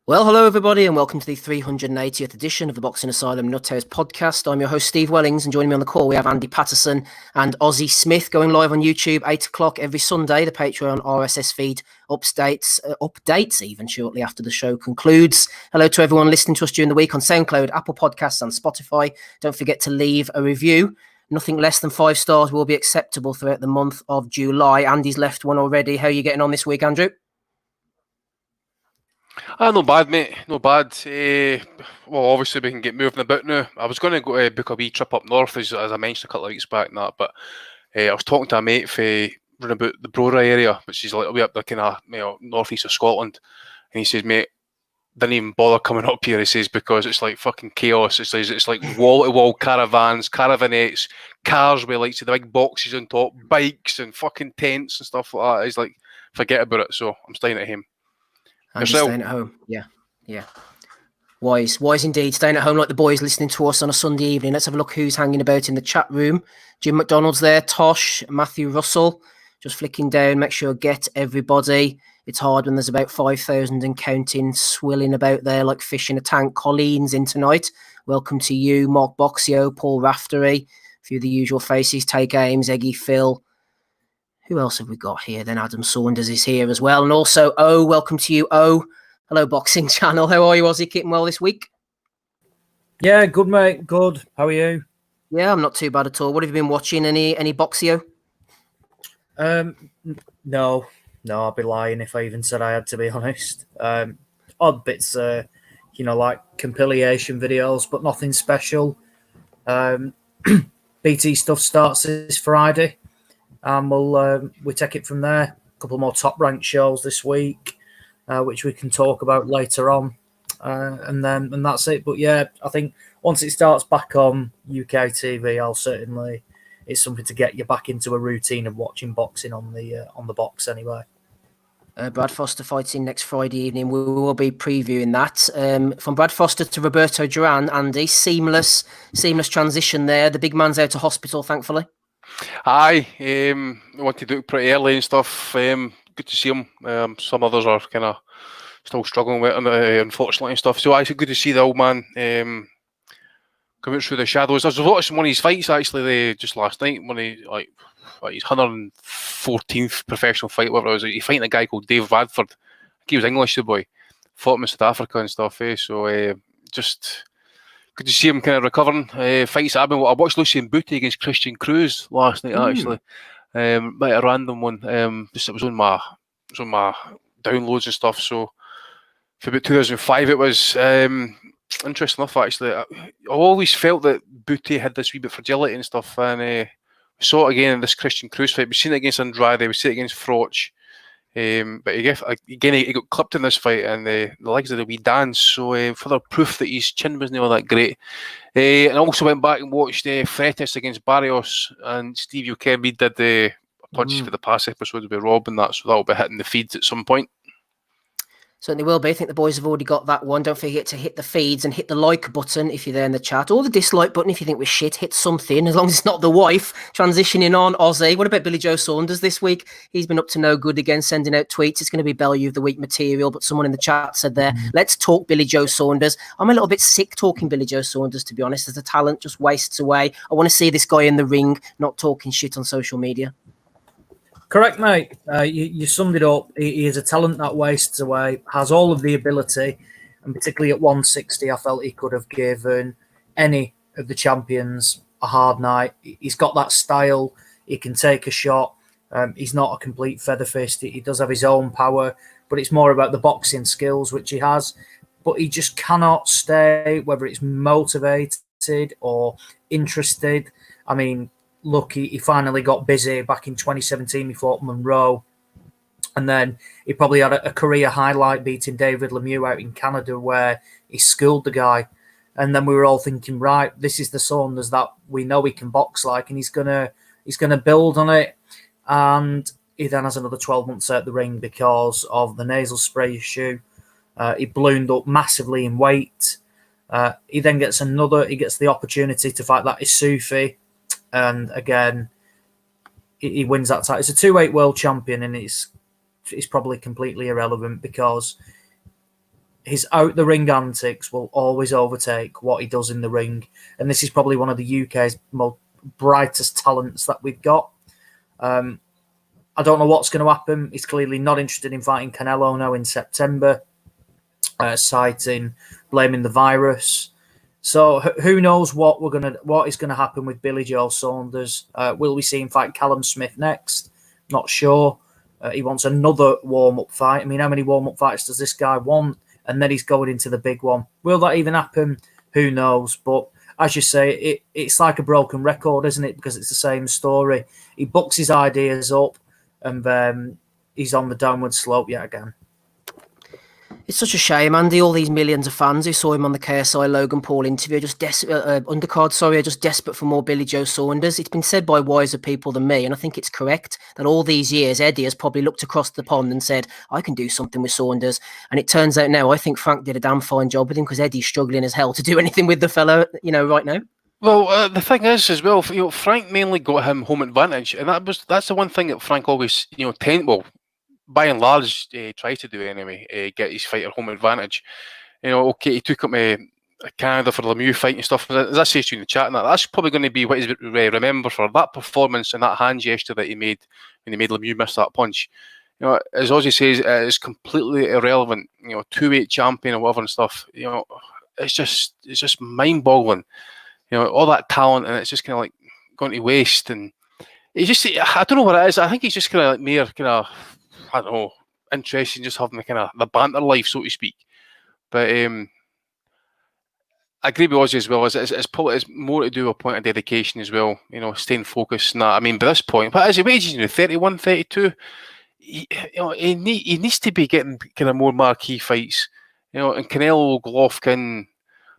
Well, hello everybody and welcome to the 380th edition of the Boxing Asylum Nuthouse podcast. I'm your host Steve Wellings, and joining me on the call we have Andy Patterson and Ozzy Smith, going live on YouTube 8 o'clock every Sunday. The Patreon RSS feed updates even shortly after the show concludes. Hello to everyone listening to us during the week on Soundcloud, Apple Podcasts and Spotify. Don't forget to leave a review. Nothing less than 5 stars will be acceptable throughout the month of July. Andy's left one already. How are you getting on this week, Andrew? Not bad, mate. Not bad. Well, obviously we can get moving about now. I was going to go book a wee trip up north, as I mentioned a couple of weeks back, and that. But I was talking to a mate running about the Brora area, which is a little bit up the kind of northeast of Scotland, and he says, mate, didn't even bother coming up here. He says because it's like fucking chaos. It's like wall to wall caravans, caravanettes, cars with like the big boxes on top, bikes and fucking tents and stuff like that. He's like, forget about it. So I'm staying at him. I'm just staying at home. Yeah. Wise indeed. Staying at home like the boys listening to us on a Sunday evening. Let's have a look who's hanging about in the chat room. Jim McDonald's there, Tosh, Matthew Russell. Just flicking down, make sure I get everybody. It's hard when there's about 5,000 and counting swilling about there like fish in a tank. Colleen's in tonight. Welcome to you. Mark Boxio, Paul Raftery. A few of the usual faces. Take Ames, Eggy Phil. Who else have we got here? Then Adam Saunders is here as well. And also, welcome to you, Hello, Boxing Channel. How are you, Ozzy? Keeping well this week? Yeah, good, mate. Good. How are you? Yeah, I'm not too bad at all. What have you been watching? Any Boxio? No, I'd be lying if I even said I had, to be honest. Odd bits, like compilation videos, but nothing special. BT stuff starts this Friday. And we take it from there. A couple more top ranked shows this week, which we can talk about later on, and that's it. But yeah, I think once it starts back on UK TV, it's something to get you back into a routine of watching boxing on the box anyway. Brad Foster fighting next Friday evening. We will be previewing that. From Brad Foster to Roberto Duran, Andy, seamless transition there. The big man's out of hospital, thankfully. Aye, I want to do it pretty early and stuff. Good to see him. Some others are kind of still struggling with it, unfortunately, and stuff. So it's good to see the old man come out through the shadows. I was watching one of his fights actually just last night. When his 114th professional fight, whatever it was. He fighting a guy called Dave Radford. He was English, the boy. Fought him in South Africa and stuff. So just good to see him kind of recovering. Fights I watched Lucien Boutte against Christian Cruz last night actually. Might a random one. It was on my downloads and stuff. So for about 2005 it was interesting enough actually. I always felt that Boutte had this wee bit of fragility and stuff, and we saw it again in this Christian Cruz fight. We've seen it against Andrade, we've seen it against Froch. But he got clipped in this fight, and the legs did a wee dance. So further proof that his chin wasn't all that great. And I also went back and watched Freitas against Barrios, and Steve Ukemi did the punches for the past episode with Rob and that. So that'll be hitting the feeds at some point. Certainly will be. I think the boys have already got that one. Don't forget to hit the feeds and hit the like button if you're there in the chat, or the dislike button if you think we're shit. Hit something, as long as it's not the wife. Transitioning on, Ozzy. What about Billy Joe Saunders this week? He's been up to no good again, sending out tweets. It's going to be Bellew of the Week material, but someone in the chat said there, let's talk Billy Joe Saunders. I'm a little bit sick talking Billy Joe Saunders, to be honest, as the talent just wastes away. I want to see this guy in the ring, not talking shit on social media. Correct, mate. You summed it up. He is a talent that wastes away, has all of the ability, and particularly at 160, I felt he could have given any of the champions a hard night. He's got that style. He can take a shot. He's not a complete feather fist. He does have his own power, but it's more about the boxing skills, which he has. But he just cannot stay, whether it's motivated or interested. I mean, look, he finally got busy back in 2017. He fought Monroe. And then he probably had a career highlight beating David Lemieux out in Canada where he schooled the guy. And then we were all thinking, right, this is the Saunders that we know he can box like, and he's gonna build on it. And he then has another 12 months out the ring because of the nasal spray issue. He ballooned up massively in weight. He then gets the opportunity to fight that Isufi. And again, he wins that title. It's a 2-weight world champion, and it's probably completely irrelevant because his out the ring antics will always overtake what he does in the ring, and this is probably one of the UK's most brightest talents that we've got. I don't know what's going to happen. He's clearly not interested in fighting Canelo now in September, blaming the virus. So who knows what is going to happen with Billy Joe Saunders? Will we see him fight Callum Smith next? Not sure. He wants another warm-up fight. I mean, how many warm-up fights does this guy want? And then he's going into the big one. Will that even happen? Who knows? But as you say, it's like a broken record, isn't it? Because it's the same story. He books his ideas up, and he's on the downward slope yet again. It's such a shame, Andy. All these millions of fans who saw him on the KSI Logan Paul interview, are just desperate for more Billy Joe Saunders. It's been said by wiser people than me, and I think it's correct, that all these years Eddie has probably looked across the pond and said, I can do something with Saunders. And it turns out now, I think Frank did a damn fine job with him, because Eddie's struggling as hell to do anything with the fellow, right now. Well, the thing is as well, Frank mainly got him home advantage, and that's the one thing that Frank always, by and large, tries to do anyway, get his fighter home advantage. Okay, he took him to Canada for the Lemieux fight and stuff. As I say to you in the chat, and that's probably going to be what he's remembered for, that performance and that hand gesture that he made when he made Lemieux miss that punch. As Ozzy says, it's completely irrelevant. 2-weight champion or whatever and stuff. It's just mind-boggling. All that talent, and it's just kind of like going to waste. And I don't know what it is. I think he's just kind of like mere kind of, I don't know, interesting, just having the kind of the banter life, so to speak. But I agree with Ozzy as well. It's probably more to do with a point of dedication as well. Staying focused. And that. I mean, by this point, what is he? What age is he? 31, 32. He needs to be getting kind of more marquee fights. And Canelo, Golovkin,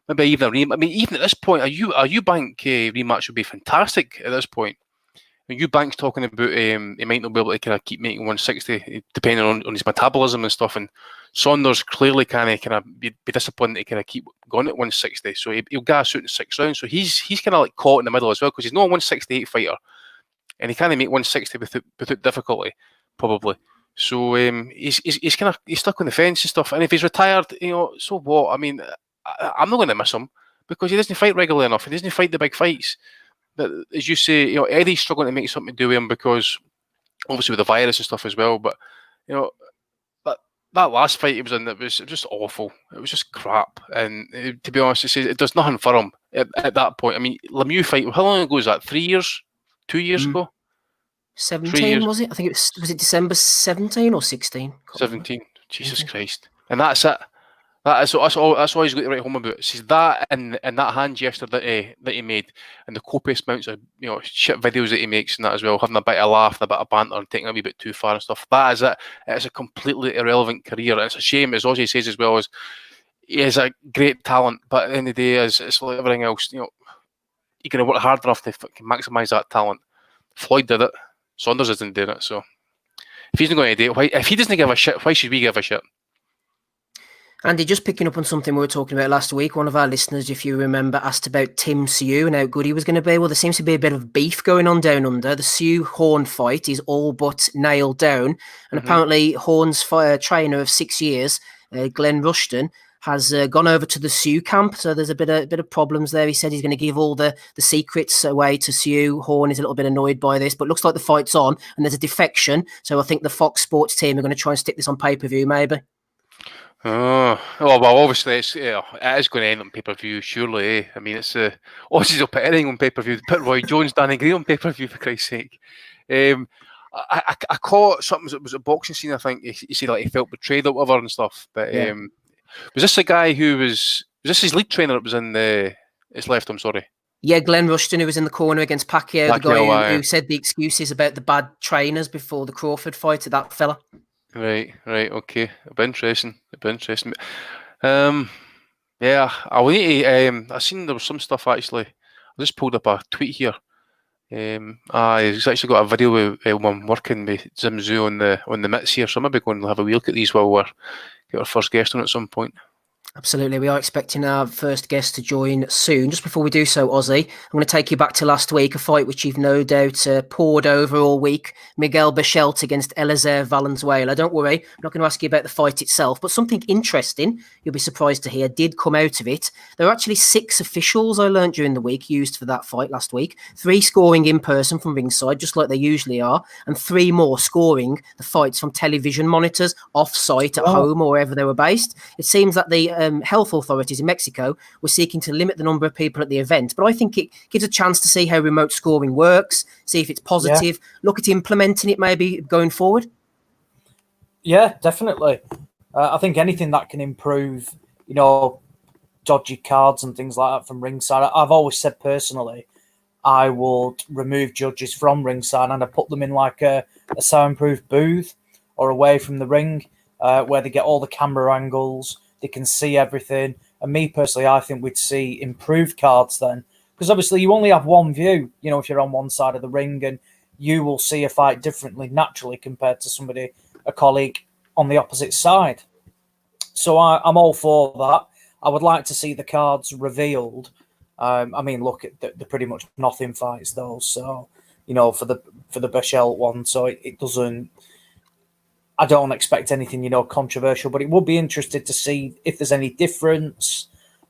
maybe even a rematch. I mean, even at this point, a Eubank rematch would be fantastic. At this point, Eubank's talking about he might not be able to kind of keep making 160, depending on his metabolism and stuff. And Saunders clearly kind of be disciplined to kind of keep going at 160. So he'll gas out in 6 rounds. So he's kind of like caught in the middle as well, because he's not a 168 fighter, and he can't make 160 without difficulty, probably. So he's stuck on the fence and stuff. And if he's retired, so what? I mean, I'm not going to miss him, because he doesn't fight regularly enough. He doesn't fight the big fights. But as you say, Eddie's struggling to make something to do with him, because obviously with the virus and stuff as well. But that last fight he was in, it was just awful. It was just crap. And to be honest, it does nothing for him at that point. I mean, Lemieux fight, how long ago was that? 3 years? 2 years ago? 17, was it? I think was it December 17 or 16? 17. Jesus Christ. And that's it. That's all he's got to write home about. It's that and that hand gesture that he made, and the copious amounts of shit videos that he makes and that as well, having a bit of laugh and a bit of banter and taking it a wee bit too far and stuff. That is it. It's a completely irrelevant career. And it's a shame, as Ozzy says as well, as he is a great talent, but at the end of the day, it's like everything else. You're going to work hard enough to maximise that talent. Floyd did it. Saunders isn't doing it. So if he's not going to do it, if he doesn't give a shit, why should we give a shit? Andy, just picking up on something we were talking about last week, one of our listeners, if you remember, asked about Tszyu and how good he was going to be. Well, there seems to be a bit of beef going on down under. The Tszyu Horn fight is all but nailed down. And apparently Horn's trainer of 6 years, Glenn Rushton, has gone over to the Tszyu camp. So there's a bit of problems there. He said he's going to give all the secrets away to Tszyu. Horn is a little bit annoyed by this, but looks like the fight's on and there's a defection. So I think the Fox Sports team are going to try and stick this on pay-per-view, maybe. Oh, well, obviously it is going to end on pay-per-view, surely. Eh? I mean, it's Aussies will put anything on pay-per-view. Put Roy Jones, Danny Gray on pay-per-view, for Christ's sake. I caught something. It was a boxing scene. I think he said like he felt betrayed or whatever and stuff. But was this a guy who was this his lead trainer that was in his left? I'm sorry. Yeah, Glenn Rushton, who was in the corner against Pacquiao, the guy who said the excuses about the bad trainers before the Crawford fight to that fella. Right, okay. It'll be interesting. Yeah, I will need to. I seen there was some stuff actually. I just pulled up a tweet here. He's actually got a video with I'm working with Tszyu on the mitts here, so I'm maybe going to have a wee look at these while we get our first guest on at some point. Absolutely. We are expecting our first guest to join soon. Just before we do so, Ozzy, I'm going to take you back to last week, a fight which you've no doubt poured over all week. Miguel Berchelt against Eliezer Valenzuela. Don't worry, I'm not going to ask you about the fight itself, but something interesting, you'll be surprised to hear, did come out of it. There are actually 6 officials I learned during the week used for that fight last week. 3 scoring in person from ringside, just like they usually are, and 3 more scoring the fights from television monitors off-site at home or wherever they were based. It seems that the health authorities in Mexico were seeking to limit the number of people at the event, but I think it gives a chance to see how remote scoring works, see if it's positive, look at implementing it maybe going forward. Yeah, definitely. I think anything that can improve, dodgy cards and things like that from ringside. I've always said personally, I would remove judges from ringside and I put them in like a soundproof booth or away from the ring where they get all the camera angles. They can see everything. And me personally, I think we'd see improved cards then. Because obviously you only have one view, if you're on one side of the ring, and you will see a fight differently naturally compared to a colleague on the opposite side. So I'm all for that. I would like to see the cards revealed. Look, they're pretty much nothing fights though. So, for the Berchelt one, so it doesn't. I don't expect anything, controversial, but it would be interesting to see if there's any difference,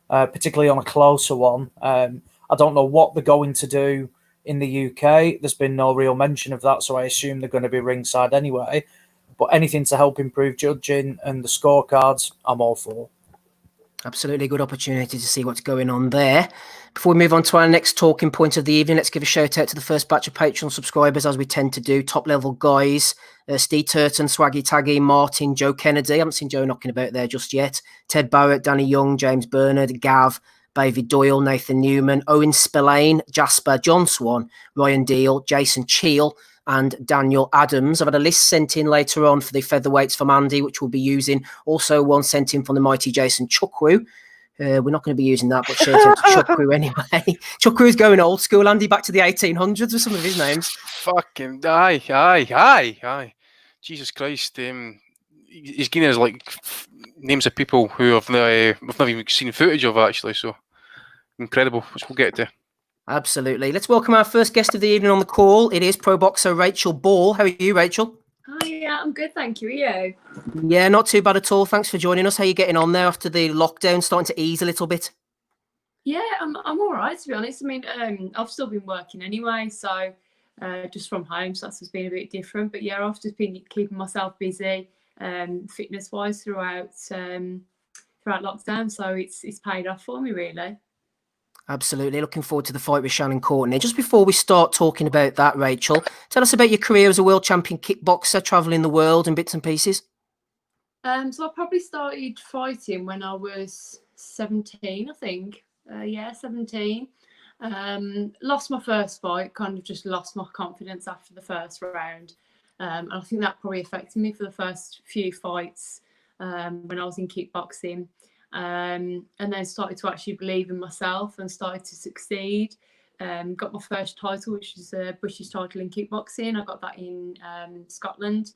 particularly on a closer one. I don't know what they're going to do in the UK. There's been no real mention of that, so I assume they're going to be ringside anyway. But anything to help improve judging and the scorecards, I'm all for. Absolutely good opportunity to see what's going on there. Before we move on to our next talking point of the evening, let's give a shout out to the first batch of Patreon subscribers, as we tend to do. Top level guys, Steve Turton, Swaggy Taggy, Martin, Joe Kennedy. I haven't seen Joe knocking about there just yet. Ted Barrett, Danny Young, James Bernard, Gav, David Doyle, Nathan Newman, Owen Spillane, Jasper, John Swan, Ryan Deal, Jason Cheel, and Daniel Adams. I've had a list sent in later on for the featherweights from Andy, which we'll be using. Also, one sent in from the mighty Jason Chukwu. We're not going to be using that, but shout out to Chukwu anyway. Chukwu's going old school, Andy, back to the 1800s with some of his names. Fucking aye. Jesus Christ. He's giving us like names of people who we've not even seen footage of actually. So incredible, which we'll get to. Absolutely. Let's welcome our first guest of the evening on the call. It is pro boxer Rachel Ball. How are you, Rachel? Hi, yeah, I'm good, thank you. Are you? Yeah, not too bad at all. Thanks for joining us. How are you getting on there after the lockdown starting to ease a little bit? Yeah, I'm all right, to be honest. I've still been working anyway, so just from home, so that's just been a bit different. But yeah, I've just been keeping myself busy, fitness-wise throughout lockdown. So it's paid off for me, really. Absolutely. Looking forward to the fight with Shannon Courtney. Just before we start talking about that, Rachel, tell us about your career as a world champion kickboxer, traveling the world in bits and pieces. So I probably started fighting when I was 17, I think. 17. Lost my first fight, kind of just lost my confidence after the first round. And I think that probably affected me for the first few fights when I was in kickboxing. And then started to actually believe in myself and started to succeed. Got my first title, which is a British title in kickboxing. I got that in Scotland,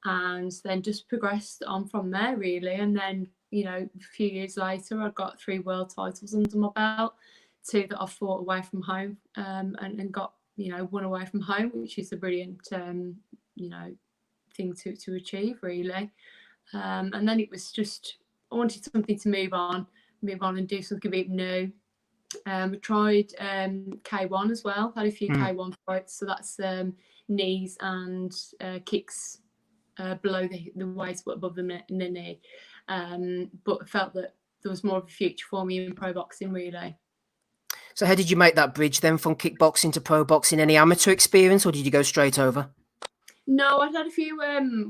and then just progressed on from there, really. And then, a few years later, I got 3 world titles under my belt, 2 that I fought away from home, and got, 1 away from home, which is a brilliant, thing to achieve, really. And then it was just, I wanted something to move on and do something a bit new. I tried K1 as well, had a few K1 fights, so that's knees and kicks below the waist but above the knee. But I felt that there was more of a future for me in pro boxing, really. So how did you make that bridge then from kickboxing to pro boxing? Any amateur experience, or did you go straight over? No, I'd had a few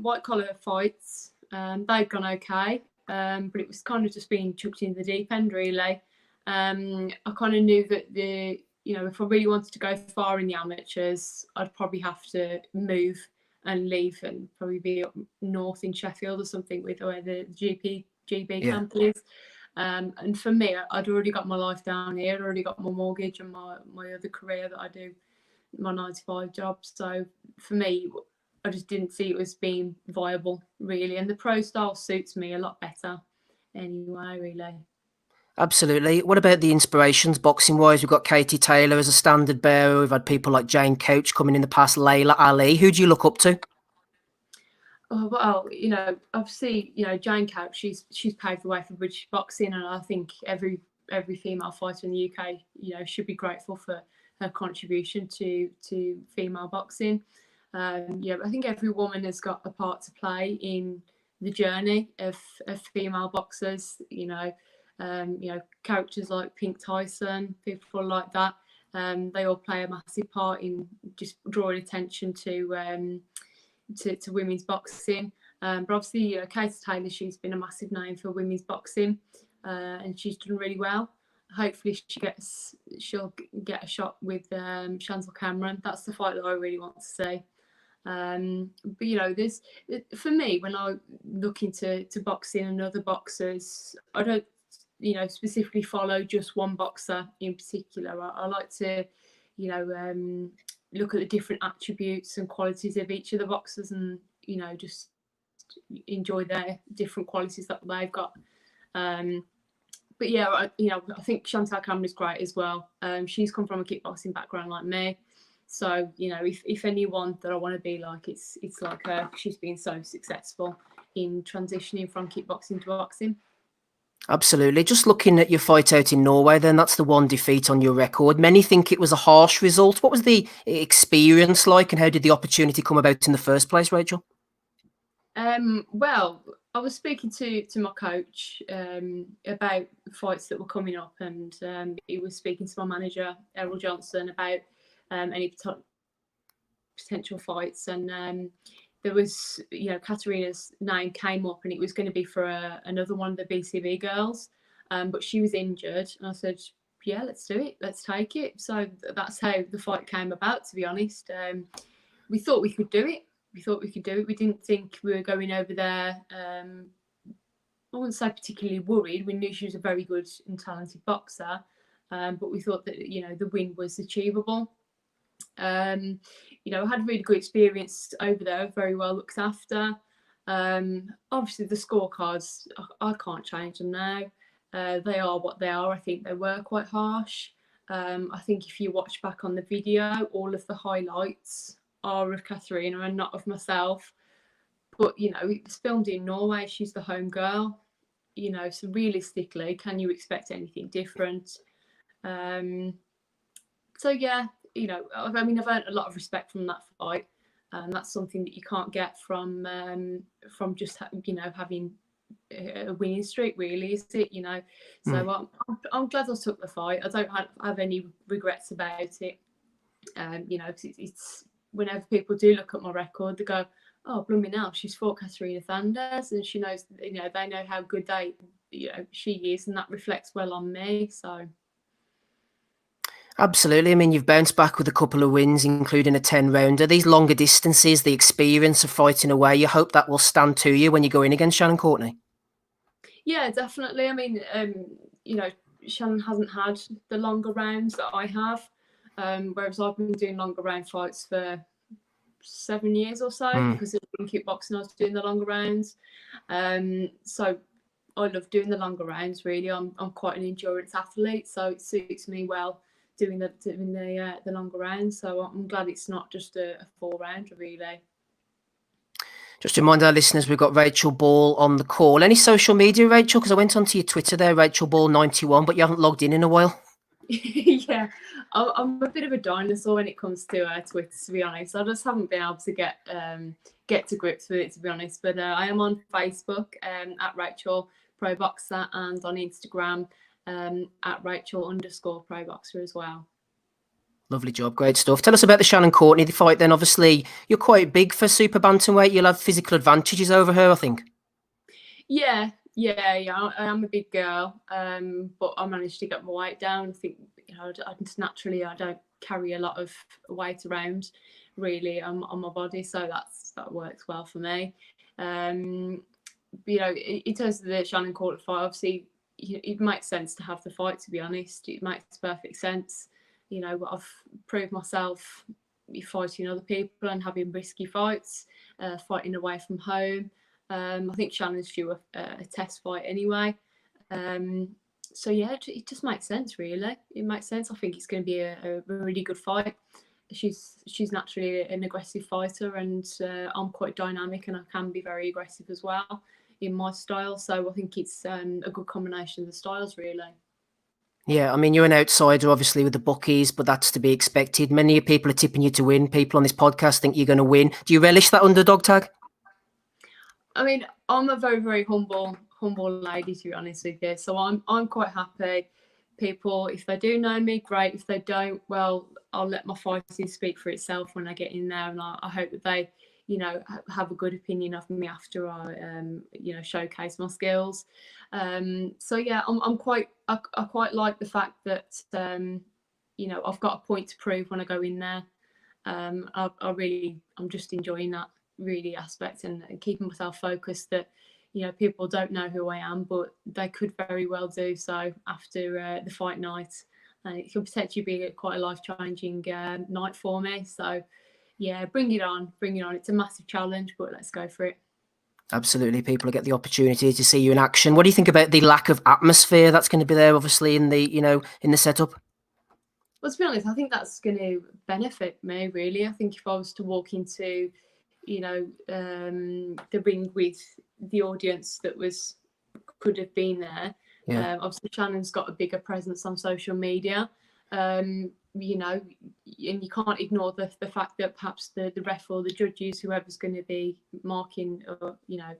white collar fights. They'd gone okay. But it was kind of just being chucked in the deep end, really. I kind of knew that if I really wanted to go far in the amateurs, I'd probably have to move and leave and probably be up north in Sheffield or something with where the GB camp is. And for me, I'd already got my life down here. I'd already got my mortgage and my other career that I do, my 9-to-5 job. So for me, I just didn't see it as being viable, really. And the pro style suits me a lot better. anyway, really. Absolutely. What about the inspirations boxing wise? We've got Katie Taylor as a standard bearer. We've had people like Jane Couch coming in the past, Layla Ali. Who do you look up to? Oh, well, obviously, Jane Couch, she's paved the way for British boxing, and I think every female fighter in the UK, should be grateful for her contribution to female boxing. I think every woman has got a part to play in the journey of female boxers. Characters like Pink Tyson, people like that. They all play a massive part in just drawing attention to women's boxing. But obviously, Katie Taylor, she's been a massive name for women's boxing, and she's done really well. Hopefully, she'll get a shot with Chantal Cameron. That's the fight that I really want to see. But there's, for me, when I look into boxing and other boxers, I don't specifically follow just one boxer in particular. I like to look at the different attributes and qualities of each of the boxers, and just enjoy their different qualities that they've got. But yeah, I think Chantal Cameron is great as well. She's come from a kickboxing background like me. So, if anyone that I want to be like, it's like her. She's been so successful in transitioning from kickboxing to boxing. Absolutely. Just looking at your fight out in Norway, then that's the one defeat on your record. Many think it was a harsh result. What was the experience like, and how did the opportunity come about in the first place, Rachel? Well, I was speaking to my coach about fights that were coming up, and he was speaking to my manager, Errol Johnson, about any potential fights, and there was, Katarina's name came up, and it was going to be for another one of the BCB girls, but she was injured, and I said, yeah, let's do it, let's take it. So that's how the fight came about, to be honest. We thought we could do it. We didn't think we were going over there. I wouldn't say particularly worried. We knew she was a very good and talented boxer, but we thought that, the win was achievable. I had a really good experience over there, very well looked after. Obviously the scorecards, I can't change them now. They are what they are. I think they were quite harsh. I think if you watch back on the video, all of the highlights are of Katarina and not of myself. But, it was filmed in Norway. She's the home girl. So realistically, can you expect anything different? So yeah, I've earned a lot of respect from that fight, and that's something that you can't get from just having a winning streak, really, is it? So I'm glad I took the fight. I don't have any regrets about it. It's whenever people do look at my record, they go, "Oh, blooming hell, she's fought Katarina Sanders," and she knows, they know how good she is, and that reflects well on me. So. Absolutely. I mean, you've bounced back with a couple of wins, including a 10-rounder. These longer distances, the experience of fighting away, you hope that will stand to you when you go in against Shannon Courtney? Yeah, definitely. I mean, Shannon hasn't had the longer rounds that I have, whereas I've been doing longer round fights for 7 years or so, because in kickboxing I was doing the longer rounds. So I love doing the longer rounds, really. I'm quite an endurance athlete, so it suits me well doing the longer rounds. So I'm glad it's not just a 4-rounder, really. Just to remind our listeners, we've got Rachel Ball on the call. Any social media, Rachel? Because I went onto your Twitter there, Rachel Ball 91, but you haven't logged in a while. Yeah, I'm a bit of a dinosaur when it comes to Twitter, to be honest. I just haven't been able to get to grips with it, to be honest. But I am on Facebook at Rachel Pro Boxer, and on Instagram at Rachel_Pro Boxer as well. Lovely job, great stuff. Tell us about the Shannon Courtney fight then. Obviously, you're quite big for super bantamweight. You'll have physical advantages over her, I think. Yeah. I am a big girl, but I managed to get my weight down. I think I don't carry a lot of weight around really on my body, so that works well for me. In terms of the Shannon Courtney fight, obviously it makes sense to have the fight. To be honest, it makes perfect sense. I've proved myself fighting other people and having risky fights, fighting away from home. I think Shannon's due a test fight anyway. So yeah, it just makes sense, really. It makes sense. I think it's going to be a really good fight. She's naturally an aggressive fighter, and I'm quite dynamic, and I can be very aggressive as well in my style. So I think it's a good combination of the styles, really. Yeah, I mean, you're an outsider, obviously, with the bookies, but that's to be expected. Many people are tipping you to win. People on this podcast think you're going to win. Do you relish that underdog tag? I mean, I'm a very, very humble lady, to be honest with you. So I'm quite happy. People, if they do know me, great. If they don't, well, I'll let my fighting speak for itself when I get in there, and I hope that they, you know, have a good opinion of me after I, you know, showcase my skills. So yeah, I quite like the fact that, you know, I've got a point to prove when I go in there. I'm just enjoying that really aspect and keeping myself focused that, you know, people don't know who I am, but they could very well do so after the fight night. And it could potentially be quite a life-changing night for me. So yeah, bring it on. It's a massive challenge, but let's go for it. Absolutely. People will get the opportunity to see you in action. What do you think about the lack of atmosphere that's going to be there, obviously, in the, you know, in the setup? Well, to be honest, I think that's going to benefit me, really. I think if I was to walk into, you know, the ring with the audience that could have been there. Yeah. Obviously, Shannon's got a bigger presence on social media, you know, and you can't ignore the fact that perhaps the ref or the judges, whoever's going to be marking or, you know,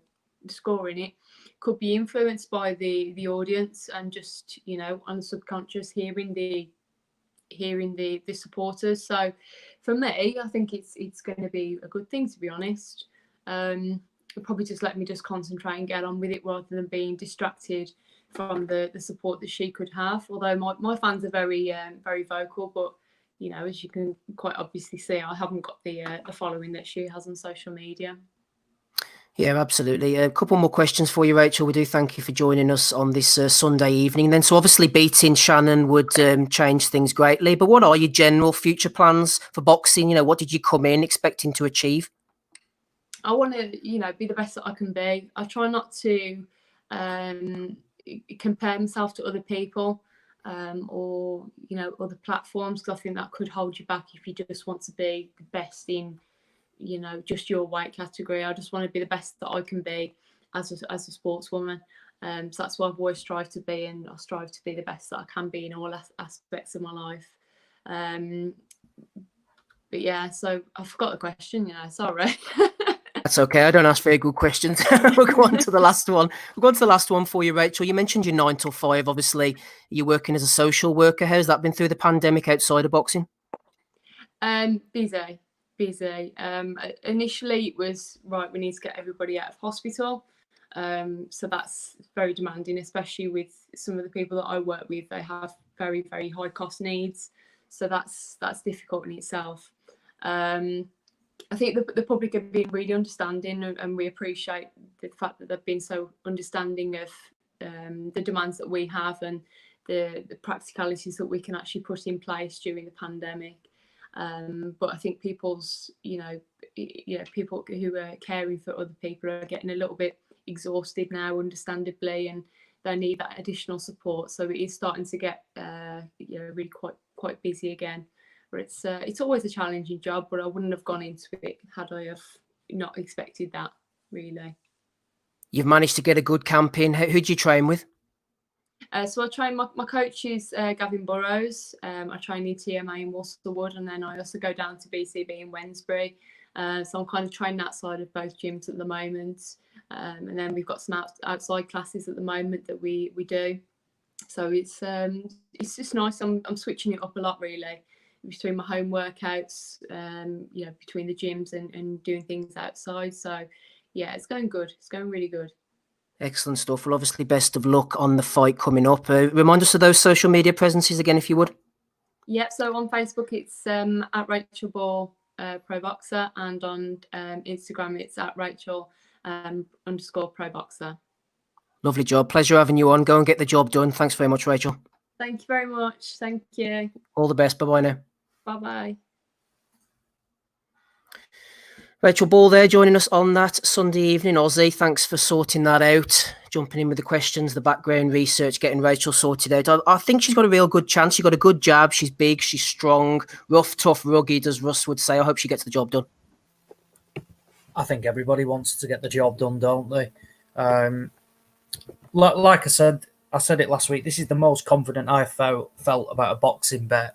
scoring it, could be influenced by the audience and just, you know, on the subconscious hearing the supporters. So for me, I think it's going to be a good thing, to be honest. It'll probably just let me just concentrate and get on with it rather than being distracted from the support that she could have. Although my fans are very very vocal, but you know, as you can quite obviously see, I haven't got the following that she has on social media. Yeah, absolutely. A couple more questions for you, Rachel. We do thank you for joining us on this Sunday evening. Then, so obviously beating Shannon would change things greatly. But what are your general future plans for boxing? You know, what did you come in expecting to achieve? I want to, you know, be the best that I can be. I try not to compare myself to other people or, you know, other platforms, because I think that could hold you back if you just want to be the best in, you know, just your weight category. I just want to be the best that I can be as a sportswoman. So that's what I've always strived to be, and I strive to be the best that I can be in all aspects of my life. But yeah, so I forgot the question, you know, sorry. That's okay. I don't ask very good questions. We'll go on to the last one. We'll go on to the last one for you, Rachel. You mentioned you're 9 till 5. Obviously, you're working as a social worker. How's that been through the pandemic outside of boxing? Busy. Initially, it was right. We need to get everybody out of hospital. So that's very demanding, especially with some of the people that I work with. They have very, very high cost needs. So that's difficult in itself. I think the public have been really understanding, and we appreciate the fact that they've been so understanding of the demands that we have and the practicalities that we can actually put in place during the pandemic. But I think people's, you know, people who are caring for other people are getting a little bit exhausted now, understandably, and they need that additional support. So it is starting to get, you know, really quite busy again. But it's always a challenging job, but I wouldn't have gone into it had I have not expected that, really. You've managed to get a good camp in. Who do you train with? So I train, my coach is Gavin Burrows. I train in TMA in Worcester, and then I also go down to BCB in Wednesbury. So I'm kind of training outside of both gyms at the moment. And then we've got some outside classes at the moment that we do. So it's just nice. I'm switching it up a lot, really, between my home workouts, you know, between the gyms and doing things outside. So yeah, it's going good. It's going really good. Excellent stuff. Well, obviously, best of luck on the fight coming up. Remind us of those social media presences again, if you would. Yeah, so on Facebook, it's at Rachel Ball Pro Boxer, and on Instagram, it's at Rachel _Pro Boxer. Lovely job. Pleasure having you on. Go and get the job done. Thanks very much, Rachel. Thank you very much. Thank you. All the best. Bye-bye now. Bye-bye. Rachel Ball there joining us on that Sunday evening. Aussie, thanks for sorting that out. Jumping in with the questions, the background research, getting Rachel sorted out. I think she's got a real good chance. She's got a good jab. She's big. She's strong. Rough, tough, rugged, as Russ would say. I hope she gets the job done. I think everybody wants to get the job done, don't they? Like I said it last week. This is the most confident I've felt about a boxing bet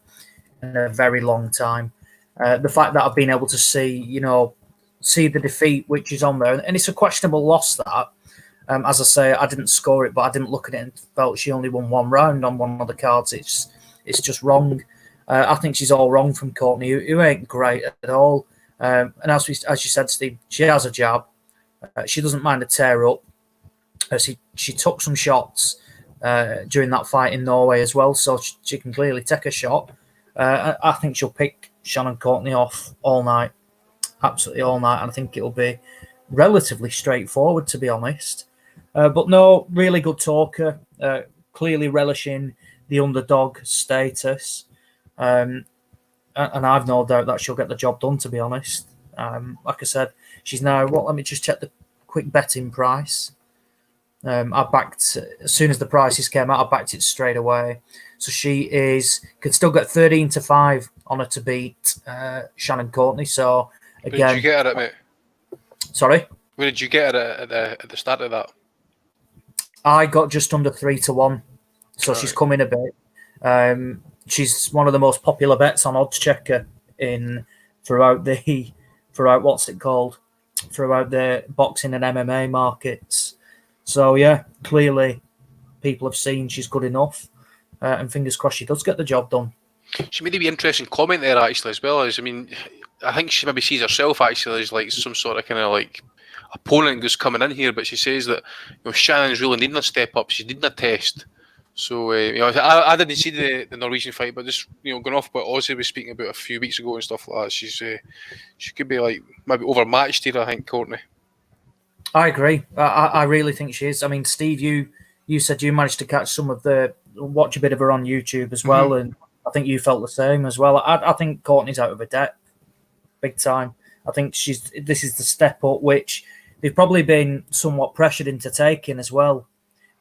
in a very long time. The fact that I've been able to see the defeat which is on there, and it's a questionable loss that. As I say, I didn't score it, but I didn't look at it and felt she only won one round on one of the cards. It's just wrong. I think she's all wrong from Courtney, who ain't great at all. And as you said, Steve, she has a jab. She doesn't mind a tear up. She took some shots during that fight in Norway as well, so she can clearly take a shot. I think she'll pick Shannon Courtney off all night, absolutely all night, and I think it'll be relatively straightforward, to be honest. But no, really good talker, clearly relishing the underdog status. And I've no doubt that she'll get the job done, to be honest. Like I said, she's now, let me just check the quick betting price. I backed, as soon as the prices came out, I backed it straight away. So she could still get 13-5 on her to beat Shannon Courtney. So again, where did you get her at, mate? Sorry? Where did you get her at the start of that? I got just under 3-1. So she's coming a bit. She's one of the most popular bets on Odds Checker throughout the boxing and MMA markets. So yeah, clearly people have seen she's good enough, and fingers crossed she does get the job done. She made a wee interesting comment there actually as well. I think she maybe sees herself actually as like some sort of kind of like opponent who's coming in here, but she says that Shannon's really needing a step up. She's needing a test. So I didn't see the Norwegian fight, but just going off what Ozzy was speaking about a few weeks ago and stuff like that, she could be like maybe overmatched here. I think Courtney. I agree. I really think she is. I mean, Steve, you said you managed to catch watch a bit of her on YouTube as well, and I think you felt the same as well. I think Courtney's out of her depth, big time. I think this is the step up which they've probably been somewhat pressured into taking as well,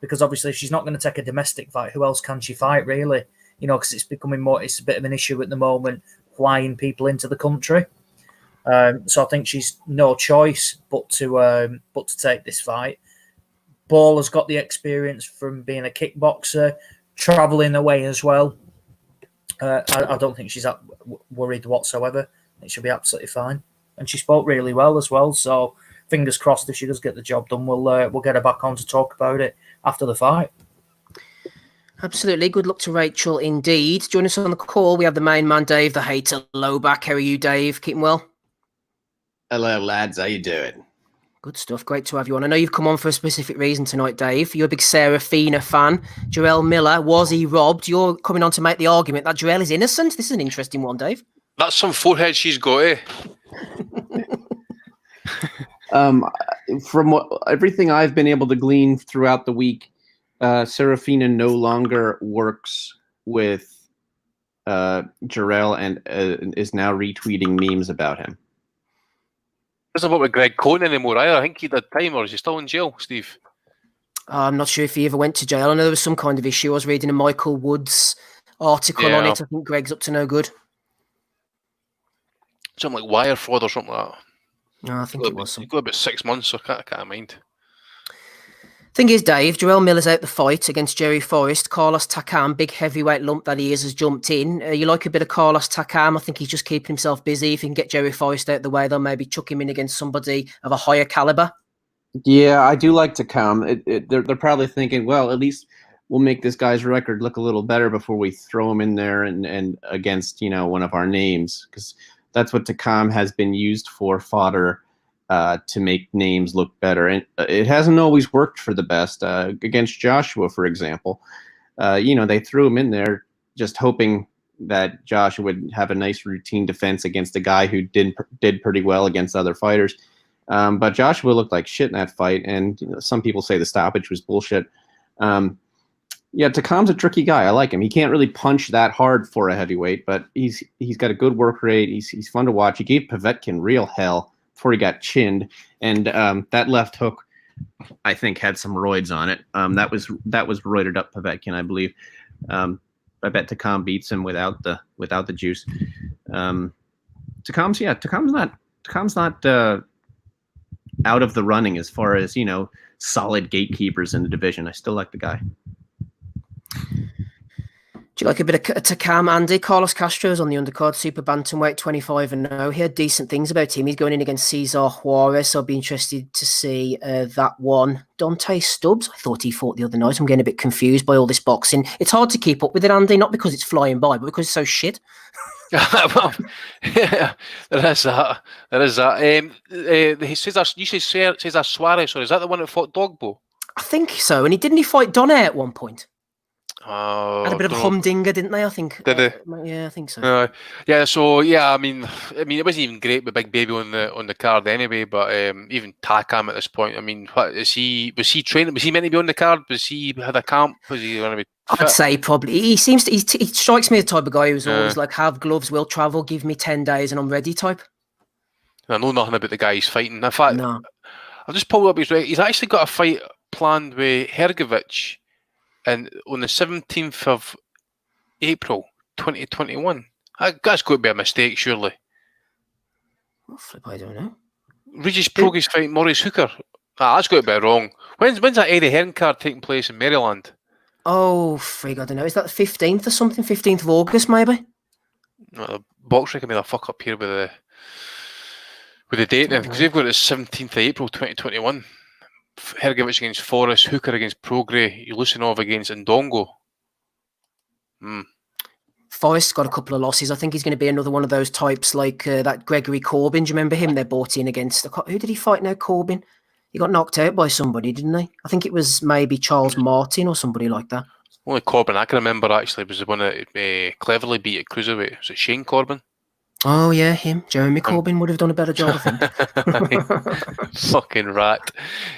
because obviously if she's not going to take a domestic fight, who else can she fight really? Because it's becoming it's a bit of an issue at the moment, flying people into the country. So I think she's no choice but to take this fight. Ball has got the experience from being a kickboxer, travelling away as well. I don't think she's that worried whatsoever. I think she'll be absolutely fine. And she spoke really well as well. So fingers crossed if she does get the job done, we'll get her back on to talk about it after the fight. Absolutely. Good luck to Rachel indeed. Join us on the call. We have the main man, Dave, the hater, Lowback. How are you, Dave? Keeping well? Hello, lads. How you doing? Good stuff. Great to have you on. I know you've come on for a specific reason tonight, Dave. You're a big Serafina fan. Jarrell Miller, was he robbed? You're coming on to make the argument that Jarrell is innocent. This is an interesting one, Dave. That's some forehead she's got, eh? From everything I've been able to glean throughout the week, Serafina no longer works with Jarrell and is now retweeting memes about him. Doesn't work with Greg Cohn anymore either. I think he did time, or is he still in jail, Steve? I'm not sure if he ever went to jail. I know there was some kind of issue. I was reading a Michael Woods article on it. I think Greg's up to no good. Something like wire fraud or something like that. No, I think it was. He got about 6 months, so I can't mind. Thing is, Dave, Jarrell Miller's out the fight against Jerry Forrest. Carlos Takam, big heavyweight lump that he is, has jumped in. You like a bit of Carlos Takam? I think he's just keeping himself busy. If he can get Jerry Forrest out the way, they'll maybe chuck him in against somebody of a higher caliber. Yeah, I do like Takam. They're probably thinking, well, at least we'll make this guy's record look a little better before we throw him in there and against one of our names, because that's what Takam has been used for, fodder. To make names look better. And it hasn't always worked for the best. Against Joshua, for example, they threw him in there just hoping that Joshua would have a nice routine defense against a guy who did pretty well against other fighters. But Joshua looked like shit in that fight, and some people say the stoppage was bullshit. Takam's a tricky guy. I like him. He can't really punch that hard for a heavyweight, but he's got a good work rate. He's fun to watch. He gave Povetkin real hell chinned, and that left hook, I think, had some roids on it. That was roided up Povetkin, I believe. I bet Takam beats him without the juice. Takam's not out of the running as far as, solid gatekeepers in the division. I still like the guy. Do you like a bit of Takam, Andy? Carlos Castro's on the undercard, super bantamweight, 25-0. He had decent things about him. He's going in against Cesar Juarez, so I'll be interested to see that one. Dante Stubbs, I thought he fought the other night. I'm getting a bit confused by all this boxing. It's hard to keep up with it, Andy, not because it's flying by, but because it's so shit. Well, yeah, there is that. He says you say Cesar Suarez, or is that the one that fought Dogbo? I think so. And didn't he fight Donaire at one point? Had a bit of a don't know. humdinger, didn't they? I think. Did they? Yeah, I think so. Yeah. So yeah, I mean, it wasn't even great with Big Baby on the card anyway. But even Takam at this point, I mean, what is he? Was he training? Was he meant to be on the card? Was he had a camp? Was he going to be? I'd say probably. He seems to. He strikes me as the type of guy who's always like, have gloves, will travel, give me 10 days, and I'm ready. Type. I know nothing about the guy he's fighting. In fact, no. I've just pulled up his record. He's actually got a fight planned with Hergovich, and on the 17th of April 2021. That's got to be a mistake, surely. What flip? I don't know. Regis Progress fighting Maurice Hooker. That's got to be wrong. When's that Eddie Hearn card taking place in Maryland? Oh, frig, I don't know. Is that the 15th or something? 15th of August, maybe? The box record made a fuck up here with the date then, because they've got it 17th of April 2021. Hergovich against Forrest, Hooker against Prograis, Lucinov against Ndongo. Forrest's got a couple of losses. I think he's going to be another one of those types like that Gregory Corbin. Do you remember him? They bought in against... Who did he fight now, Corbin? He got knocked out by somebody, didn't he? I think it was maybe Charles Martin or somebody like that. Only Corbin I can remember, actually, was the one that cleverly beat at cruiserweight. Was it Shane Corbin? Oh, yeah, him. Jeremy Corbyn would have done a better job, I think. Fucking rat.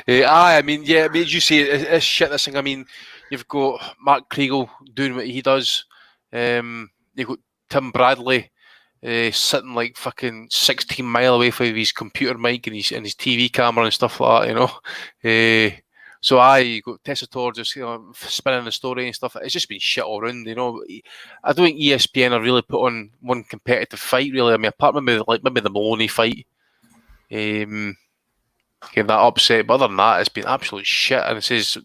I mean, as you say, it's shit, this thing. I mean, you've got Mark Kriegel doing what he does. You've got Tim Bradley sitting like fucking 16 mile away from his computer mic and his TV camera and stuff like that, So you got Tessitore just spinning the story and stuff. It's just been shit all round, I don't think ESPN have really put on one competitive fight, really. I mean, apart from maybe the Maloney fight, getting that upset. But other than that, it's been absolute shit. And it says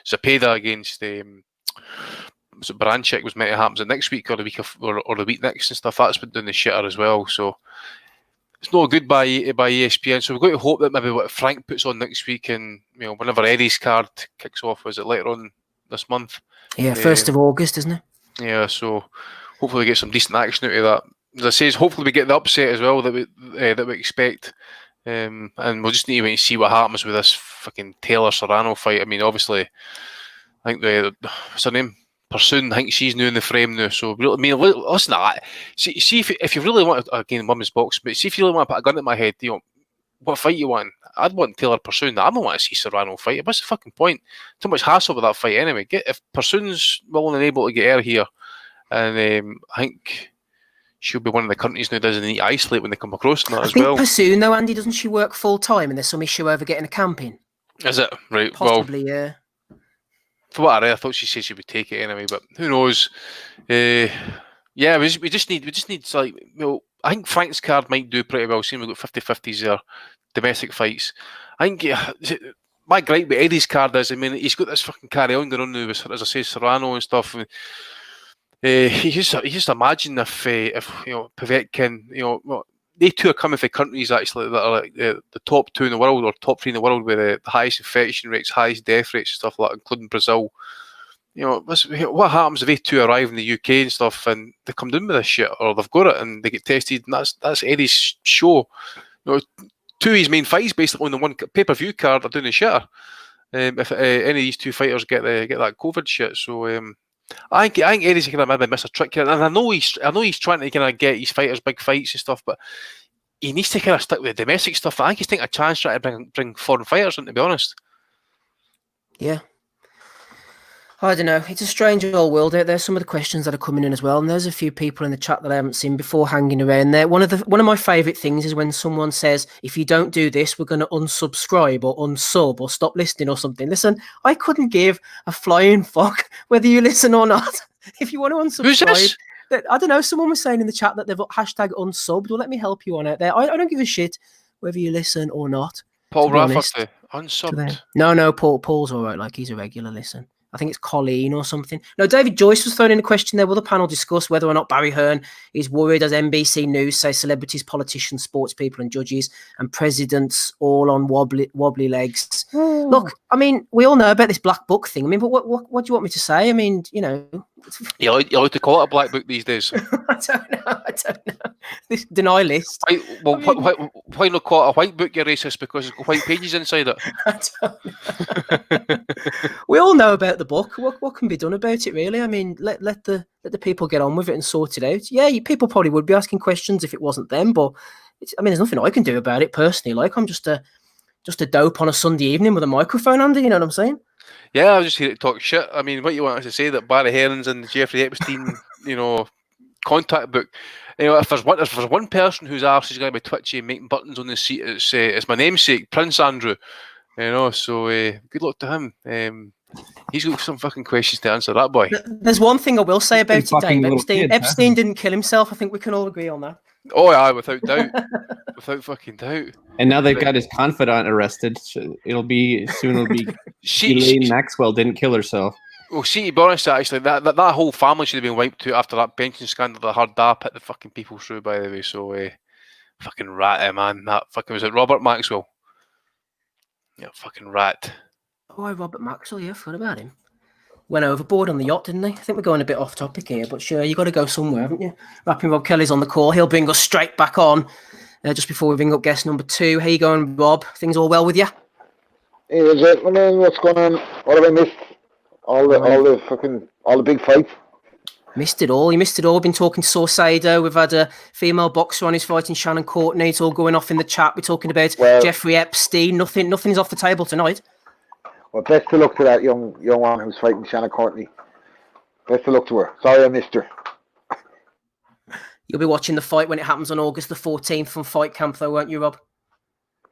Zepeda against Baranchik was meant to happen next week or the week next and stuff. That's been doing the shitter as well. So it's not good by ESPN. So we've got to hope that maybe what Frank puts on next week and whenever Eddie's card kicks off, was it later on this month? Yeah, 1st of August, isn't it? Yeah, so hopefully we get some decent action out of that. As I say, hopefully we get the upset as well that we expect. And we'll just need to wait and see what happens with this fucking Taylor Serrano fight. I mean, obviously, I think what's her name? Pursoon, I think she's new in the frame now. So, I mean, listen to that. See if you really want to, again, women's boxing, but see if you really want to put a gun at my head, what fight you want? I'd want Taylor Pursoon. I don't want to see Serrano fight. What's the fucking point? Too much hassle with that fight anyway. If Pursoon's willing and able to get her here, and I think she'll be one of the countries now doesn't need to isolate when they come across that as well. I think Pursoon, though, Andy, doesn't she work full time and there's some issue over getting a camp in? Is it? Right. Possibly, yeah. For what I read, I thought she said she would take it anyway, but who knows? We just need like, I think Frank's card might do pretty well. Seeing we've got 50-50s there, domestic fights. I think my gripe with Eddie's card is, I mean, he's got this fucking carry on going on now with, as I say, Serrano and stuff. And, you just imagine if Povetkin, they two are coming from countries actually that are like the top 2 in the world or top 3 in the world with the highest infection rates, highest death rates and stuff like that, including Brazil. What happens if they two arrive in the UK and stuff and they come down with this shit or they've got it and they get tested and that's Eddie's show. 2 of his main fights basically on the one pay-per-view card are doing the shitter. If any of these 2 fighters get that COVID shit, so I think Eddie's gonna maybe miss a trick here, and I know he's trying to kind of get his fighters big fights and stuff, but he needs to kind of stick with the domestic stuff. I think he's taking a chance trying to bring foreign fighters in, to be honest. Yeah. I don't know. It's a strange old world out there. Some of the questions that are coming in as well, and there's a few people in the chat that I haven't seen before hanging around there. One of my favourite things is when someone says, "If you don't do this, we're going to unsubscribe or unsub or stop listening or something." Listen, I couldn't give a flying fuck whether you listen or not. If you want to unsubscribe, Who's this? I don't know. Someone was saying in the chat that they've hashtag unsubbed. Well, let me help you on out there. I don't give a shit whether you listen or not. Paul Rafferty, unsubbed. No, Paul's all right. Like, he's a regular listen. I think it's Colleen or something. No, David Joyce was throwing in a question there. Will the panel discuss whether or not Barry Hearn is worried, as NBC News say, celebrities, politicians, sports people and judges and presidents all on wobbly legs? Look, I mean, we all know about this black book thing. I mean, but what do you want me to say? I mean, you know. You like to call it a black book these days? I don't know. This deny list. Why not call it a white book, you racist, because it's got white pages inside it? I don't know. We all know about the book. What can be done about it, really? I mean, let the people get on with it and sort it out. Yeah, people probably would be asking questions if it wasn't them, but there's nothing I can do about it personally. Like, I'm just a dope on a Sunday evening with a microphone under. You know what I'm saying? Yeah, I was just here to talk shit. I mean, what you want us to say that Barry Hearn's in the Jeffrey Epstein, contact book. If there's one person whose arse is going to be twitchy and making buttons on the seat, it's my namesake, Prince Andrew. So good luck to him. He's got some fucking questions to answer, that boy. There's one thing I will say about it, Dave. Epstein didn't kill himself. I think we can all agree on that. Oh yeah, without doubt. Without fucking doubt. And now they've got his confidant arrested. It'll be Elaine Maxwell didn't kill herself. Well, see, to be honest, actually, that whole family should have been wiped out after that pension scandal that hard put the fucking people through, by the way. So, fucking rat, man. That fucking, was it Robert Maxwell? Yeah, fucking rat. Oh, Robert Maxwell, yeah, I forgot about him. Went overboard on the yacht, didn't they? I think we're going a bit off topic here, but sure, you got to go somewhere, haven't you? Rapping Rob Kelly's on the call. He'll bring us straight back on just before we bring up guest number 2. How you going, Rob? Things all well with you? Hey, gentlemen, what's going on? What have I missed? All the big fights. Missed it all. You missed it all. We've been talking to Saucedo. We've had a female boxer on who's fighting Shannon Courtney. It's all going off in the chat. We're talking about Jeffrey Epstein. Nothing's off the table tonight. Well, best of luck to that young one who's fighting Shannon Courtney. Best of luck to her. Sorry I missed her. You'll be watching the fight when it happens on August the 14th from Fight Camp, though, won't you, Rob?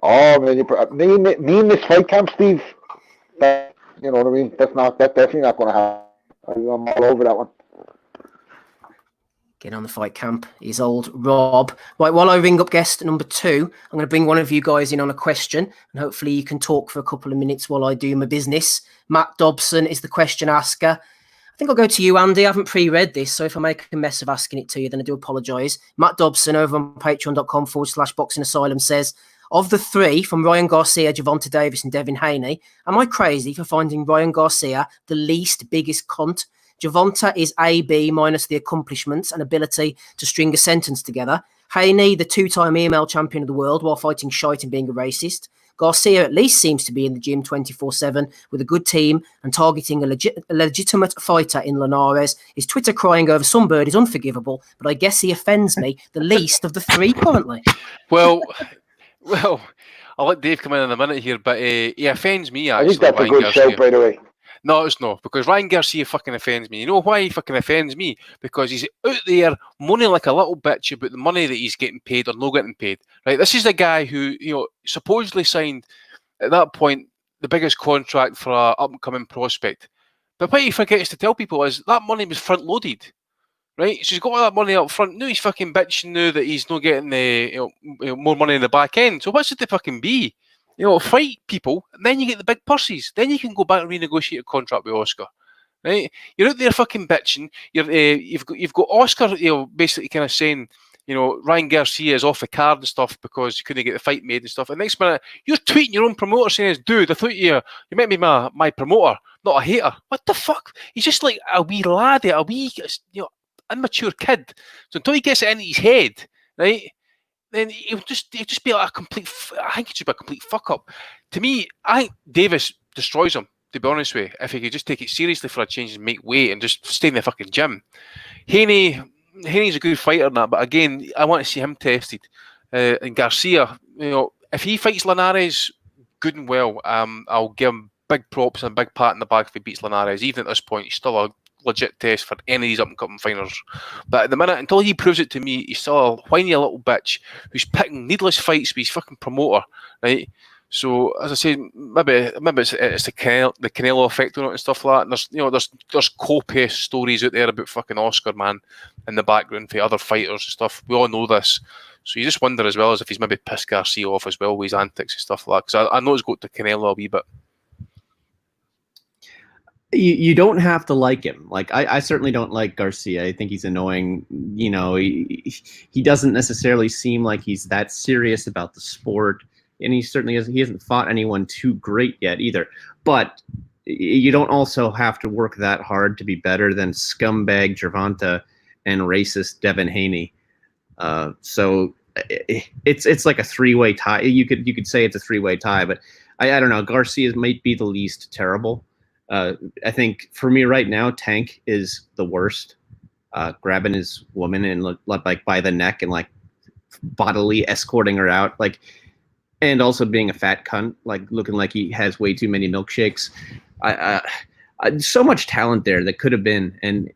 Oh, man, me and this Fight Camp, Steve. That, you know what I mean? That's definitely not going to happen. I'm all over that one. Get on the Fight Camp is old Rob. Right, while I ring up guest number 2, I'm going to bring one of you guys in on a question, and hopefully you can talk for a couple of minutes while I do my business. Matt Dobson is the question asker. I think I'll go to you, Andy. I haven't pre-read this, so if I make a mess of asking it to you, then I do apologise. Matt Dobson over on patreon.com/Boxing Asylum says, of the 3 from Ryan Garcia, Gervonta Davis and Devin Haney, am I crazy for finding Ryan Garcia the least biggest cunt? Gervonta is AB minus the accomplishments and ability to string a sentence together. Haney, the 2-time email champion of the world while fighting shite and being a racist. Garcia at least seems to be in the gym 24/7 with a good team and targeting a legitimate fighter in Linares. His Twitter crying over some bird is unforgivable, but I guess he offends me the least of the 3 currently. Well, I'll let Dave come in a minute here, but he offends me, actually. I think that's a good shout, by the way. No, it's not, because Ryan Garcia fucking offends me. You know why he fucking offends me? Because he's out there moaning like a little bitch about the money that he's getting paid or not getting paid. Right? This is the guy who, supposedly signed, at that point, the biggest contract for an up-and-coming prospect. But what he forgets to tell people is that money was front-loaded. Right? So he's got all that money up front. Now he's fucking bitching now that he's not getting more money in the back end. So what's it to fucking be? Fight people, and then you get the big purses. Then you can go back and renegotiate a contract with Oscar. Right? You're out there fucking bitching. You've got Oscar, basically kind of saying, Ryan Garcia is off the card and stuff because you couldn't get the fight made and stuff. And next minute, you're tweeting your own promoter saying, "Dude, I thought you meant me my promoter, not a hater." What the fuck? He's just like a wee laddie, a wee immature kid. So until he gets it into his head, right? Then he'll just be like a complete. I think he should be a complete fuck up. To me, I think Davis destroys him. To be honest with you, if he could just take it seriously for a change and make weight and just stay in the fucking gym. Haney's a good fighter and that, but again, I want to see him tested. And Garcia, if he fights Linares, good and well. I'll give him big props and a big pat in the back if he beats Linares. Even at this point, he's still a legit test for any of these up-and-coming fighters. But at the minute, until he proves it to me, he's still a whiny little bitch who's picking needless fights with his fucking promoter, right? So, as I say, maybe it's the Canelo effect on it and stuff like that. And there's copious stories out there about fucking Oscar, man, in the background for other fighters and stuff. We all know this. So you just wonder as well as if he's maybe pissed Garcia off as well with his antics and stuff like that. Because I know he's got to Canelo a wee bit. You don't have to like him. Like I certainly don't like Garcia. I think he's annoying. You know, he doesn't necessarily seem like he's that serious about the sport, and he certainly he hasn't fought anyone too great yet either. But you don't also have to work that hard to be better than scumbag Gervonta and racist Devin Haney. So it's like a three-way tie. You could say it's a three-way tie, but I don't know. Garcia might be the least terrible. I think for me right now, Tank is the worst. Grabbing his woman and like by the neck and like bodily escorting her out, like, and also being a fat cunt, like looking like he has way too many milkshakes. So much talent there that could have been, and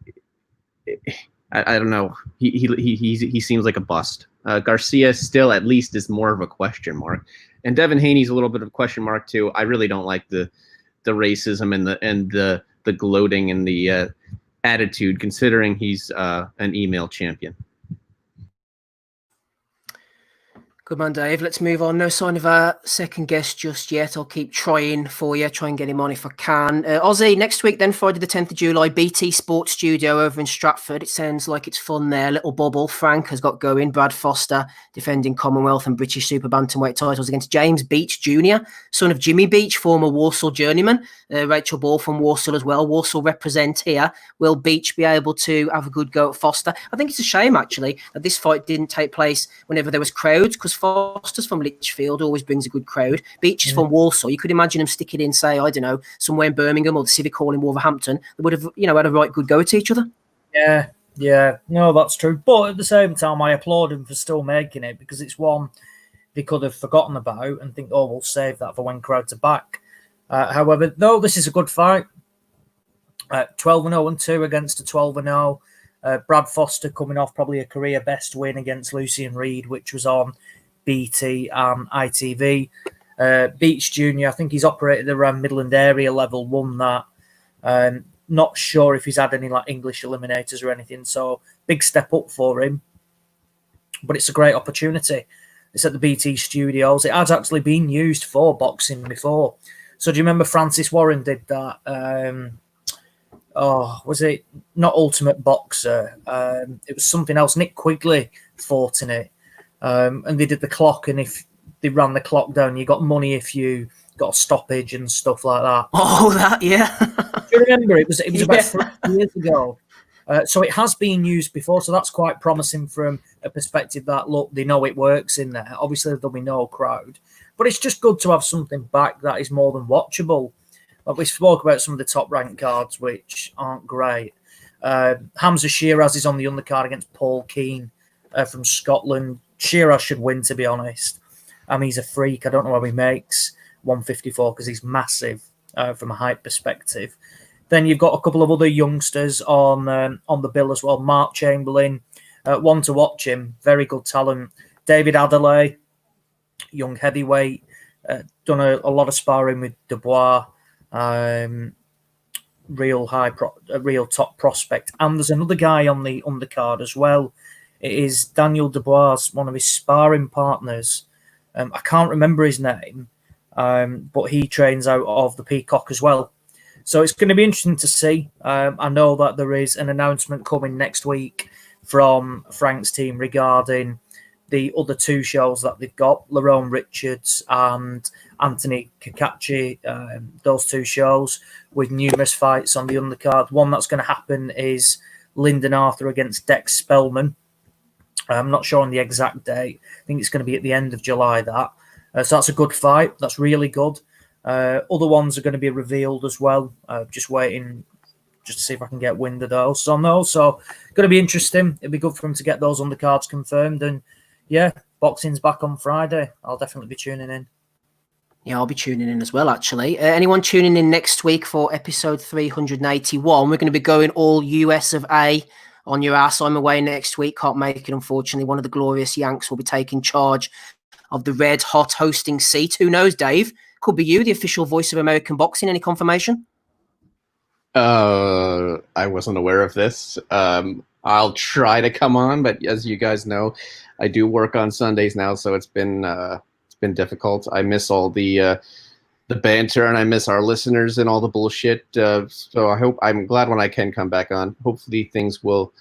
I don't know. He seems like a bust. Garcia still at least is more of a question mark, and Devin Haney's a little bit of a question mark too. I really don't like the racism and the gloating and the attitude, considering he's an email champion. Good man, Dave. Let's move on. No sign of our second guest just yet. I'll keep trying for you. Try and get him on if I can. Ozzy, next week then, Friday the 10th of July, BT Sports Studio over in Stratford. It sounds like it's fun there. Little bubble. Frank has got going. Brad Foster defending Commonwealth and British Super Bantamweight titles against James Beach Jr., son of Jimmy Beach, former Walsall journeyman. Rachel Ball from Walsall as well. Walsall represent here. Will Beach be able to have a good go at Foster? I think it's a shame, actually, that this fight didn't take place whenever there was crowds, because Foster's from Lichfield, always brings a good crowd. Beach is from Walsall. You could imagine them sticking in, say, I don't know, somewhere in Birmingham or the Civic Hall in Wolverhampton. They would have, had a right good go at each other. Yeah. No, that's true. But at the same time, I applaud him for still making it, because it's one they could have forgotten about and think, we'll save that for when crowds are back. However, though, this is a good fight. 12-0-2 against a 12-0. Brad Foster coming off probably a career best win against Lucian Reed, which was on BT and ITV. Beach Jr., I think he's operated around Midland area level, won that. Not sure if he's had any like English eliminators or anything, so big step up for him. But it's a great opportunity. It's at the BT studios. It has actually been used for boxing before. So do you remember Francis Warren did that? Was it not Ultimate Boxer? It was something else. Nick Quigley fought in it. And they did the clock, and if they ran the clock down, you got money if you got a stoppage and stuff like that. Oh, that, yeah. Do you remember? It was about 3 years ago. So it has been used before, so that's quite promising from a perspective that, look, they know it works in there. Obviously, there'll be no crowd. But it's just good to have something back that is more than watchable. Like we spoke about some of the top-ranked cards, which aren't great. Hamza Shiraz is on the undercard against Paul Keane from Scotland. Shiraz should win, to be honest. He's a freak. I don't know how he makes 154 because he's massive from a height perspective. Then you've got a couple of other youngsters on the bill as well. Mark Chamberlain, one to watch him, very good talent. David Adelaide, young heavyweight, done a lot of sparring with Dubois, real top prospect. And there's another guy on the undercard as well. It is Daniel Dubois, one of his sparring partners. I can't remember his name, but he trains out of the Peacock as well. So it's going to be interesting to see. I know that there is an announcement coming next week from Frank's team regarding the other two shows that they've got, Lerone Richards and Anthony Kakachi, those two shows with numerous fights on the undercard. One that's going to happen is Lyndon Arthur against Dex Spellman. I'm not sure on the exact date. I think it's going to be at the end of July, that. So that's a good fight. That's really good. Other ones are going to be revealed as well. Just waiting just to see if I can get wind of those on those. So going to be interesting. It'd be good for him to get those undercards confirmed. And yeah, boxing's back on Friday. I'll definitely be tuning in. Yeah, I'll be tuning in as well, actually. Anyone tuning in next week for episode 381? We're going to be going all US of A on your ass. I'm away next week. Can't make it, unfortunately. One of the glorious Yanks will be taking charge of the red hot hosting seat. Who knows, Dave? Could be you, the official voice of American boxing. Any confirmation? I wasn't aware of this. I'll try to come on, but as you guys know, I do work on Sundays now, so it's been difficult. I miss all the banter, and I miss our listeners and all the bullshit. So I'm glad when I can come back on. Hopefully things will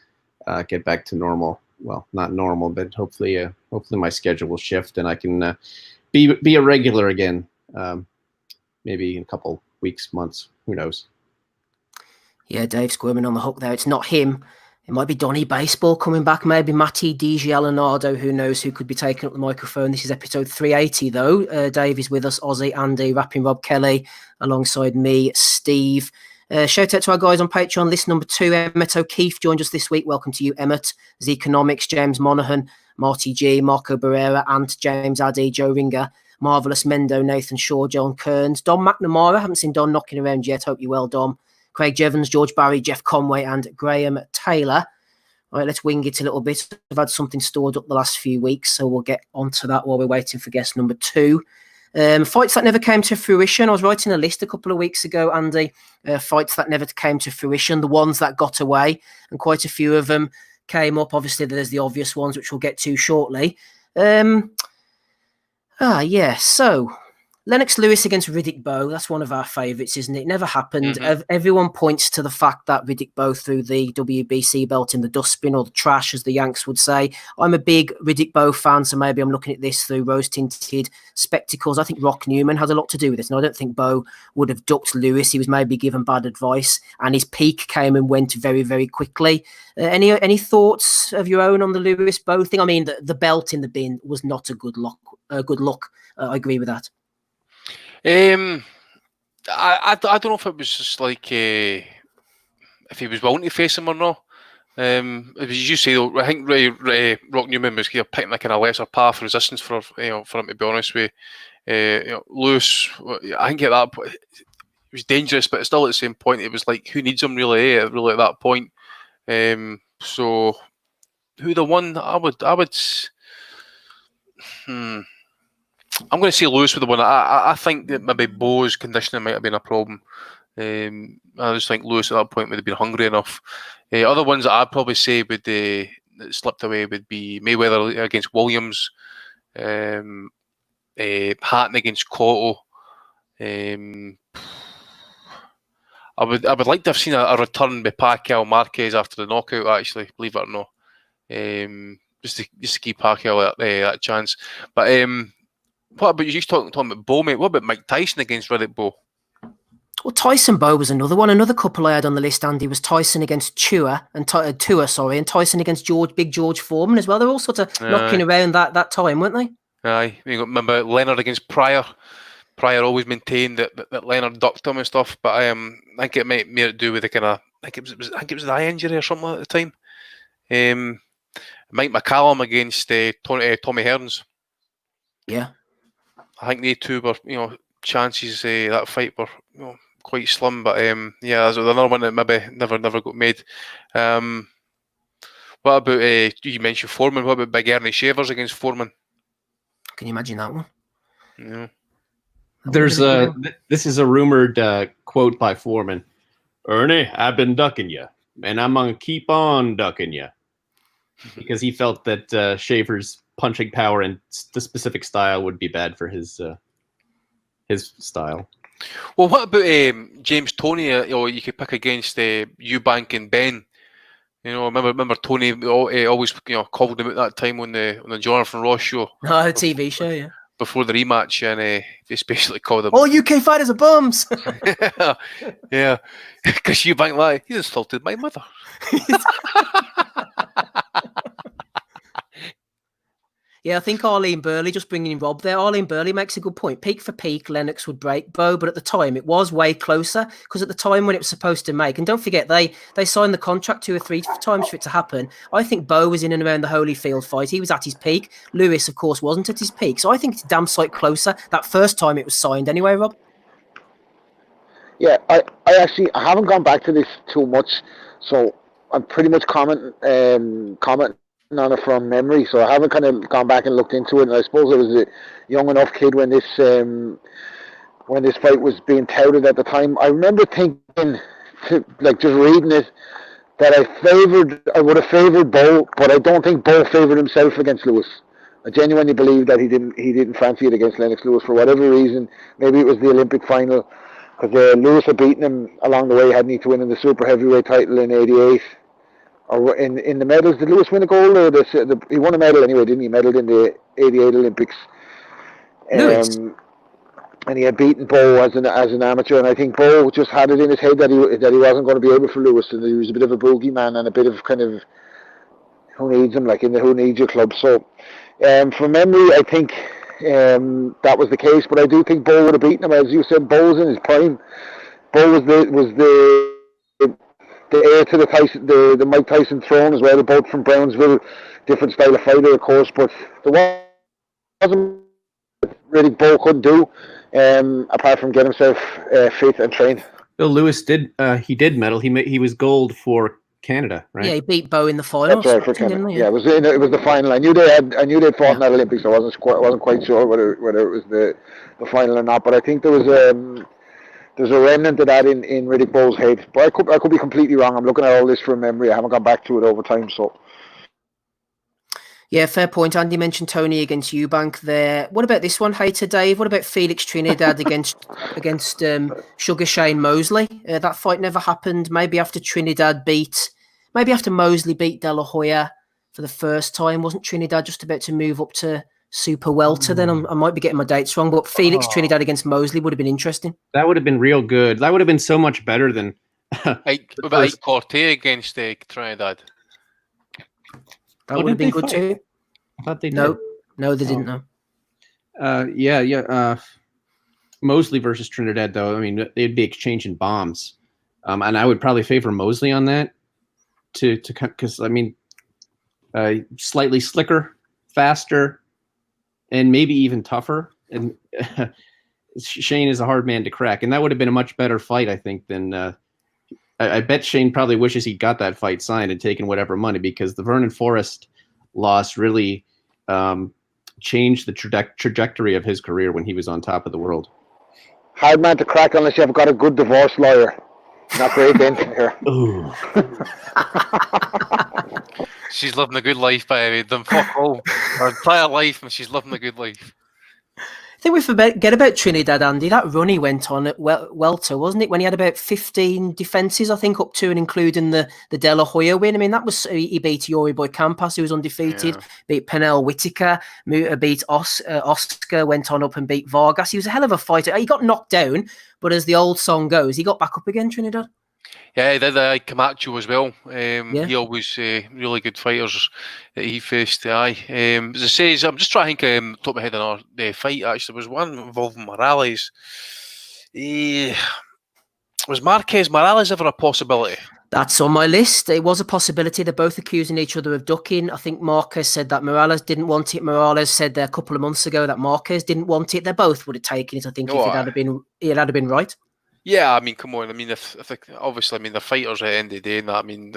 get back to normal. Well, not normal, but hopefully my schedule will shift and I can be a regular again. Maybe in a couple weeks, months, who knows. Yeah, Dave squirming on the hook there. It's not him. It might be Donny Baseball coming back, maybe Matty Digialinardo. Who knows who could be taking up the microphone. This is episode 380, though. Dave is with us, Ozzy, Andy, rapping Rob Kelly, alongside me, Steve. Shout out to our guys on Patreon. List number 2, Emmett O'Keefe joined us this week. Welcome to you, Emmett. Zeconomics, James Monaghan, Marty G, Marco Barrera, Ant, James Addy, Joe Ringer, Marvelous Mendo, Nathan Shaw, John Kearns, Dom McNamara. Haven't seen Don knocking around yet. Hope you're well, Dom. Craig Jevons, George Barry, Jeff Conway, and Graham Taylor. All right, let's wing it a little bit. I've had something stored up the last few weeks, so we'll get onto that while we're waiting for guest number 2. Fights that never came to fruition. I was writing a list a couple of weeks ago, Andy. Fights that never came to fruition, the ones that got away, and quite a few of them came up. Obviously, there's the obvious ones, which we'll get to shortly. So Lennox Lewis against Riddick Bowe. That's one of our favourites, isn't it? Never happened. Mm-hmm. Everyone points to the fact that Riddick Bowe threw the WBC belt in the dustbin or the trash, as the Yanks would say. I'm a big Riddick Bowe fan, so maybe I'm looking at this through rose-tinted spectacles. I think Rock Newman had a lot to do with this, and I don't think Bowe would have ducked Lewis. He was maybe given bad advice, and his peak came and went very, very quickly. Any thoughts of your own on the Lewis Bowe thing? I mean, the belt in the bin was not a good look. I agree with that. I don't know if it was just like if he was willing to face him or not. As you say, though, I think Rock Newman was picking a kind of lesser path of resistance for him, to be honest with Lewis. I think at that point it was dangerous, but still at the same point it was like, who needs him really? Really at that point. So who the one? I would. I'm going to say Lewis with the one. I think that maybe Bowe's conditioning might have been a problem. I just think Lewis at that point would have been hungry enough. Other ones that I'd probably say would that slipped away would be Mayweather against Williams, Hatton against Cotto. I would like to have seen a return by Pacquiao Marquez after the knockout. Actually, believe it or not, just to give Pacquiao that chance. But what about you? Talking about Bowe, mate? What about Mike Tyson against Riddick Bowe? Well, Tyson Bowe was another one. Another couple I had on the list, Andy, was Tyson against Tszyu and Tyson against Big George Foreman as well. They're all sort of knocking around that time, weren't they? Aye. Remember Leonard against Pryor? Pryor always maintained that Leonard ducked him and stuff, but I think it might more to do with the kind of I think it was an eye injury or something at the time. Mike McCallum against Tommy Hearns. Yeah. I think they two were, chances that fight were quite slim, but there's another one that maybe never got made. What about you mentioned Foreman? What about Big Ernie Shavers against Foreman? Can you imagine that one? Yeah. There's this is a rumored quote by Foreman. Ernie, I've been ducking you, and I'm gonna keep on ducking you, because he felt that Shaver's punching power and the specific style would be bad for his style. Well, what about James Toney? You could pick against Eubank and Ben. Remember Tony always called him at that time on the Jonathan Ross show. The TV show, yeah. Before the rematch, and he basically called him. All UK fighters are bums. Yeah, because Eubank he insulted my mother. Yeah, I think Arlene Burley, just bringing in Rob there, Arlene Burley makes a good point. Peak for peak, Lennox would break Bo, but at the time it was way closer, because at the time when it was supposed to make, and don't forget, they signed the contract 2 or 3 times for it to happen. I think Bo was in and around the Holyfield fight. He was at his peak. Lewis, of course, wasn't at his peak. So I think it's a damn sight closer. That first time it was signed anyway, Rob. Yeah, I haven't gone back to this too much, so I'm pretty much commenting on it from memory, so I haven't kind of gone back and looked into it. And I suppose I was a young enough kid when this fight was being touted at the time. I remember thinking, like just reading it, that I would have favoured Bo, but I don't think Bo favoured himself against Lewis. I genuinely believe that he didn't fancy it against Lennox Lewis for whatever reason. Maybe it was the Olympic final, because Lewis had beaten him along the way, hadn't he, to winning the super heavyweight title in '88. Or in the medals, did Lewis win a gold? Or he won a medal anyway, didn't he? Medaled in the '88 Olympics. Lewis. And he had beaten Bo as an amateur, and I think Bo just had it in his head that he wasn't going to be able for Lewis, and he was a bit of a boogeyman and a bit of kind of who needs him, like in the who needs you club. So, from memory, I think that was the case, but I do think Bo would have beaten him. As you said, Bo was in his prime. Bo was the heir to the Mike Tyson throne as well. Both from Brownsville, different style of fighter, of course, but there wasn't really Bo couldn't do apart from get himself fit and train. Bill Lewis did medal. He was gold for Canada, right? Yeah, he beat Bo in the final. That's right, for Canada. Yeah, it was the final. I knew they fought in that Olympics. I wasn't quite sure whether it was the final or not. But I think there's a remnant of that in Riddick Bowe's head. But I could be completely wrong. I'm looking at all this from memory. I haven't gone back to it over time. So. Yeah, fair point. Andy mentioned Tony against Eubank there. What about this one, Hater Dave? What about Felix Trinidad against Sugar Shane Mosley? That fight never happened. Maybe after Mosley beat De La Hoya for the first time. Wasn't Trinidad just about to move up to super welter then? I might be getting my dates wrong, but Felix Trinidad against Mosley would have been interesting. That would have been real good. That would have been so much better than about Corte against Trinidad. That would have been good too. I thought they did. No, they didn't know. Mosley versus Trinidad, though. I mean, they'd be exchanging bombs, and I would probably favor Mosley on that. Because I mean, slightly slicker, faster, and maybe even tougher. And Shane is a hard man to crack, and that would have been a much better fight, I think, than. I bet Shane probably wishes he got that fight signed and taken whatever money, because the Vernon Forrest loss really changed the trajectory of his career when he was on top of the world. Hard man to crack unless you have got a good divorce lawyer. Not great then here. Ooh. She's living a good life, by the way. Them fuck all. Her entire life, and she's living a good life. I think we forget about Trinidad, Andy. That run he went on at welter, wasn't it? When he had about 15 defences, I think, up to and including the De La Hoya win. I mean, that was he beat Yuri Boy Campas, who was undefeated. Yeah. Beat Penel Whitaker. Beat Oscar. Went on up and beat Vargas. He was a hell of a fighter. He got knocked down, but as the old song goes, he got back up again. Trinidad. Yeah, he did Camacho as well. He always really good fighters that he faced. As I say, I'm just trying to think top of my head on our fight. Actually, there was one involving Morales. Was Marquez Morales ever a possibility? That's on my list. It was a possibility. They're both accusing each other of ducking. I think Marquez said that Morales didn't want it. Morales said there a couple of months ago that Marquez didn't want it. They both would have taken it. I think if it had been right. Yeah, I mean, come on. I mean, if obviously, I mean, the fighters at the end of the day, and that, I mean,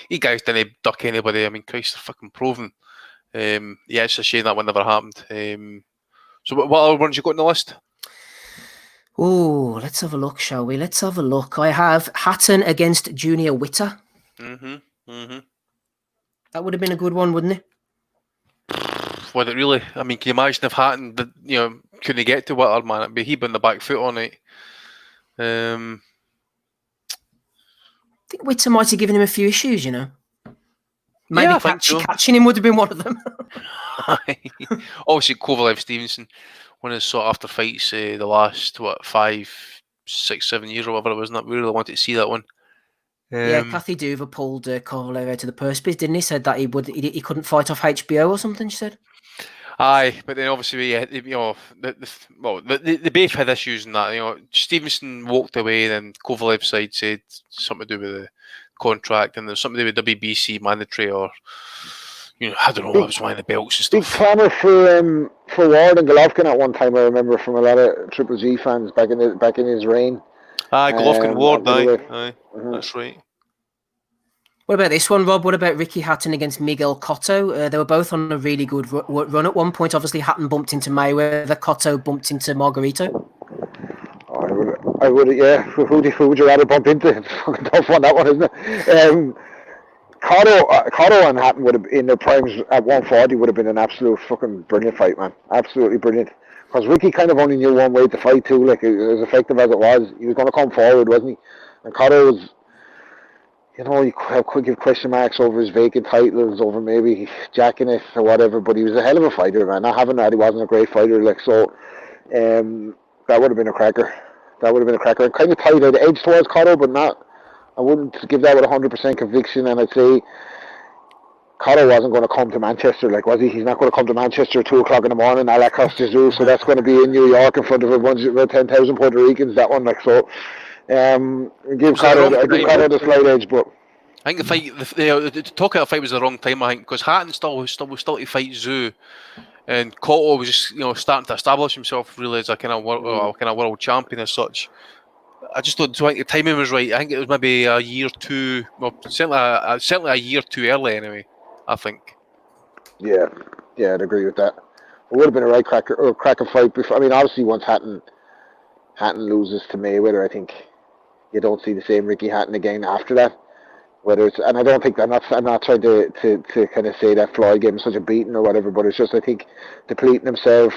you guys didn't duck anybody. I mean, Christ, they're fucking proven. Yeah, it's a shame that one never happened. So, what other ones you got on the list? Oh, let's have a look, shall we? Let's have a look. I have Hatton against Junior Witter. That would have been a good one, wouldn't it? Would it really? I mean, can you imagine if Hatton, couldn't get to Witter, man? It'd be he on the back foot on it. I think Witter might have given him a few issues, Maybe catching him would have been one of them. Obviously, Kovalev Stevenson, one of the sought after fights the last 5, 6, 7 years or whatever it was. Not really wanted to see that one. Kathy Duver pulled Kovalev out of the purse bid, didn't he? Said that he couldn't fight off HBO or something. She said. Aye, but then obviously, yeah, they both had issues in that. Stevenson walked away, then Kovalev's side said something to do with the contract, and there's something to do with WBC mandatory, or I don't know. It was one of the belts and stuff. Big clamour for Ward and Golovkin at one time. I remember from a lot of Triple G fans back in his reign. Aye, Golovkin Ward. Aye, that's right. What about this one, Rob? What about Ricky Hatton against Miguel Cotto? They were both on a really good run at one point. Obviously, Hatton bumped into Mayweather, Cotto bumped into Margarito. I would, yeah. Who would you rather bump into? It's a fucking tough one, that one, isn't it? Cotto and Hatton would have, in their primes at 140, would have been an absolute fucking brilliant fight, man. Absolutely brilliant. Because Ricky kind of only knew one way to fight too. Like, as effective as it was, he was going to come forward, wasn't he? And Cotto was. You could give question marks over his vacant titles, over maybe jacking it or whatever, but he was a hell of a fighter, man. Not having that, he wasn't a great fighter, that would have been a cracker. And kind of tied at the edge towards Cotto, but not. I wouldn't give that with 100% conviction, and I'd say Cotto wasn't going to come to Manchester, was he? He's not going to come to Manchester at 2 o'clock in the morning, a la Tszyu, so that's going to be in New York in front of about 10,000 Puerto Ricans, that one, give Cotto the slight edge, but I think the talk of the fight was the wrong time. I think because Hatton was still to fight Tszyu, and Cotto was just starting to establish himself really as a kind of world champion as such. I just don't think the timing was right. I think it was maybe a year or two, well, certainly a year too early anyway. I think. Yeah, I'd agree with that. It would have been a right cracker fight before. I mean, obviously once Hatton loses to Mayweather, I think you don't see the same Ricky Hatton again after that. Whether it's, and I don't think I'm not trying to kind of say that Floyd gave him such a beating or whatever, but it's just I think depleting himself,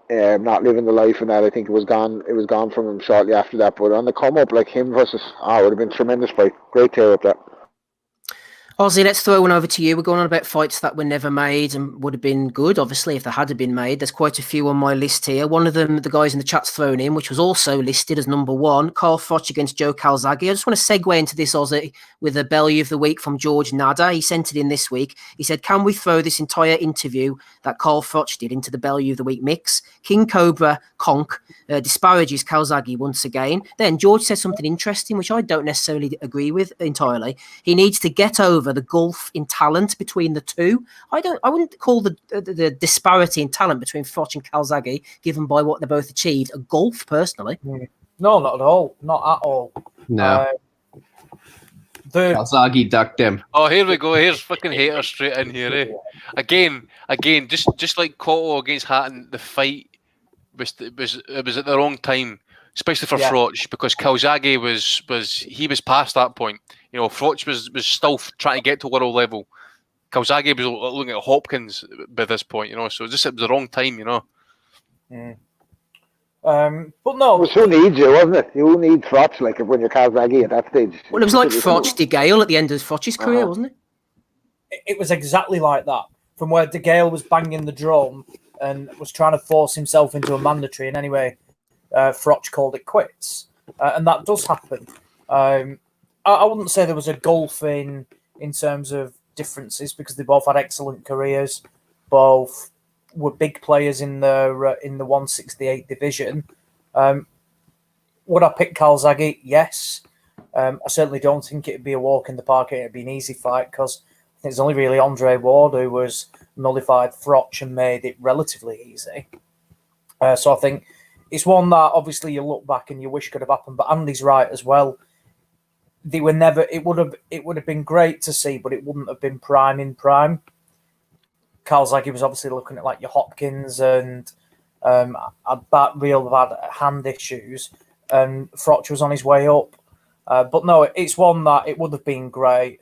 not living the life and that. I think it was gone from him shortly after that. But on the come up, like him versus, it would have been a tremendous fight. Great tear up that. Ozzy, let's throw one over to you. We're going on about fights that were never made and would have been good, obviously, if they had been made. There's quite a few on my list here. One of them, the guys in the chat's thrown in, which was also listed as number 1, Carl Froch against Joe Calzaghe. I just want to segue into this, Ozzy, with a belly of the week from George Nada. He sent it in this week. He said, can we throw this entire interview that Carl Froch did into the belly of the week mix? King Cobra Conk disparages Calzaghe once again. Then George said something interesting, which I don't necessarily agree with entirely. He needs to get over the gulf in talent between the two. I wouldn't call the disparity in talent between Froch and Calzaghe, given by what they both achieved, a gulf personally. No, not at all. Not at all. No. Calzaghe ducked him. Oh, here we go. Here's fucking hater straight in here. Eh? Again, just like Cotto against Hatton, the fight was at the wrong time, especially for Froch, because Calzaghe was past that point. Froch was still trying to get to world level. Calzaghe was looking at Hopkins by this point, so it was the wrong time, But no, it was who needs you, wasn't it? You need Froch when you're Calzaghe at that stage. Well, it was like Froch De Gale at the end of Froch's career, wasn't it? It was exactly like that. From where De Gale was banging the drum and was trying to force himself into a mandatory, and anyway, Froch called it quits, and that does happen. I wouldn't say there was a gulf in terms of differences because they both had excellent careers. Both were big players in the 168 division. Would I pick Calzaghe? Yes. I certainly don't think it'd be a walk in the park. It'd be an easy fight because I think it's only really Andre Ward who was nullified Froch and made it relatively easy. So I think it's one that obviously you look back and you wish could have happened. But Andy's right as well. They were never. It would have been great to see, but it wouldn't have been prime in prime. Calzaghe was obviously looking at like your Hopkins and had that real bad hand issues, and Froch was on his way up. But no, it's one that it would have been great.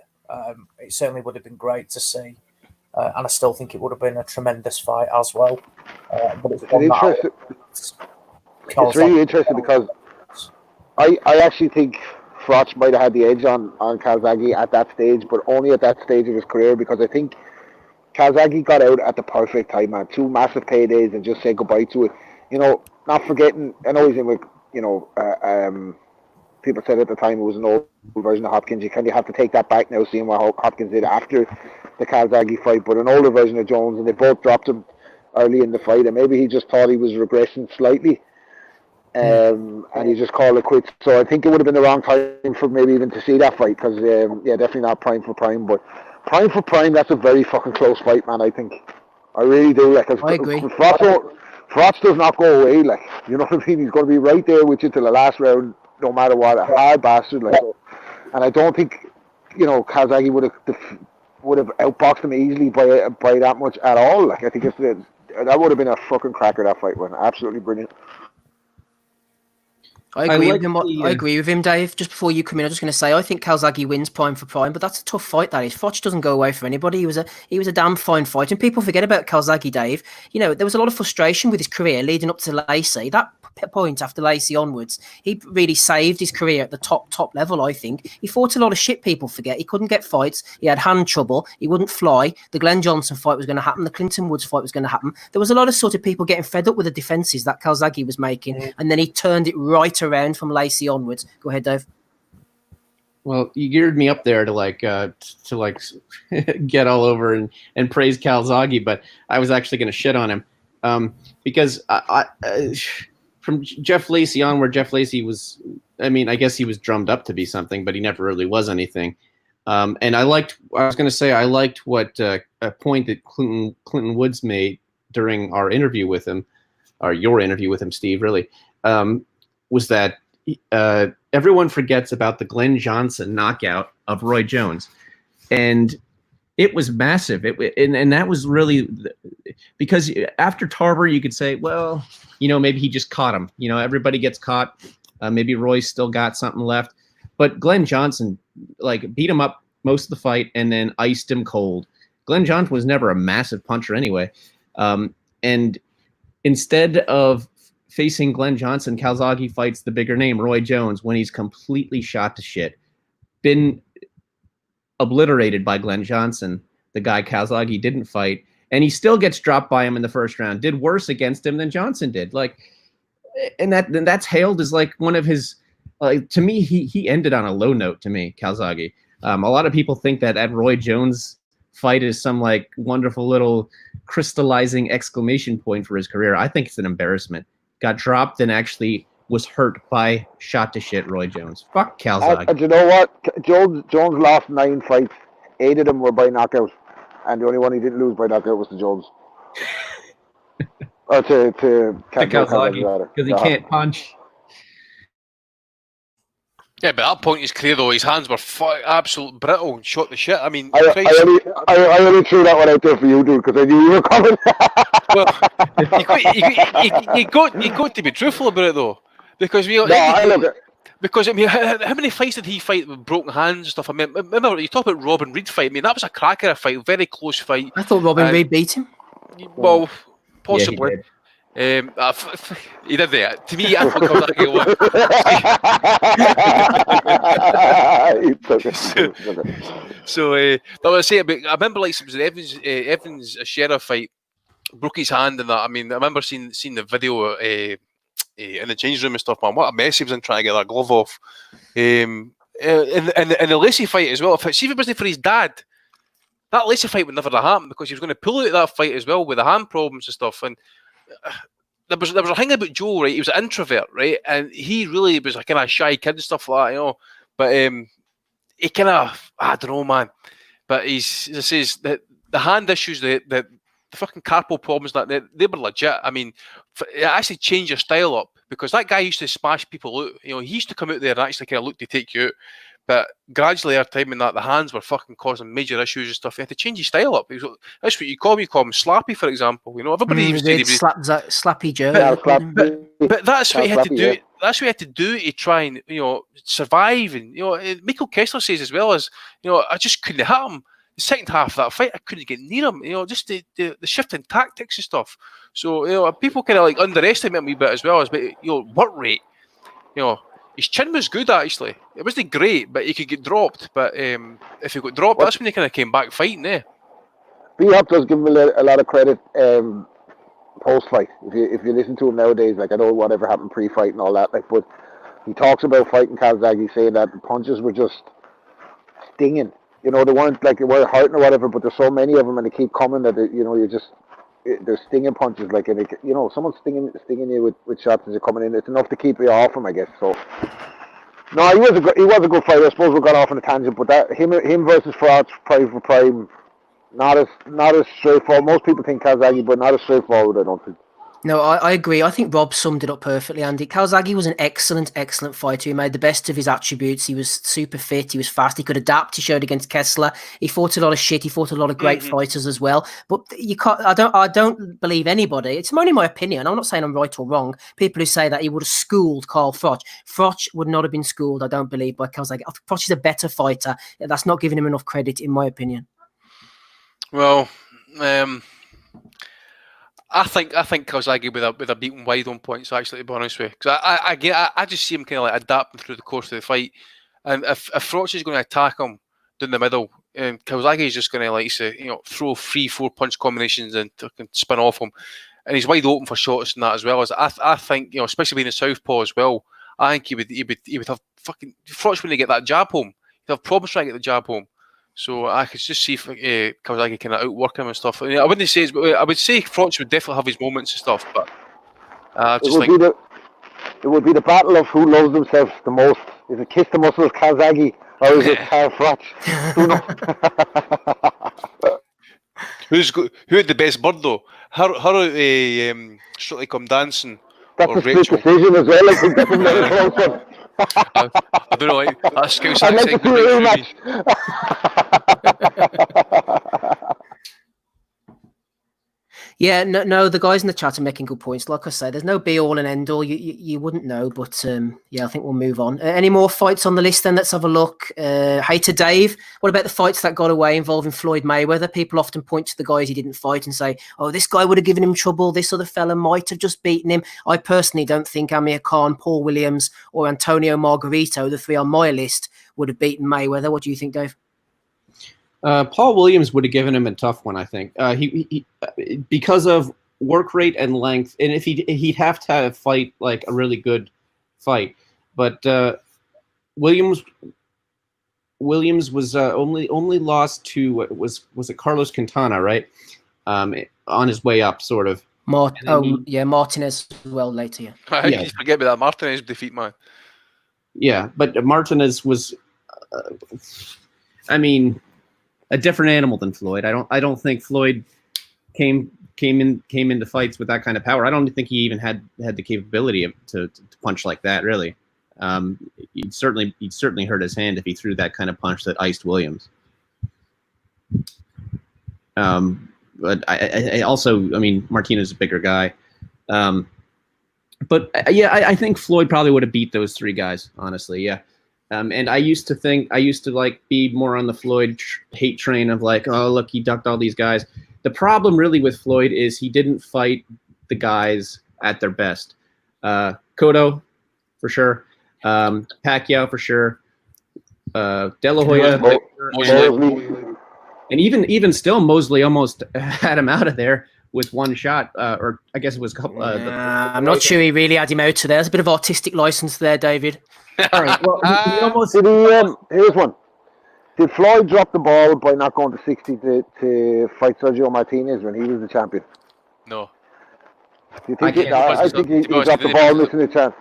It certainly would have been great to see, and I still think it would have been a tremendous fight as well. But it's really interesting because I actually think Froch might have had the edge on Calzaghe at that stage, but only at that stage of his career, because I think Calzaghe got out at the perfect time, man. 2 massive paydays and just said goodbye to it. Not forgetting, I know he's in with, people said at the time it was an old version of Hopkins. You kind of have to take that back now, seeing what Hopkins did after the Calzaghe fight, but an older version of Jones, and they both dropped him early in the fight, and maybe he just thought he was regressing slightly, and he just called it quits. So I think it would have been the wrong time for maybe even to see that fight, because definitely not prime for prime, but prime for prime, that's a very fucking close fight, man. I think I really do. Like, I agree. Froch does not go away. Like, you know what I mean? He's going to be right there with you till the last round, no matter what. A hard bastard, like. And I don't think, Calzaghe would have outboxed him easily by that much at all. Like, I think that would have been a fucking cracker, that fight one. Absolutely brilliant. I agree with him, Dave. Just before you come in, I'm just going to say I think Calzaghe wins prime for prime, but that's a tough fight. That is. Froch doesn't go away for anybody. He was a damn fine fight, and people forget about Calzaghe, Dave. There was a lot of frustration with his career leading up to Lacey. That point after Lacey onwards, he really saved his career at the top level. I think he fought a lot of shit. People forget he couldn't get fights. He had hand trouble. He wouldn't fly. The Glenn Johnson fight was going to happen. The Clinton Woods fight was going to happen. There was a lot of sort of people getting fed up with the defenses that Calzaghe was making, and then he turned it right around from Lacey onwards. Go ahead, Dave. Well, you geared me up there to get all over and praise Calzaghe, but I was actually going to shit on him because I from Jeff Lacey on, where Jeff Lacey was, I guess he was drummed up to be something, but he never really was anything. And I liked what a point that Clinton Woods made during our interview with him, or your interview with him, Steve, really, was that everyone forgets about the Glenn Johnson knockout of Roy Jones. And it was massive. And that was really because after Tarver, you could say, well, maybe he just caught him. Everybody gets caught. Maybe Roy's still got something left. But Glenn Johnson, beat him up most of the fight and then iced him cold. Glenn Johnson was never a massive puncher anyway. And instead of facing Glenn Johnson, Calzaghe fights the bigger name, Roy Jones, when he's completely shot to shit. Been obliterated by Glenn Johnson, the guy Calzaghe didn't fight, and he still gets dropped by him in the first round. Did worse against him than Johnson did. And that's hailed as one of his. To me, he ended on a low note. To me, Calzaghe. A lot of people think that Roy Jones fight is some wonderful little crystallizing exclamation point for his career. I think it's an embarrassment. Got dropped and actually was hurt by shot to shit Roy Jones. Fuck Calzaghe. And you know what? Jones lost 9 fights. 8 of them were by knockout, and the only one he didn't lose by knockout was to Jones. Or to Calzaghe, because he can't punch. Yeah, but at that point in his career, though, his hands were absolute brittle and shot the shit. I only threw that one out there for you, dude, because I knew you were coming. Well, you got to be truthful about it, though, because because how many fights did he fight with broken hands and stuff? Remember you talk about Robin Reed fight. That was a cracker fight, very close fight. I thought Robin Reed beat him. Well, possibly. Yeah, he did that. To me, I thought Calzaghe won. So I was saying, I remember it was an Evans Sheriff fight. Broke his hand and that. I remember seeing the video in the change room and stuff. Man, what a mess he was in trying to get that glove off. In the Lacey fight as well. See if it wasn't for his dad, that Lacey fight would never have happened, because he was going to pull out that fight as well with the hand problems and stuff. And there was a thing about Joe, right? He was an introvert, right? And he really was a kind of shy kid and stuff like that, But he kind of, I don't know, man. But the hand issues, the fucking carpal problems, they were legit. It actually changed your style up, because that guy used to smash people out. He used to come out there and actually kind of look to take you out. But gradually, over time, the hands were fucking causing major issues and stuff. He had to change his style up. That's what you call him. You call him Slappy, for example. Everybody even said he was Slappy Joe. But that's what he had to do. Yeah. That's what he had to do to try and survive. And Michael Kessler says as well as I just couldn't hit him. The second half of that fight, I couldn't get near him. Just the shift in tactics and stuff. So people kind of underestimate me a bit as well as work rate. His chin was good, actually. It wasn't great, but he could get dropped. But if he got dropped, that's when he kind of came back fighting, eh? B-Hop does give him a lot of credit post-fight. If you listen to him nowadays, I know whatever happened pre-fight and all that, but he talks about fighting Calzaghe, saying that the punches were just stinging. They weren't they were hurting or whatever, but there's so many of them and they keep coming that there's stinging punches, like someone stinging you with shots as you're coming in. It's enough to keep you off him, I guess. So no, he was a good fighter. I suppose we got off on a tangent, but that him versus Froch, prime for prime, not as straightforward. Most people think Calzaghe, but not as straightforward, I don't think. No, I agree. I think Rob summed it up perfectly, Andy. Calzaghe was an excellent fighter. He made the best of his attributes. He was super fit. He was fast. He could adapt. He showed against Kessler. He fought a lot of shit. He fought a lot of great fighters as well. But you can't. I don't believe anybody. It's only my opinion. I'm not saying I'm right or wrong. People who say that he would have schooled Carl Froch. Froch would not have been schooled, I don't believe, by Calzaghe. Froch is a better fighter. That's not giving him enough credit, in my opinion. Well, I think Calzaghe with a beaten wide on points, actually, to be honest with you. Because I just see him kind of like adapting through the course of the fight. And if Froch is going to attack him down the middle, Calzaghe is just going to, like, say, throw 3-4 punch combinations and spin off him. And he's wide open for shots and that as well. As I think, especially being a southpaw as well, I think he would have fucking Froch when they get that jab home. He'd have problems trying to get the jab home. So I could just see Calzaghe kind of outwork him and stuff. I wouldn't say I would say Froch would definitely have his moments and stuff, but it would be the battle of who loves themselves the most. Is it Kiss the Muscles Calzaghe or is it Carl Froch? Who had the best bird though? Her Strictly Come Dancing. That's or a split Rachel. decision as well. I think that's a very close one. I don't know, like that Scouse I'd like accent. to see a rematch. Yeah, no, the guys in the chat are making good points. Like I say, there's no be all and end all. You wouldn't know, but yeah, I think we'll move on. Any more fights on the list then? Let's have a look. Hater Dave, what about the fights that got away involving Floyd Mayweather? People often point to the guys he didn't fight and say, oh, this guy would have given him trouble. This other fella might have just beaten him. I personally don't think Amir Khan, Paul Williams, or Antonio Margarito, the three on my list, would have beaten Mayweather. What do you think, Dave? Paul Williams would have given him a tough one, I think. He because of work rate and length, and if he'd have to fight like a really good fight. But Williams was only lost to was it Carlos Quintana, right? On his way up, sort of. Martinez as well later. Yeah. You forget about that Martinez defeat, man. Yeah, but Martinez was, a different animal than Floyd. I don't think Floyd came into fights with that kind of power. I don't think he even had the capability to punch like that. Really, he'd certainly hurt his hand if he threw that kind of punch that iced Williams. But I also, Martinez is a bigger guy. But I think Floyd probably would have beat those three guys. Honestly, yeah. And I used to like be more on the Floyd hate train of like, oh, look, he ducked all these guys. The problem really with Floyd is he didn't fight the guys at their best. Cotto, for sure. Pacquiao, for sure. De La Hoya. And even still, Mosley almost had him out of there with one shot. Or I guess it was a couple. I'm not sure he really had him out of there. There's a bit of artistic license there, David. All right. Well, he almost. Here's one. Did Floyd drop the ball by not going to 60 to fight Sergio Martinez when he was the champion? No. Do you think I think he dropped the ball, missing a chance.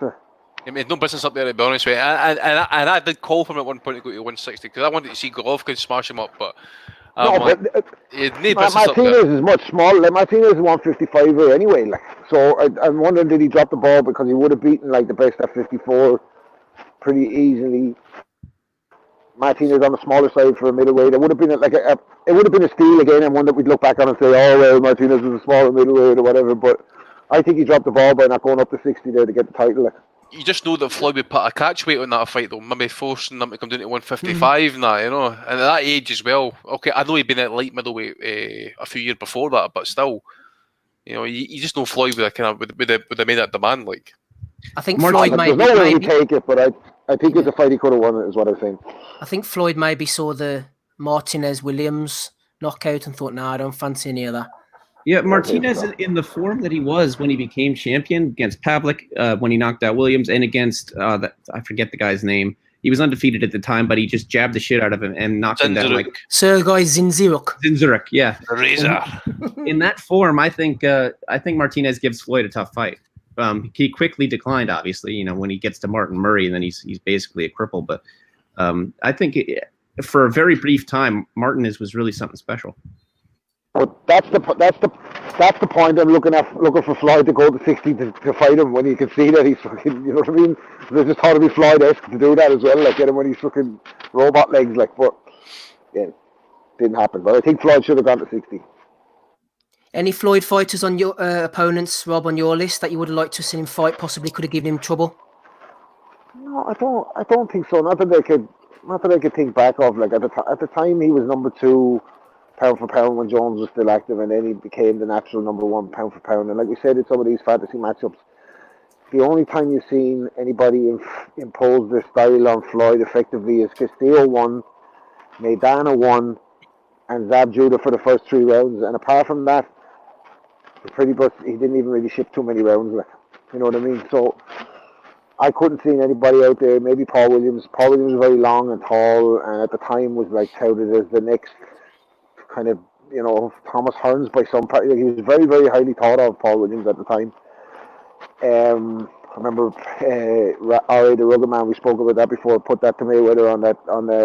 He made no business up there, to be honest with you. And I did call for him at one point to go to 160 because I wanted to see Golovkin smash him up, but. Martinez is much smaller. Like, Martinez is 155 anyway. Like, so I'm wondering, did he drop the ball because he would have beaten like the best at 54 pretty easily? Martinez on the smaller side for a middleweight. It would have been it would have been a steal again, and one that we'd look back on and say, oh well, Martinez was a smaller middleweight or whatever. But I think he dropped the ball by not going up to 60 there to get the title. Like. You just know that Floyd would put a catch weight on that fight, though. Maybe forcing them to come down to 155 and that, And at that age as well. Okay, I know he'd been at light middleweight a few years before that, but still, you just know Floyd would have made that demand. Like, I think Floyd maybe take it, but I think it's a fight he could have won. Is what I'm saying. I think Floyd maybe saw the Martinez Williams knockout and thought, "No, I don't fancy any of that." Yeah, Martinez in the form that he was when he became champion against Pavlik, when he knocked out Williams, and against I forget the guy's name. he was undefeated at the time, but he just jabbed the shit out of him and knocked him down like Sergei Zinzuruk. Yeah, the razor. In that form, I think Martinez gives Floyd a tough fight. He quickly declined, obviously, when he gets to Martin Murray, and then he's basically a cripple. But I think for a very brief time, Martinez was really something special. But that's the point I'm looking for Floyd to go to 60 to fight him when you can see that he's fucking, you know what I mean? They just thought it'd be Floyd-esque to do that as well, like get him when he's fucking robot legs, like. But yeah, didn't happen. But I think Floyd should have gone to 60. Any Floyd fighters on your opponents, Rob, on your list that you would have liked to see him fight? Possibly could have given him trouble. No, I don't think so. Not that I could think back of. Like at the time, he was number 2 pound for pound when Jones was still active, and then he became the natural number 1 pound for pound. And like we said, in some of these fantasy matchups, the only time you've seen anybody impose their style on Floyd effectively is Castillo won, Maidana won, and Zab Judah for the first 3 rounds. And apart from that, pretty much he didn't even really ship too many rounds. Like, you know what I mean? So I couldn't see anybody out there. Maybe Paul Williams. Paul Williams was very long and tall, and at the time was like touted as the next kind of, Thomas Hearns by some part. He was very, very highly thought of, Paul Williams, at the time. I remember R.A. the Rugged Man, we spoke about that before, put that to Mayweather on that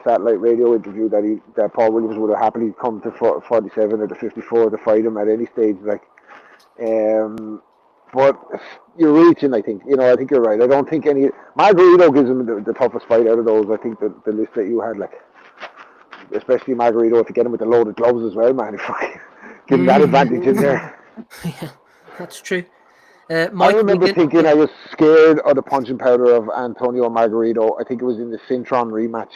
satellite radio interview that Paul Williams would have happily come to 47 or to 54 to fight him at any stage. Like, but you're reaching, I think. I think you're right. I don't think Margarito gives him the toughest fight out of those. I think the list that you had, like, especially Margarito, if you get him with the loaded gloves as well, man, give him that advantage in there. Yeah, that's true. I remember thinking I was scared of the punching powder of Antonio Margarito. I think it was in the Cintron rematch,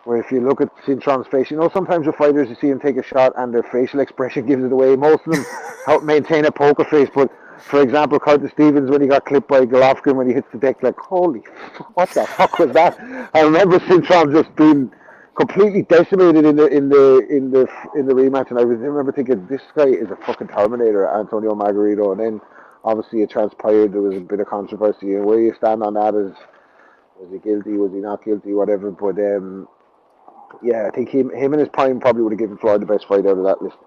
where if you look at Cintron's face, sometimes the fighters, you see them take a shot and their facial expression gives it away. Most of them help maintain a poker face, but for example, Curtis Stevens, when he got clipped by Golovkin when he hits the deck, like, holy fuck, what the fuck was that? I remember Cintron just being completely decimated in the rematch, and I remember thinking, this guy is a fucking Terminator, Antonio Margarito. And then obviously it transpired there was a bit of controversy, and where you stand on that is, was he guilty, was he not guilty, whatever. But yeah, I think him in his prime probably would have given Floyd the best fight out of that list.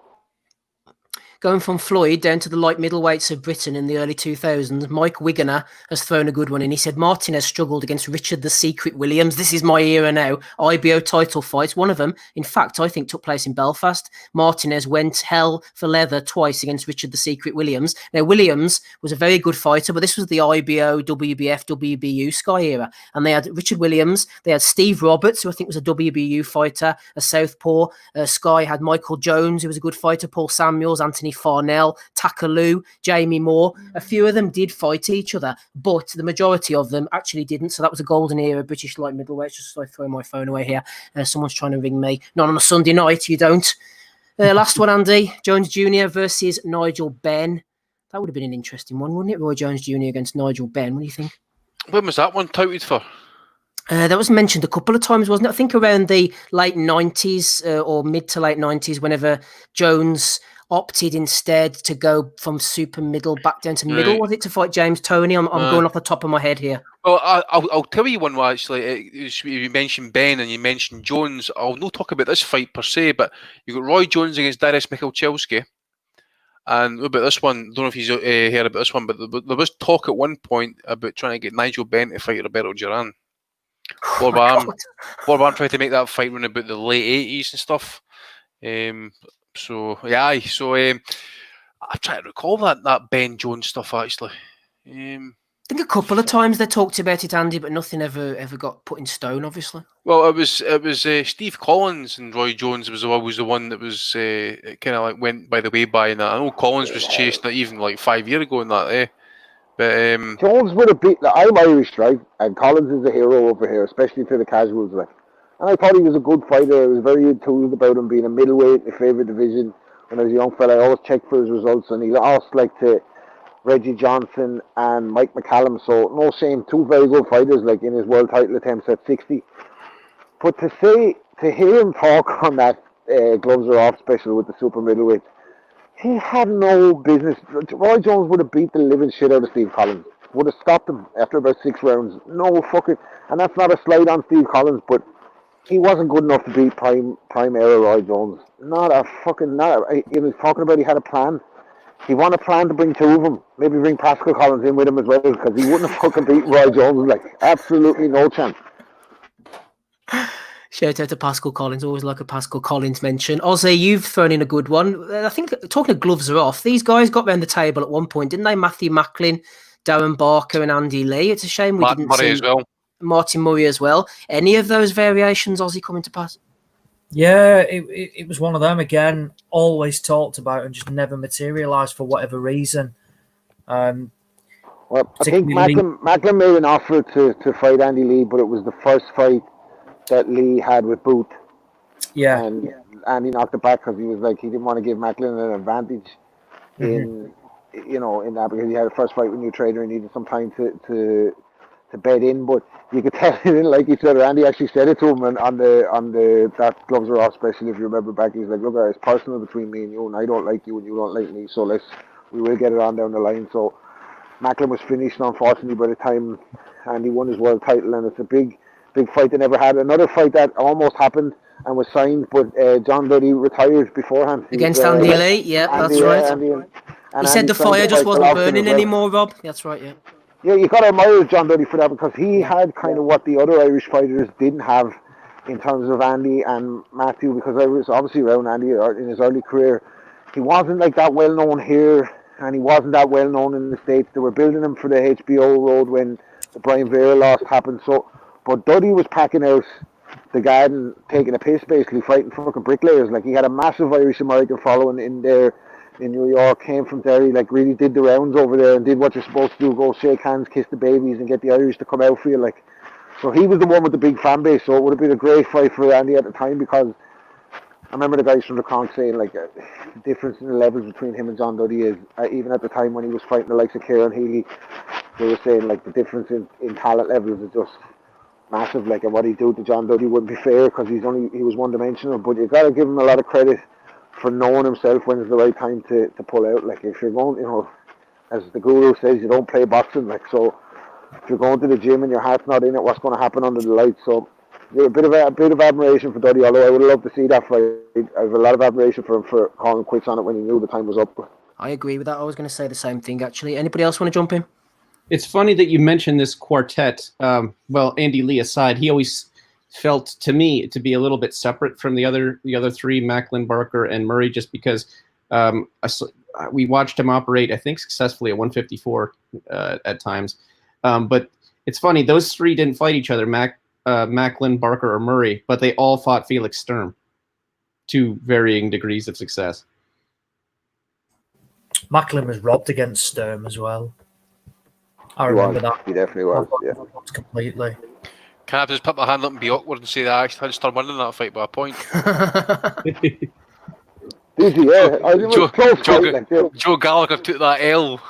Going from Floyd down to the light middleweights of Britain in the early 2000s, Mike Wigener has thrown a good one in. He said Martinez struggled against Richard the Secret Williams. This is my era now. IBO title fights. One of them, in fact, I think took place in Belfast. Martinez went hell for leather twice against Richard the Secret Williams. Now, Williams was a very good fighter, but this was the IBO, WBF, WBU Sky era. And they had Richard Williams, they had Steve Roberts, who I think was a WBU fighter, a southpaw. Sky had Michael Jones, who was a good fighter, Paul Samuels, Anthony Farnell, Takaloo, Jamie Moore. A few of them did fight each other, but the majority of them actually didn't. So that was a golden era of British light middleweights. Just so I throw my phone away here. Someone's trying to ring me. Not on a Sunday night, you don't. Last one, Andy. Jones Jr. versus Nigel Benn. That would have been an interesting one, wouldn't it? Roy Jones Jr. against Nigel Benn. What do you think? When was that one touted for? That was mentioned a couple of times, wasn't it? I think around the late 90s or mid to late 90s, whenever Jones opted instead to go from super middle back down to middle. Was it to fight James Toney? I'm going off the top of my head here. Well, I'll tell you one. Actually, you mentioned Ben and you mentioned Jones. I'll not talk about this fight per se, but you got Roy Jones against Darius Michalczewski. And what about this one? I don't know if he's heard about this one, but there was talk at one point about trying to get Nigel Benn to fight Roberto Duran. Bob tried to make that fight run about the late 80s and stuff. I'm trying to recall that Ben Jones stuff actually. I think a couple of times they talked about it, Andy, but nothing ever got put in stone, obviously. Well, it was Steve Collins and Roy Jones was always the one that was kind of like went by the way by in that. I know Collins was chasing it even like 5 years ago in that. But Jones would have beat. I'm Irish, right? And Collins is a hero over here, especially to the casuals, like. And I thought he was a good fighter. I was very enthused about him being a middleweight in my favourite division. When I was a young fella, I always checked for his results, and he lost like to Reggie Johnson and Mike McCallum. So no shame, two very good fighters, like in his world title attempts at 60. But to hear him talk on that gloves are off special with the super middleweight, he had no business. Roy Jones would have beat the living shit out of Steve Collins. would have stopped him after about 6 rounds. No fucking, and that's not a slight on Steve Collins, but he wasn't good enough to beat prime era Roy Jones. He was talking about he had a plan. He wanted a plan to bring 2 of them. Maybe bring Pascal Collins in with him as well, because he wouldn't have fucking beat Roy Jones. Like, absolutely no chance. Shout out to Pascal Collins. Always like a Pascal Collins mention. Ozzy, you've thrown in a good one. I think, talking of gloves are off, these guys got round the table at one point, didn't they? Matthew Macklin, Darren Barker and Andy Lee. It's a shame we didn't Murray see as well. Martin Murray as well. Any of those variations, Ozzy, coming to pass? Yeah, it was one of them again. Always talked about and just never materialised for whatever reason. Well, I think Macklin made an offer to fight Andy Lee, but it was the first fight that Lee had with Booth. Yeah. And Andy knocked it back because he was like, he didn't want to give Macklin an advantage in that, because he had a first fight with New Trader and needed some time to bed in, but you could tell they didn't like each other. Andy actually said it to him on the that gloves are off special, if you remember back. He's like, look, it's personal between me and you, and I don't like you and you don't like me, so we will get it on down the line. So Macklin was finished, unfortunately, by the time Andy won his world title, and it's a big fight they never had. Another fight that almost happened and was signed, but John Duddy retired beforehand. Against Andy Lee, yeah, that's right. He said the fire just wasn't burning anymore, Rob. That's right, yeah. Yeah, you got to admire John Duddy for that, because he had kind of what the other Irish fighters didn't have in terms of Andy and Matthew, because I was obviously around Andy in his early career. He wasn't like that well known here, and he wasn't that well known in the States. They were building him for the HBO road when the Brian Vera loss happened. So, but Duddy was packing out the garden, taking a piss, basically fighting fucking bricklayers. Like, he had a massive Irish American following in there. In New York, came from Derry, like really did the rounds over there and did what you're supposed to do, go shake hands, kiss the babies and get the Irish to come out for you. Like, so he was the one with the big fan base, so it would have been a great fight for Andy at the time, because I remember the guys from the Conch saying like the difference in the levels between him and John Duddy is, even at the time when he was fighting the likes of Kieran Healy, they were saying like the difference in talent levels is just massive. Like, and what he'd do to John Duddy wouldn't be fair, because he was one dimensional, but you got to give him a lot of credit for knowing himself when it's the right time to pull out. Like, if you're going, as the guru says, you don't play boxing. Like, so if you're going to the gym and your heart's not in it, what's going to happen under the lights? So a bit of admiration for Duddy, although I would have loved to see that fight. I have a lot of admiration for him for calling quits on it when he knew the time was up. I agree with that. I was going to say the same thing, actually. Anybody else want to jump in? It's funny that you mentioned this quartet. Well, Andy Lee aside, he always felt to me to be a little bit separate from the other 3, Macklin, Barker, and Murray, just because we watched him operate, I think, successfully at 154 at times. But it's funny, those 3 didn't fight each other, Macklin, Barker, or Murray, but they all fought Felix Sturm to varying degrees of success. Macklin was robbed against Sturm as well. I remember that. He definitely was, yeah. Completely. Can I just put my hand up and be awkward and say that I had Sturm winning that fight by a point? Joe Gallagher took that L.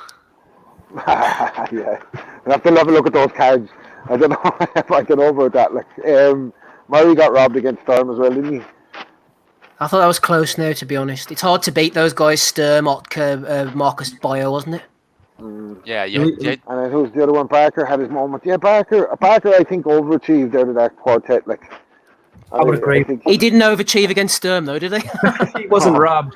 Yeah, I have to have a look at those cards. I don't know if I can over that. Like, Murray got robbed against Sturm as well, didn't he? I thought that was close now, to be honest. It's hard to beat those guys, Sturm, Otka, Marcus Bio, wasn't it? Yeah. And then who's the other one? Barker had his moment. Yeah, Barker, I think, overachieved out of that quartet. Like, I would agree. He didn't overachieve against Sturm, though, did he? He wasn't robbed.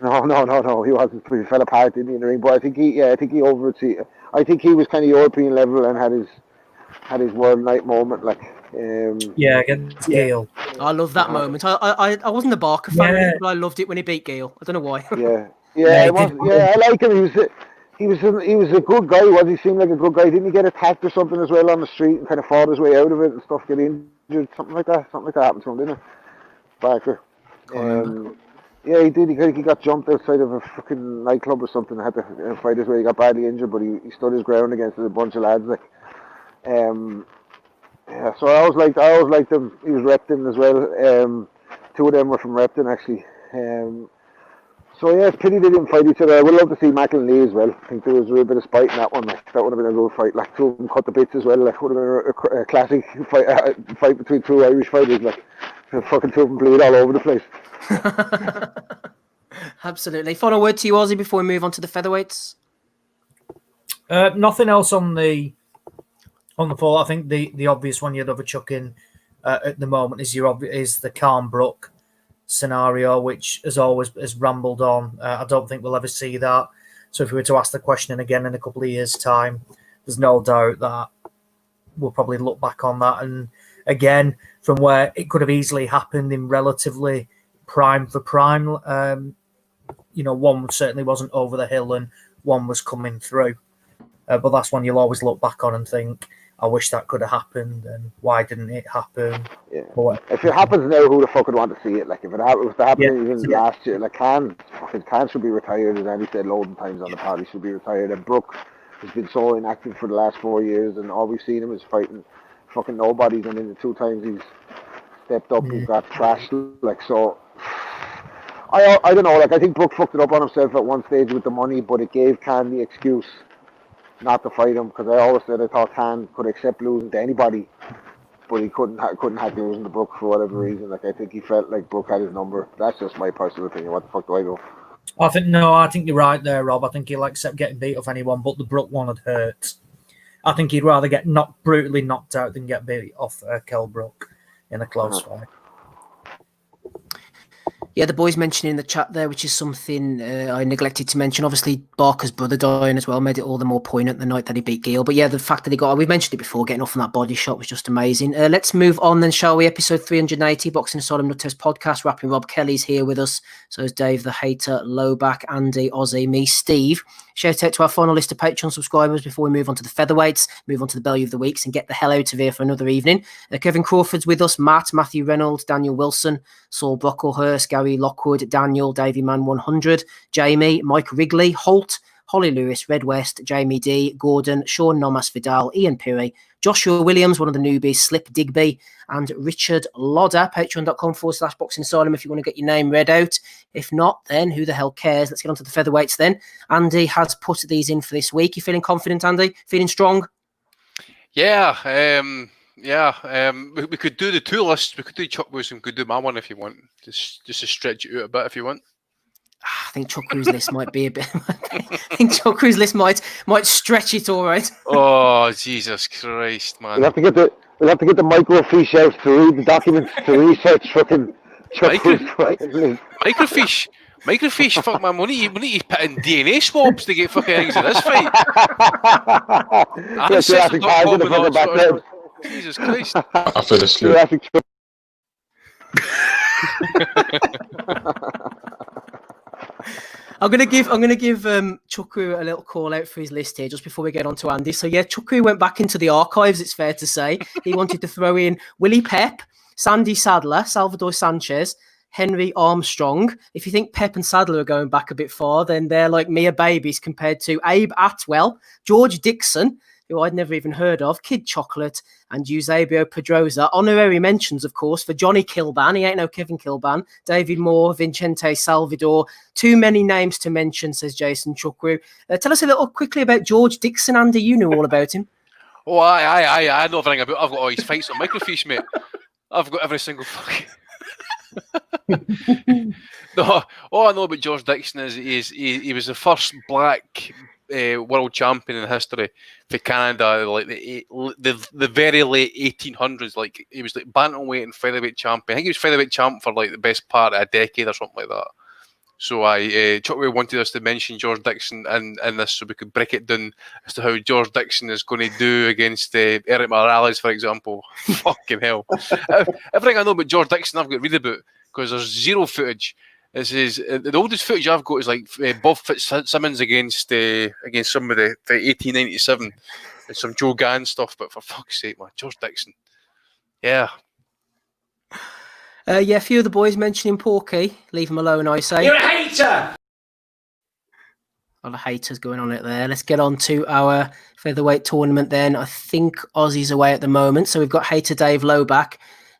No. He wasn't. He fell apart in the ring. But I think he overachieved. I think he was kind of European level and had his world night moment. Like, against Gale. I love that moment. I wasn't a Barker fan, but I loved it when he beat Gale. I don't know why. I like him. He was a good guy. He seemed like a good guy. Didn't he get attacked or something as well on the street and kind of fought his way out of it and stuff? Get injured, something like that happened to him, didn't it? Barker. Yeah, he did. He got jumped outside of a fucking nightclub or something. Had to fight his way. He got badly injured, but he stood his ground against a bunch of lads. Like, so I always liked him. He was Repton as well. 2 of them were from Repton, actually. So yeah, it's pity they didn't fight each other. I would love to see Macklin Lee as well. I think there was a real bit of spite in that one. Like, that would have been a good fight. Like, 2 of them cut the bits as well. Like, would have been a classic fight between 2 Irish fighters. Like, fucking 2 of them bleed all over the place. Absolutely. Final word to you, Ozzy, before we move on to the featherweights. Nothing else on the fall. I think the obvious one you'd have a chuck in at the moment is the Khan Brook scenario, which as always has rambled on. I don't think we'll ever see that. So if we were to ask the question again in a couple of years' time, there's no doubt that we'll probably look back on that. And again, from where it could have easily happened in relatively prime for prime, one certainly wasn't over the hill and one was coming through. But that's one you'll always look back on and think, I wish that could have happened, and why didn't it happen? Yeah. If it happens now, who the fuck would want to see it? Like, if it happened even last year, like, Khan should be retired, as Andy said loads of times on the pod, he should be retired. And Brook has been so inactive for the last 4 years, and all we've seen him is fighting fucking nobodies, and in the 2 times he's stepped up, he's got trashed. Like, so, I don't know, like, I think Brook fucked it up on himself at one stage with the money, but it gave Khan the excuse not to fight him, because I always said I thought Khan could accept losing to anybody, but he couldn't have losing to Brook for whatever reason. Like, I think he felt like Brook had his number. That's just my personal opinion. What the fuck do I go? I think you're right there, Rob. I think he'll accept getting beat off anyone, but the Brook one had hurt. I think he'd rather get brutally knocked out than get beat off Kell Brook in a close fight. Yeah, the boys mentioned in the chat there, which is something I neglected to mention. Obviously, Barker's brother dying as well made it all the more poignant the night that he beat Gil. But yeah, the fact that we mentioned it before, getting off on that body shot was just amazing. Let's move on then, shall we? Episode 380, Boxing Asylum Nuthouse podcast. Rapping Rob Kelly's here with us. So is Dave the Hater, Lowback, Andy, Ozzy, me, Steve. Shout out to our final list of Patreon subscribers before we move on to the featherweights, move on to the belly of the weeks, and get the hell out of here for another evening. Kevin Crawford's with us, Matthew Reynolds, Daniel Wilson, Saul Brocklehurst, Gary Lockwood, Daniel, Davy Man 100, Jamie, Mike Wrigley, Holt, Holly Lewis, Red West, Jamie D, Gordon, Sean Nomas Vidal, Ian Pirry, Joshua Williams, one of the newbies, Slip Digby, and Richard Lodder. Patreon.com/Boxing Asylum if you want to get your name read out. If not, then who the hell cares? Let's get on to the featherweights then. Andy has put these in for this week. You feeling confident, Andy? Feeling strong? Yeah. We could do the 2 lists. We could do Chuck Wilson. We could do my one if you want. Just to stretch it out a bit if you want. I think Chuckaroo's list might be a bit. I think Chuckaroo's list might stretch it all right. Oh Jesus Christ, man! We'll have to get the microfiche out to read the documents to research fucking Chuckaroo's Microfiche, fuck man, we need to put in DNA swabs to get fucking eggs in this fight. Jesus Christ! I feel asleep. I'm gonna give Chuckaroo a little call out for his list here just before we get on to Andy. So yeah, Chuckaroo went back into the archives, it's fair to say. He wanted to throw in Willie Pep, Sandy Sadler, Salvador Sanchez, Henry Armstrong. If you think Pep and Sadler are going back a bit far, then they're like mere babies compared to Abe Atwell, George Dixon, who I'd never even heard of, Kid Chocolate, and Eusebio Pedrosa. Honorary mentions, of course, for Johnny Kilban. He ain't no Kevin Kilban. David Moore, Vicente Salvador. Too many names to mention, says Jason Chuckaroo. Tell us a little quickly about George Dixon, Andy. You know all about him. Oh, I know everything about. I've got all his fights on microfiche, mate. I've got every single fucking. No, all I know about George Dixon is he was the first black world champion in history for Canada, like the very late 1800s. Like he was like bantamweight and featherweight champion. I think he was featherweight champ for like the best part of a decade or something like that. So Chuckaroo wanted us to mention George Dixon and this so we could break it down as to how George Dixon is going to do against Eric Morales, for example. Fucking hell! Everything I know about George Dixon, I've got to read about because there's zero footage. This is the oldest footage I've got is like Bob Fitzsimmons against somebody for 1897. It's some Joe Gann stuff, but for fuck's sake, man, George Dixon. Yeah. A few of the boys mentioning Porky. Leave him alone, I say. You're a hater! A lot of haters going on it there. Let's get on to our featherweight tournament then. I think Aussie's away at the moment. So we've got Hater Dave Lowback,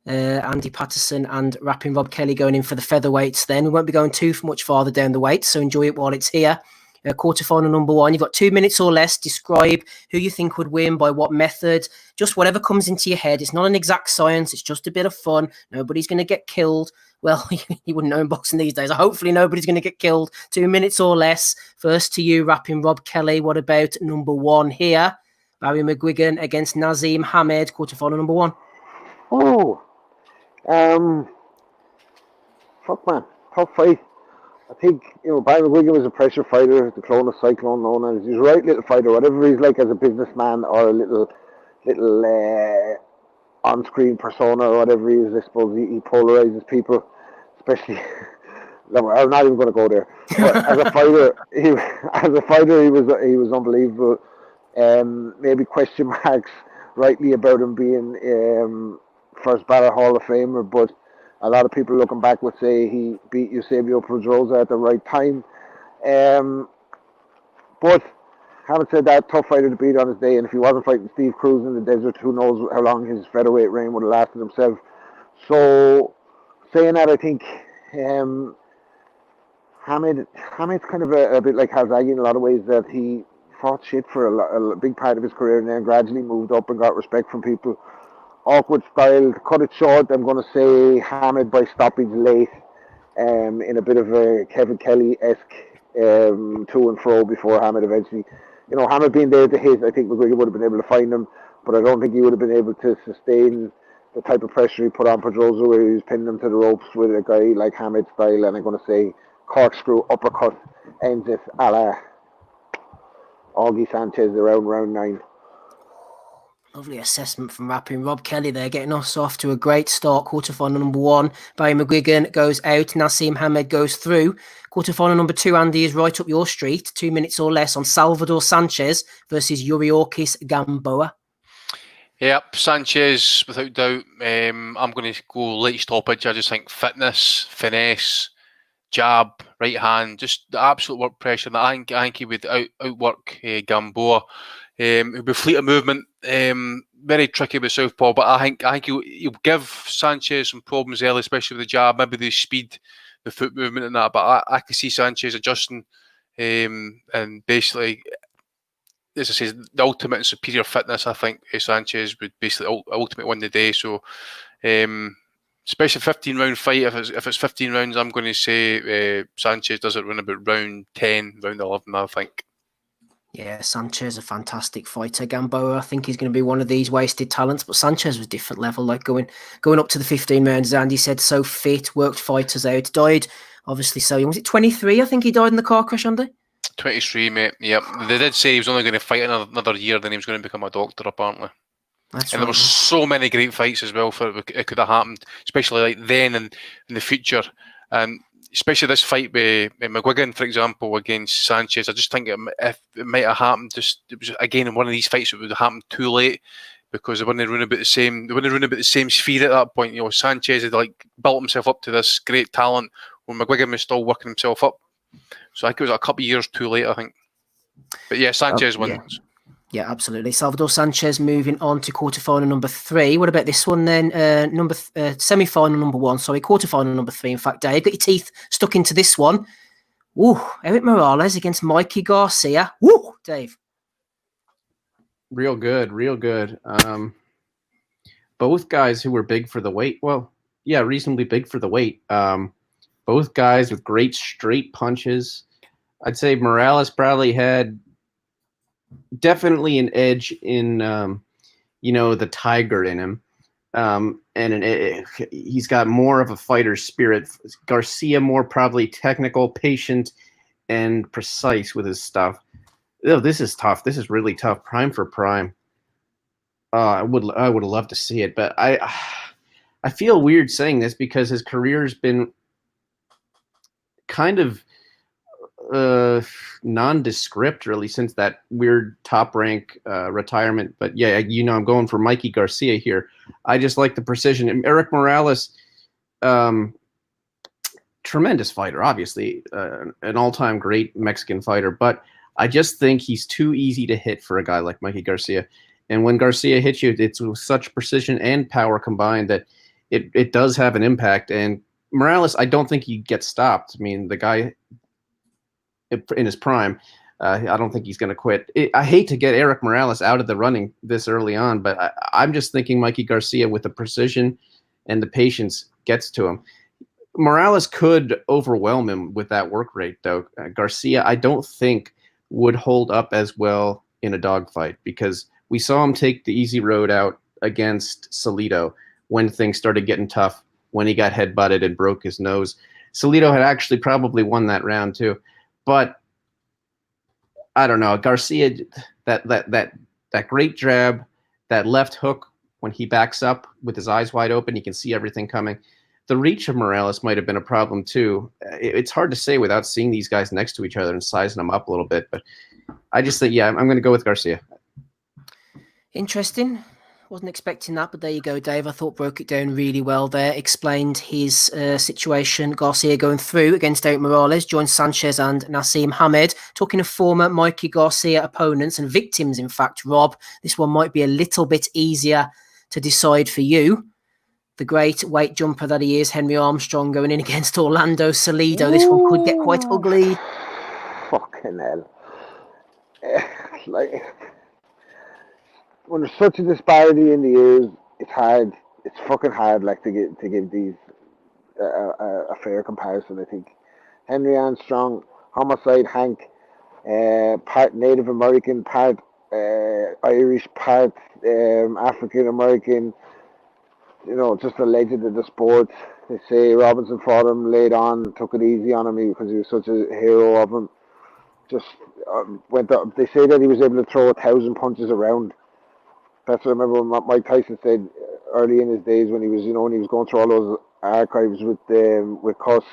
Andy Patterson and Rapping Rob Kelly going in for the featherweights then. We won't be going too much farther down the weight, so enjoy it while it's here. quarterfinal number 1. You've got 2 minutes or less. Describe who you think would win, by what method, just whatever comes into your head. It's not an exact science. It's just a bit of fun. Nobody's going to get killed. Well, you wouldn't know in boxing these days. Hopefully nobody's going to get killed. 2 minutes or less. First to you, rapping Rob Kelly. What about number 1 here? Barry McGuigan against Naseem Hamed, quarterfinal number 1. Oh, fuck, man, tough fight. I think, Barry McGuigan was a pressure fighter, the clone of Cyclone known as. He's a right little fighter, whatever he's like as a businessman or a little on-screen persona or whatever he is. I suppose he polarizes people, especially. No, I'm not even going to go there. But as a fighter, he was unbelievable. Maybe question marks rightly about him being first ballot Hall of Famer, but a lot of people looking back would say he beat Eusebio Pedrosa at the right time. But having said that, tough fighter to beat on his day, and if he wasn't fighting Steve Cruz in the desert, who knows how long his featherweight reign would have lasted himself. So, saying that, I think Hamed's kind of a bit like Calzaghe in a lot of ways, that he fought shit for a big part of his career and then gradually moved up and got respect from people. Awkward style. To cut it short, I'm going to say Hamed by stoppage late, in a bit of a Kevin Kelly-esque to and fro before Hamed eventually. Hamed being there to hit, I think McGregor would have been able to find him, but I don't think he would have been able to sustain the type of pressure he put on Pedrosa, where he was pinning him to the ropes with a guy like Hamed style, and I'm going to say corkscrew uppercut ends it a la Augie Sanchez around round 9. Lovely assessment from rapping Rob Kelly there, getting us off to a great start. Quarterfinal number 1, Barry McGuigan goes out, Naseem Hamed goes through. Quarterfinal number 2, Andy, is right up your street. 2 minutes or less on Salvador Sanchez versus Yuriorkis Gamboa. Yep, Sanchez, without doubt. I'm going to go late stoppage. I just think fitness, finesse, jab, right hand, just the absolute work pressure. I think he would outwork Gamboa. It would be fleet of movement, very tricky with southpaw, but I think he'll give Sanchez some problems early, especially with the jab, maybe the speed, the foot movement and that, but I can see Sanchez adjusting, and basically, as I say, the ultimate and superior fitness. I think Sanchez would basically ultimate win the day. So, especially 15-round fight, if it's 15 rounds, I'm going to say Sanchez does it around about round 10, round 11, I think. Yeah, Sanchez, a fantastic fighter. Gamboa, I think he's going to be one of these wasted talents, but Sanchez was different level, like going up to the 15 rounds. Andy said, so fit, worked fighters out, died obviously so young. Was it 23? I think he died in the car crash, Andy? 23, mate. Yep. They did say he was only going to fight another year, then he was going to become a doctor, apparently. That's and right. There were so many great fights as well for it could have happened, especially like then and in the future. And especially this fight with McGuigan, for example, against Sanchez. I just think if it might have happened, it was again in one of these fights that would have happened too late, because they wouldn't run about the same. They wouldn't run about the same sphere at that point. Sanchez had built himself up to this great talent, when McGuigan was still working himself up. So I think it was a couple of years too late, I think. But yeah, Sanchez wins. Yeah, absolutely. Salvador Sanchez moving on to quarterfinal number 3. What about this one then? Semi-final number 1. Sorry, quarterfinal number 3. In fact, Dave, get your teeth stuck into this one. Ooh, Eric Morales against Mikey Garcia. Woo, Dave. Real good. Both guys who were big for the weight. Well, yeah, reasonably big for the weight. Both guys with great straight punches. I'd say Morales probably had definitely an edge in, the tiger in him. He's got more of a fighter spirit. Garcia more probably technical, patient, and precise with his stuff. Oh, this is tough. This is really tough. Prime for prime. I would have loved to see it, but I feel weird saying this because his career's been kind of nondescript really since that weird Top Rank retirement. But yeah, I'm going for Mikey Garcia here. I just like the precision. And Eric Morales, tremendous fighter, obviously, an all-time great Mexican fighter, but I just think he's too easy to hit for a guy like Mikey Garcia. And when Garcia hits you, it's with such precision and power combined that it does have an impact. And Morales, I don't think he gets stopped. I mean, the guy in his prime. I don't think he's going to quit. I hate to get Eric Morales out of the running this early on, but I'm just thinking Mikey Garcia with the precision and the patience gets to him. Morales could overwhelm him with that work rate, though. Garcia, I don't think, would hold up as well in a dogfight because we saw him take the easy road out against Salido when things started getting tough, when he got headbutted and broke his nose. Salido had actually probably won that round too, but I don't know. Garcia, that great jab, that left hook when he backs up with his eyes wide open, he can see everything coming. The reach of Morales might have been a problem too. It's hard to say without seeing these guys next to each other and sizing them up a little bit, but I just think, yeah, I'm going to go with Garcia. Interesting. Wasn't expecting that, but there you go, Dave. I thought broke it down really well there. Explained his situation. Garcia going through against Eric Morales, joined Sanchez and Naseem Hamed. Talking of former Mikey Garcia opponents and victims, in fact, Rob, this one might be a little bit easier to decide for you. The great weight jumper that he is, Henry Armstrong, going in against Orlando Salido. This one could get quite ugly. Fucking hell. When there's such a disparity in the years, it's hard. It's fucking hard, to give these a fair comparison. I think Henry Armstrong, Homicide Hank, part Native American, part Irish, part African American. Just a legend of the sport. They say Robinson fought him, laid on, took it easy on him because he was such a hero of him. Just went up. They say that he was able to throw 1,000 punches around. That's what I remember what Mike Tyson said early in his days when he was, when he was going through all those archives with Cuss,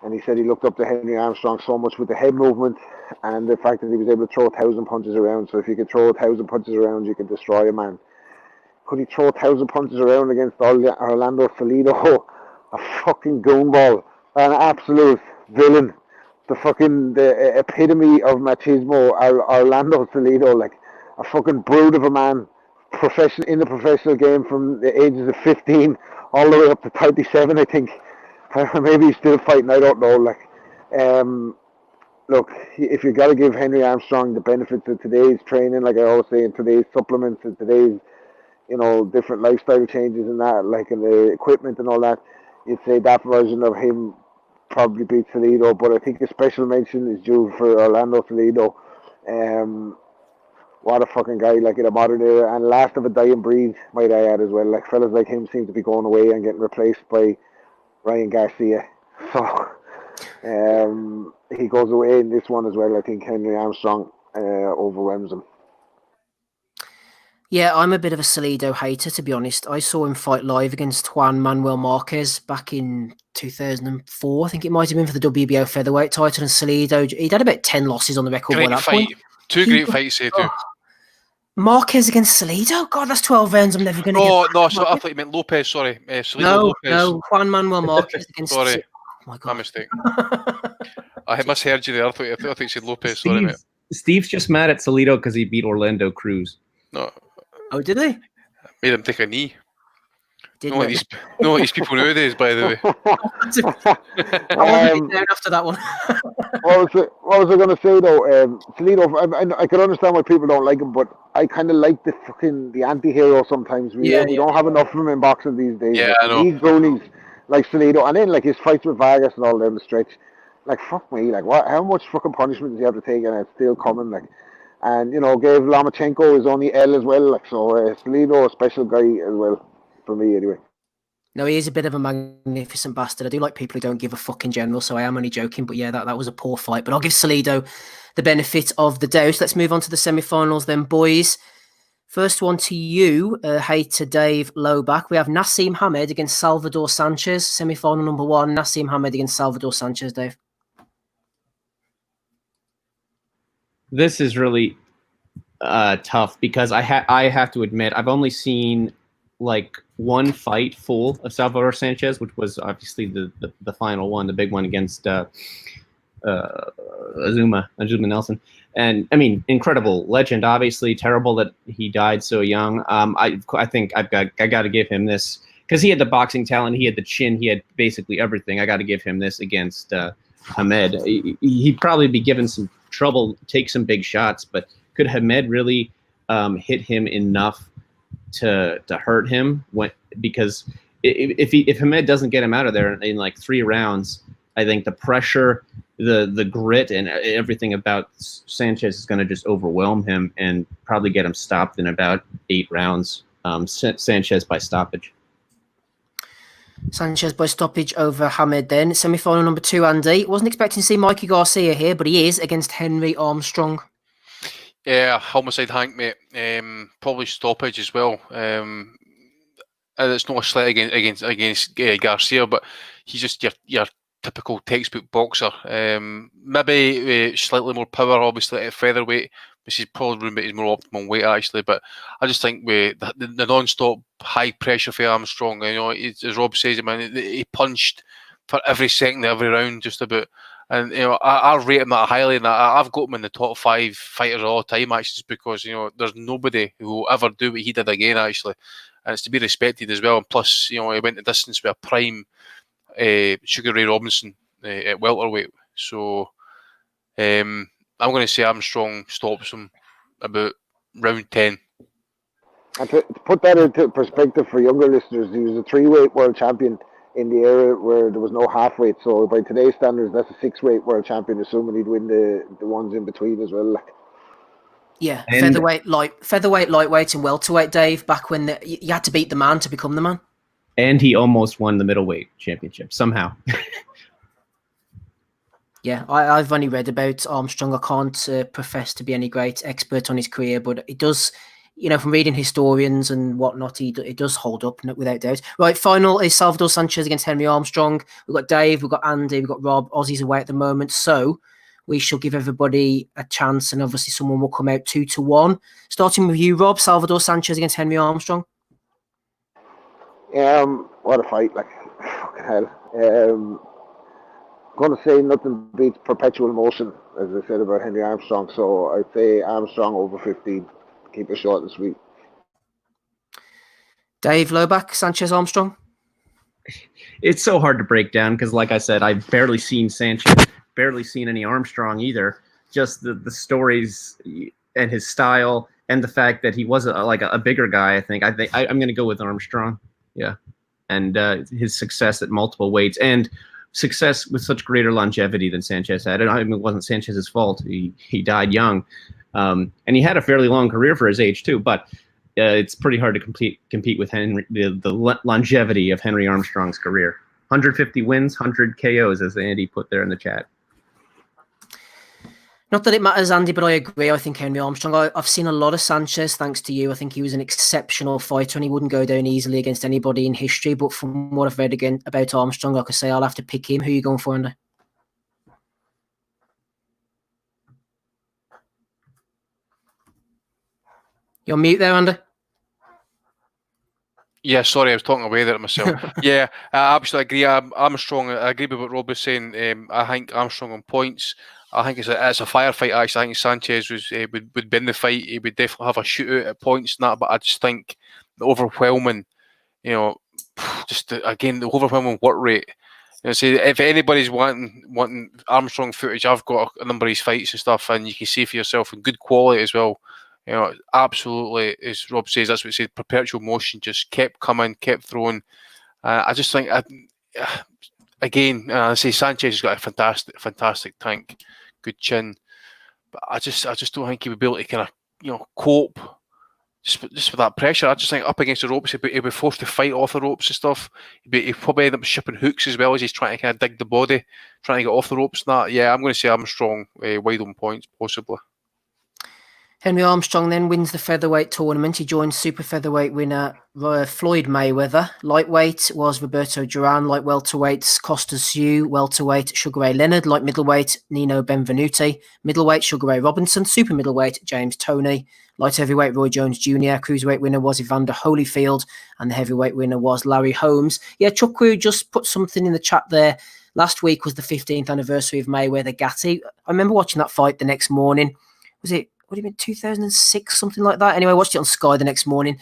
and he said he looked up to Henry Armstrong so much with the head movement and the fact that he was able to throw 1,000 punches around. So if you could throw 1,000 punches around, you could destroy a man. Could he throw 1,000 punches around against Orlando Salido? A fucking goonball, an absolute villain, the epitome of machismo. Orlando Salido, a fucking brood of a man. In the professional game from the ages of 15 all the way up to 37, I think. Maybe he's still fighting, I don't know. Look, if you got to give Henry Armstrong the benefits of today's training, like I always say, and today's supplements and today's, different lifestyle changes and that, and the equipment and all that, you'd say that version of him probably beats Salido, but I think a special mention is due for Orlando Salido. What a fucking guy, in the modern era, and last of a dying breed, might I add as well. Fellas like him seem to be going away and getting replaced by Ryan Garcia. So he goes away in this one as well. I think Henry Armstrong overwhelms him. Yeah, I'm a bit of a Salido hater, to be honest. I saw him fight live against Juan Manuel Marquez back in 2004. I think it might have been for the WBO featherweight title, and Salido, he'd had about 10 losses on the record by that point. Two great fights, too. Marquez against Salido? God, that's 12 rounds I'm never going to get. No, so I thought you meant Lopez, sorry. Salido Lopez. No, Juan Manuel Marquez against... Sorry, oh my God. my mistake. I misheard you there. I thought you said Lopez, sorry, mate. Steve's just mad at Salido because he beat Orlando Cruz. No. Oh, did he? Made him take a knee. No, these people nowadays, by the way. I want to down after that one. What was I going to say though? Salido, I can understand why people don't like him, but I kind of like the anti-hero sometimes. We don't have enough of him in boxing these days. Yeah, I know. These goonies like Salido, and then his fights with Vargas and all down the stretch. Fuck me, what? How much fucking punishment does he have to take, and it's still coming? And gave Lomachenko his only L as well. So Salido, a special guy as well. For me, anyway. No, he is a bit of a magnificent bastard. I do like people who don't give a fuck in general, so I am only joking. But yeah, that was a poor fight. But I'll give Salido the benefit of the doubt. Let's move on to the semi-finals then, boys. First one to you, hater Dave Lowback. We have Naseem Hamed against Salvador Sanchez. Semi-final number 1, Naseem Hamed against Salvador Sanchez, Dave. This is really tough because I have to admit, I've only seen one fight full of Salvador Sanchez, which was obviously the final one, the big one against Azuma Nelson. And I mean, incredible legend, obviously. Terrible that he died so young. I think I got to give him this because he had the boxing talent, he had the chin, he had basically everything. I got to give him this against Hamed. He'd probably be given some trouble, take some big shots, but could Hamed really hit him enough to hurt him? Because if Hamed doesn't get him out of there in like 3 rounds, I think the pressure, the grit, and everything about Sanchez is going to just overwhelm him and probably get him stopped in about 8 rounds. Sanchez by stoppage. Sanchez by stoppage over Hamed then. Semi-final number 2, Andy. Wasn't expecting to see Mikey Garcia here, but he is against Henry Armstrong. Yeah, homicide Hank, mate. Probably stoppage as well. And it's not a slight against Garcia, but he's just your typical textbook boxer. Maybe slightly more power, obviously, at featherweight, which is probably his more optimal weight, actually. But I just think with the non-stop high pressure for Armstrong, as Rob says, man, he punched for every second, every round, just about. And I rate him that highly, and I've got him in the top 5 fighters of all time, actually, just because there's nobody who will ever do what he did again, actually, and it's to be respected as well. And plus, he went the distance with a prime Sugar Ray Robinson at welterweight. So I'm going to say Armstrong stops him about round 10. And to put that into perspective for younger listeners, he was a 3-weight world champion in the era where there was no half-weight. So by today's standards, that's a 6-weight world champion, assuming he'd win the ones in between as well. Yeah, featherweight, lightweight, and welterweight, Dave, back when you had to beat the man to become the man. And he almost won the middleweight championship somehow. Yeah, I've only read about Armstrong. I can't profess to be any great expert on his career, but it does, from reading historians and whatnot, it does hold up without doubt. Right, final is Salvador Sanchez against Henry Armstrong. We've got Dave, we've got Andy, we've got Rob. Aussie's away at the moment, so we shall give everybody a chance, and obviously someone will come out 2-1. Starting with you, Rob. Salvador Sanchez against Henry Armstrong. What a fight! Fucking hell. Going to say nothing beats perpetual motion, as I said about Henry Armstrong. So I'd say Armstrong over 15. Keep it short and sweet. Dave Loback, Sanchez Armstrong. It's so hard to break down because, like I said, I've barely seen Sanchez, barely seen any Armstrong either. Just the stories and his style, and the fact that he was a bigger guy. I think I'm going to go with Armstrong. Yeah, and his success at multiple weights and success with such greater longevity than Sanchez had. And it wasn't Sanchez's fault. He died young, and he had a fairly long career for his age too. But it's pretty hard to compete with the longevity of Henry Armstrong's career. 150 wins, 100 KOs, as Andy put there in the chat. Not that it matters, Andy, but I agree. I think Henry Armstrong, I've seen a lot of Sanchez, thanks to you. I think he was an exceptional fighter and he wouldn't go down easily against anybody in history. But from what I've read again about Armstrong, like I say, I'll have to pick him. Who are you going for, Andy? You're on mute there, Andy. Yeah, sorry, I was talking away there to myself. Yeah, I absolutely agree. Armstrong, I agree with what Rob was saying. I think Armstrong on points. I think it's a firefight, actually. I think Sanchez would win the fight. He would definitely have a shootout at points and that, but I just think the overwhelming, the overwhelming work rate. If anybody's wanting Armstrong footage, I've got a number of his fights and stuff, and you can see for yourself in good quality as well. Absolutely, as Rob says, that's what it said, perpetual motion, just kept coming, kept throwing. I just think, I say Sanchez has got a fantastic tank, good chin, but I just don't think he would be able to kind of cope just with that pressure. I just think up against the ropes, he'd be forced to fight off the ropes and stuff. He'd probably end up shipping hooks as well as he's trying to kind of dig the body, trying to get off the ropes and that. Yeah, I'm going to say Armstrong wide on points, possibly. Henry Armstrong then wins the featherweight tournament. He joins super featherweight winner Floyd Mayweather. Lightweight was Roberto Duran. Light welterweights Costa Tszyu. Welterweight Sugar Ray Leonard. Light middleweight Nino Benvenuti. Middleweight Sugar Ray Robinson. Super middleweight James Toney. Light heavyweight Roy Jones Jr. Cruiserweight winner was Evander Holyfield. And the heavyweight winner was Larry Holmes. Yeah, Chukwu just put something in the chat there. Last week was the 15th anniversary of Mayweather Gatti. I remember watching that fight the next morning. Was it? What do you mean, 2006, something like that? Anyway, I watched it on Sky the next morning,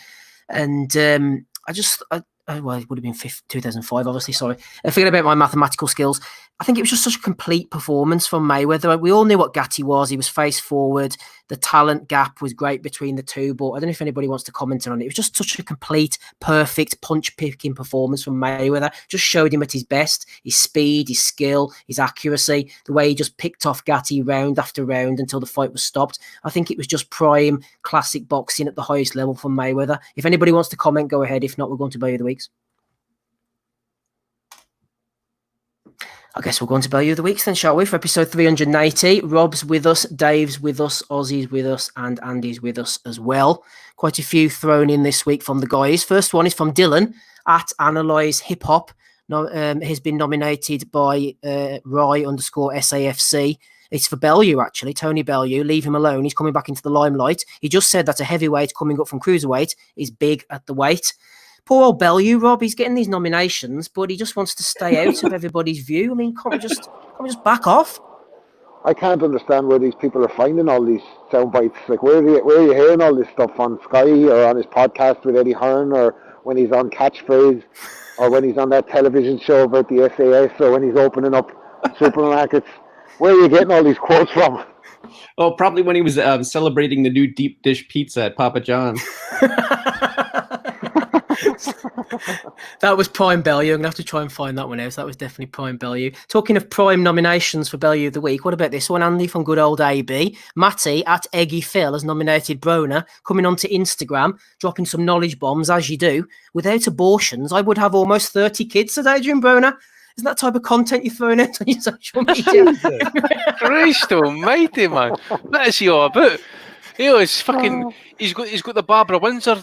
and I well, it would have been 2005, obviously. Sorry. Forget about my mathematical skills. I think it was just such a complete performance from Mayweather. We all knew what Gatti was. He was face forward. The talent gap was great between the two, but I don't know if anybody wants to comment on it. It was just such a complete, perfect, punch-picking performance from Mayweather. Just showed him at his best. His speed, his skill, his accuracy, the way he just picked off Gatti round after round until the fight was stopped. I think it was just prime, classic boxing at the highest level from Mayweather. If anybody wants to comment, go ahead. If not, we're going to Value of the Weeks. I guess we'll go on to Value of the Weeks then, shall we? For episode 380. Rob's with us, Dave's with us, Ozzy's with us, and Andy's with us as well. Quite a few thrown in this week from the guys. First one is from Dylan at Analyze Hip Hop. Has been nominated by Rye_SAFC. It's for Bellew, actually. Tony Bellew. Leave him alone. He's coming back into the limelight. He just said that a heavyweight coming up from cruiserweight is big at the weight. Poor old Bellew, Rob, he's getting these nominations, but he just wants to stay out of everybody's view. I mean, can't we just back off? I can't understand where these people are finding all these sound bites. Like, where are you hearing all this stuff on Sky or on his podcast with Eddie Hearn, or when he's on Catchphrase, or when he's on that television show about the SAS, or when he's opening up supermarkets? Where are you getting all these quotes from? Oh, probably when he was celebrating the new deep dish pizza at Papa John's. That was prime Bellew. I'm going to have to try and find that one out. That was definitely prime Bellew. Talking of prime nominations for Bellew of the Week, what about this one, Andy, from good old AB? Matty at Eggy Phil has nominated Broner, coming onto Instagram, dropping some knowledge bombs, as you do. Without abortions, I would have almost 30 kids today, Jim Broner. Isn't that type of content you're throwing out on your social media? Christ almighty, man. What is he all about? You know, it's fucking. He's got the Barbara Windsor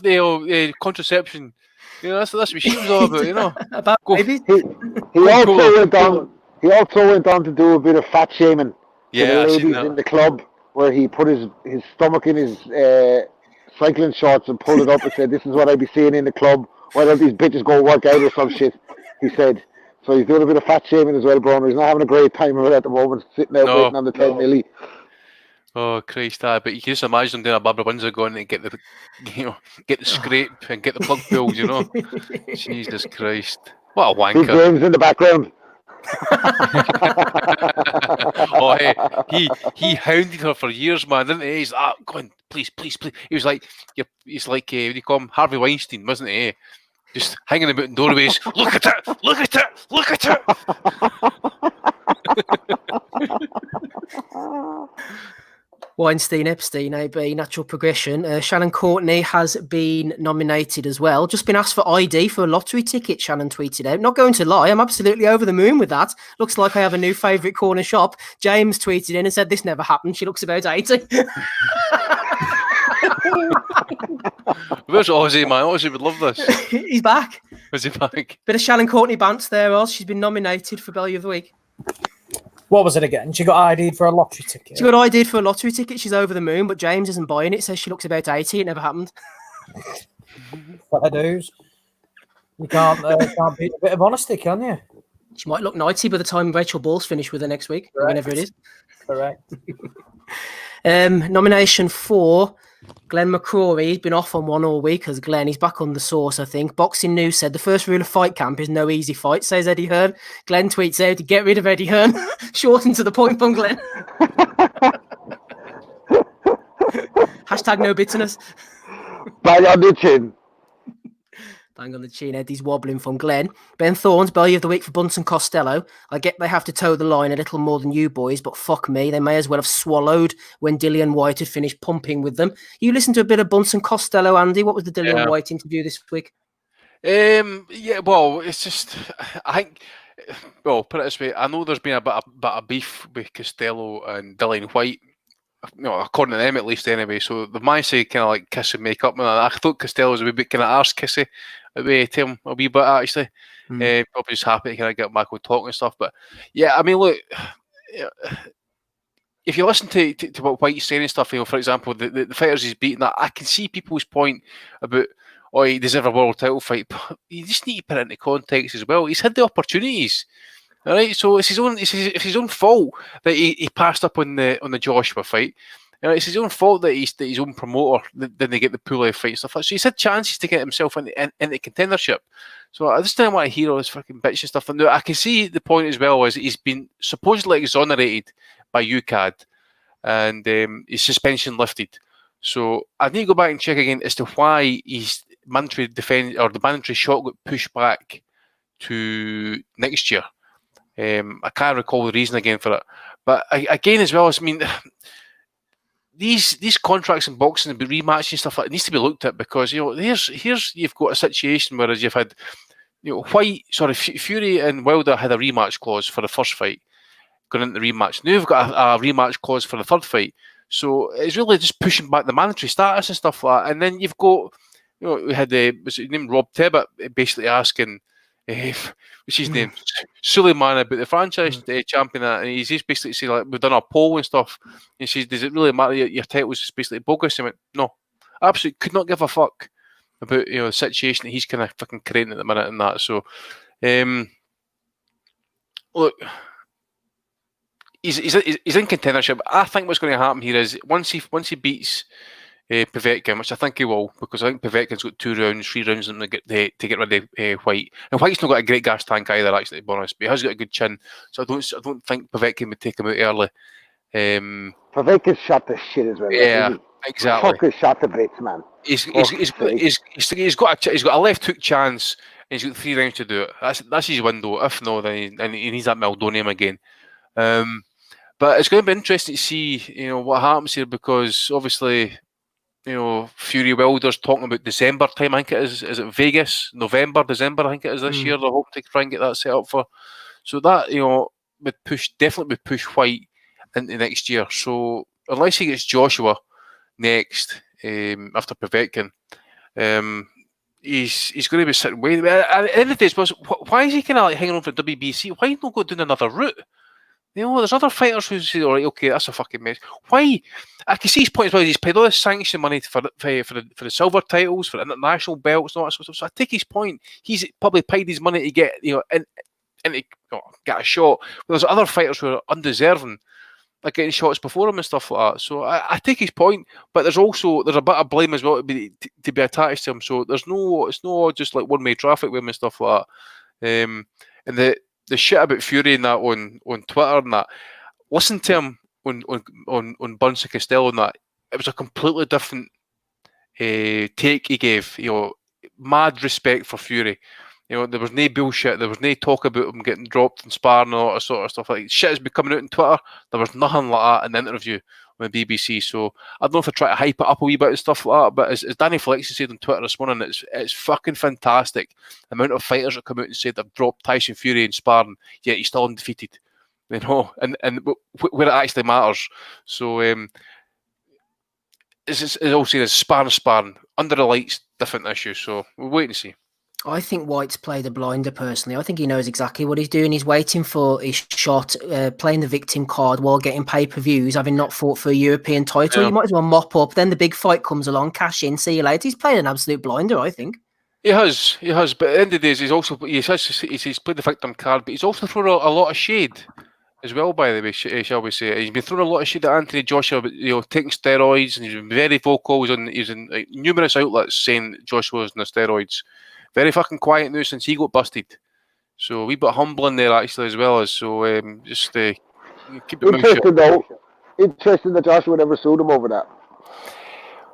contraception. You know, that's what she was all about. You know, about babies. He also went on to do a bit of fat shaming. Yeah, the ladies in the club, where he put his stomach in his cycling shorts and pulled it up and said, "This is what I'd be seeing in the club. Why don't these bitches go work out or some shit?" He said. So he's doing a bit of fat shaming as well, Broner. He's not having a great time of it at the moment, sitting out waiting on the 10 milli. Oh Christ! But you can just imagine doing a Barbara Windsor going to get the scrape and get the plug pulled. You know, Jesus Christ! What a wanker! Big James in the background. Oh, hey, he hounded her for years, man, didn't he? He's like, go on, please. He was like, he's like, what do you call him? Harvey Weinstein, wasn't he? Just hanging about in doorways. Look at it! Look at it! Look at it! Weinstein, Epstein, AB, natural progression. Shannon Courtney has been nominated as well. Just been asked for ID for a lottery ticket, Shannon tweeted out. Not going to lie, I'm absolutely over the moon with that. Looks like I have a new favourite corner shop. James tweeted in and said, this never happened. She looks about 80. Where's Ozzy, man? Ozzy would love this. He's back. Is he back? Bit of Shannon Courtney bounce there, Oz. She's been nominated for Bellew of the Week. What was it again? She got ID'd for a lottery ticket. She got ID'd for a lottery ticket. She's over the moon, but James isn't buying it. Says she looks about 80. It never happened. Fair dues. You can't beat a bit of honesty, can you? She might look 90 by the time Rachel Ball's finished with her next week, or whenever it is. Correct. Nomination for Glenn McCrory. He's been off on one all week as Glenn. He's back on the source, I think. Boxing News said the first rule of fight camp is no easy fight, says Eddie Hearn. Glenn tweets out to get rid of Eddie Hearn. Short and to the point from Glenn. Hashtag no bitterness. Bang on the chin. Bang on the chin. Eddie's wobbling from Glenn. Ben Thorne's Bellew of the Week for Bunsen Costello. I get they have to toe the line a little more than you boys, but fuck me, they may as well have swallowed when Dillian White had finished pumping with them. You listened to a bit of Bunsen Costello, Andy. What was the Dillian White interview this week? Yeah, well, it's just, I think, well, put it this way, I know there's been a bit of beef with Costello and Dillian White, you know, according to them at least anyway, so they've managed to kind of like kiss and make up. I thought Costello was a wee bit kind of arse-kissy to him a wee bit, actually. Probably just happy to kind of get back on talking and stuff, but yeah, I mean, look, if you listen to what White's saying and stuff, you know, for example, the fighters he's beaten, I can see people's point about, oh, he deserves a world title fight, but you just need to put it into context as well. He's had the opportunities, all right? So it's his own fault that he passed up on the Joshua fight. It's his own fault that he's his own promoter didn't get the pull-out fight stuff. So he's had chances to get himself into contendership. So I just don't want to hear all this fucking bitch and stuff. And I can see the point as well is he's been supposedly exonerated by UCAD and his suspension lifted. So I need to go back and check again as to why his mandatory defense or the mandatory shot got pushed back to next year. I can't recall the reason again for it. But again, as well, I mean, these contracts in boxing and rematch and stuff like that needs to be looked at because here's you've got a situation whereas you've had Fury and Wilder had a rematch clause for the first fight going into the rematch. Now you've got a rematch clause for the third fight. So it's really just pushing back the mandatory status and stuff like that. And then you've got we had was his name Rob Tibbett basically asking. What's his name? Suleiman about the franchise champion, and he's basically saying like we've done a poll and stuff. And he says, "Does it really matter? Your title was just basically bogus." I went, "No, absolutely could not give a fuck about the situation that he's kind of fucking creating at the minute and that." So, look, he's in contendership. I think what's going to happen here is once he beats Povetkin, which I think he will, because I think Povetkin's got 3 rounds to get rid of White. And White's not got a great gas tank either, actually, to be honest. But he has got a good chin, so I don't think Povetkin would take him out early. Povetkin shot the shit as well. Yeah, exactly. Fucking shot the bits, man. He's got a left hook chance, and he's got 3 rounds to do it. That's his window. If not, then he needs that Meldonium again. But it's going to be interesting to see, what happens here because obviously. Fury Wilder's talking about December time. I think it is. Is it Vegas? November, December? I think it is this year. I hope to try and get that set up for. So that definitely would push White into next year. So unless he gets Joshua next after Povetkin, he's going to be sitting waiting. At the end of the day, why is he kind of like hanging on for WBC? Why not go down another route? There's other fighters who say, all right, okay, that's a fucking mess. Why? I can see his point as well. He's paid all this sanction money for the silver titles, for international belts, and all that sort of stuff. So I take his point. He's probably paid his money to get, and to get a shot. But there's other fighters who are undeserving, like getting shots before him and stuff like that. So I take his point, but there's a bit of blame as well to be attached to him. So it's no just like one-way traffic with him and stuff like that. And the shit about Fury and that on Twitter and that, listen to him on Burns and Costello and that. It was a completely different take he gave. Mad respect for Fury. There was no bullshit. There was no talk about him getting dropped and sparring and all that sort of stuff. Like shit has been coming out on Twitter. There was nothing like that in the interview on the BBC. So I don't know if I try to hype it up a wee bit and stuff like that. But as Danny Flex said on Twitter this morning, it's fucking fantastic. The amount of fighters that come out and say they've dropped Tyson Fury in sparring, yet he's still undefeated. And where it actually matters. So it's all seen as sparring under the lights, different issue. So we'll wait and see. I think White's played a blinder personally. I think he knows exactly what he's doing. He's waiting for his shot, playing the victim card while getting pay-per-views, having not fought for a European title. Yeah. You might as well mop up. Then the big fight comes along, cash in, see you later. He's playing an absolute blinder, I think. He has. But at the end of the day, he's played the victim card, but he's also thrown a lot of shade as well, by the way, shall we say. He's been throwing a lot of shade at Anthony Joshua, taking steroids, and he's been very vocal. He's in numerous outlets saying Joshua was on the steroids. Very fucking quiet now since he got busted. So a wee bit humbling there actually as well as so just keep it interesting though. Interesting that Joshua never sued him over that.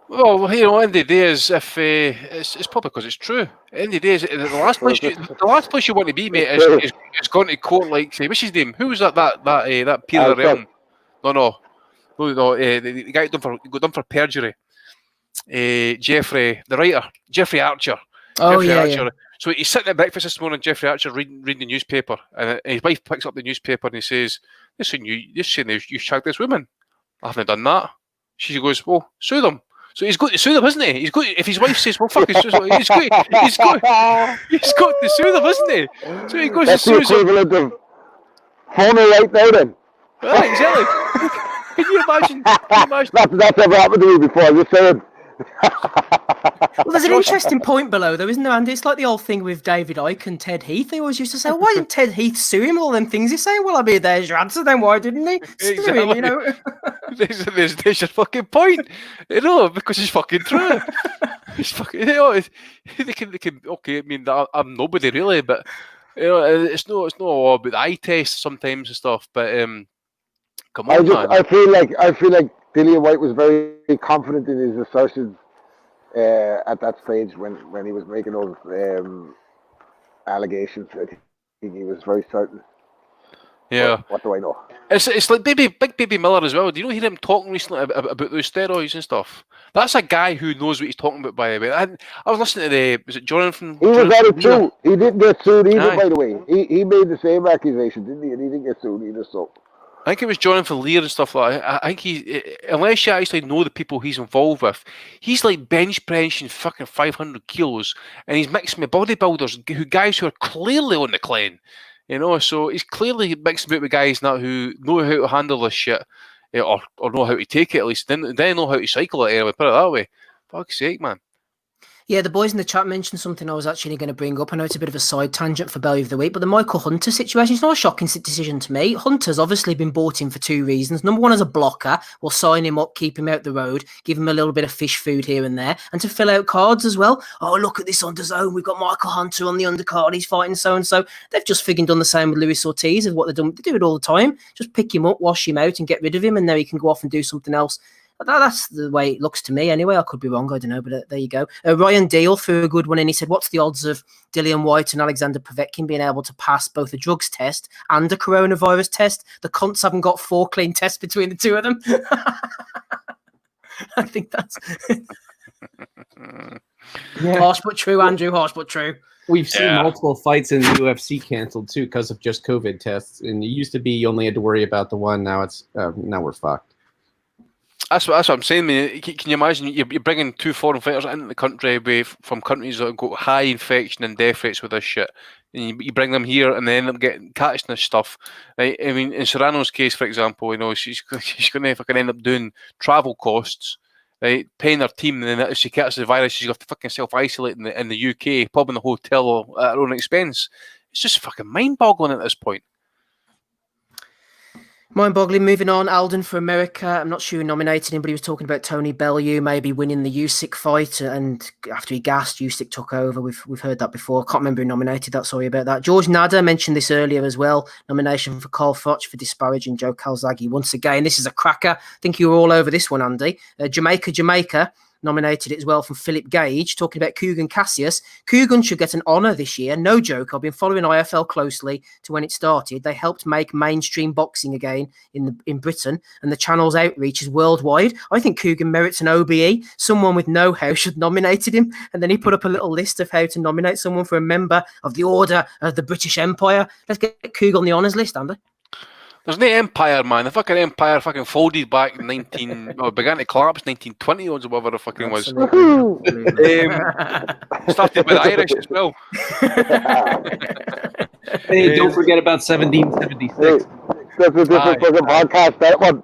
Well, at the end of the day is if it's probably because it's true. At the end of the day, the last place you want to be, mate, is going to court like say, what's his name? Who was that peer of the realm? No. The guy got done for perjury. Jeffrey Archer. Archer. So he's sitting at breakfast this morning, Jeffrey Archer, reading the newspaper, and his wife picks up the newspaper and he says, "Listen, you shagged this woman." "I haven't done that." She goes, "Well, sue them." So he's got to sue them, isn't he? He's got. If his wife says, "Well, fuck," he's got to sue them, isn't he? So he goes. That's to sue them. Equivalent of phone right now, then. Right, exactly. Can you imagine? That's never happened to me before. I'm just saying. Well, there's an interesting point below, though, isn't there, Andy? It's like the old thing with David Icke and Ted Heath. They always used to say, why didn't Ted Heath sue him? All them things he's saying. Well, I mean, there's your answer then. Why didn't he sue him, you know? There's your fucking point. You know, because it's fucking true. It's fucking, you know, they can, okay, I mean, I'm nobody really, but, you know, it's not all about the eye test sometimes and stuff, but, come on, man. I feel like Dillian White was very confident in his assertions at that stage when he was making those allegations. I think he was very certain. Yeah. What do I know? It's like Big Baby Miller as well. Do you hear him talking recently about those steroids and stuff? That's a guy who knows what he's talking about, by the way. I was listening to was it Jonathan? He was out of too. He didn't get sued either, by the way. He made the same accusation, didn't he? And he didn't get sued either, so... I think it was Jonathan Lear and stuff like that. I think unless you actually know the people he's involved with, he's like bench pressing fucking 500 kilos, and he's mixing with bodybuilders, guys who are clearly on the clean, you know. So he's clearly mixing about with guys now who know how to handle this shit, or know how to take it at least. They know how to cycle it anyway. Put it that way. Fuck's sake, man. Yeah, the boys in the chat mentioned something I was actually going to bring up. I know it's a bit of a side tangent for Belly of the Week, but the Michael Hunter situation is not a shocking decision to me. Hunter's obviously been bought in for two reasons. Number one, as a blocker, we'll sign him up, keep him out the road, give him a little bit of fish food here and there, and to fill out cards as well. Oh, look at this on DAZN. We've got Michael Hunter on the undercard. He's fighting so-and-so. They've just frigging done the same with Luis Ortiz of what they've done. They do it all the time. Just pick him up, wash him out, and get rid of him, and now he can go off and do something else. That's the way it looks to me anyway. I could be wrong, I don't know, but there you go. Ryan Deal threw a good one in. He said, what's the odds of Dillian White and Alexander Povetkin being able to pass both a drugs test and a coronavirus test? The cunts haven't got 4 clean tests between the two of them. I think that's... Harsh but true, Andrew, harsh but true. We've seen multiple fights in the UFC canceled too because of just COVID tests. And it used to be you only had to worry about the one. Now it's now we're fucked. That's what I'm saying, man. Can you imagine you're bringing 2 foreign fighters into the country from countries that have got high infection and death rates with this shit, and you bring them here and they end up catching this stuff, right? I mean, in Serrano's case, for example, you know, she's going to fucking end up doing travel costs, right? Paying her team, and then if she catches the virus, she's got to fucking self-isolate in the UK, pub in the hotel at her own expense. It's just fucking mind-boggling at this point. Mind-boggling. Moving on, Alden for America. I'm not sure who nominated him, but he was talking about Tony Bellew maybe winning the Usyk fight, and after he gassed, Usyk took over. We've heard that before. Can't remember who nominated that. Sorry about that. George Nader mentioned this earlier as well. Nomination for Carl Froch for disparaging Joe Calzaghe once again. This is a cracker. I think you were all over this one, Andy. Jamaica. Nominated it as well from Philip Gage, talking about Kugan Cassius. Kugan should get an honour this year. No joke. I've been following IFL closely to when it started. They helped make mainstream boxing again in Britain, and the channel's outreach is worldwide. I think Kugan merits an OBE. Someone with know-how should nominated him. And then he put up a little list of how to nominate someone for a member of the Order of the British Empire. Let's get Kugan on the honours list, Andy. There's no empire, man. The fucking empire fucking folded back in began to collapse 1920 or whatever the fucking was. Started with the Irish as well. Hey, don't forget about 1776. That's a different fucking podcast, that one.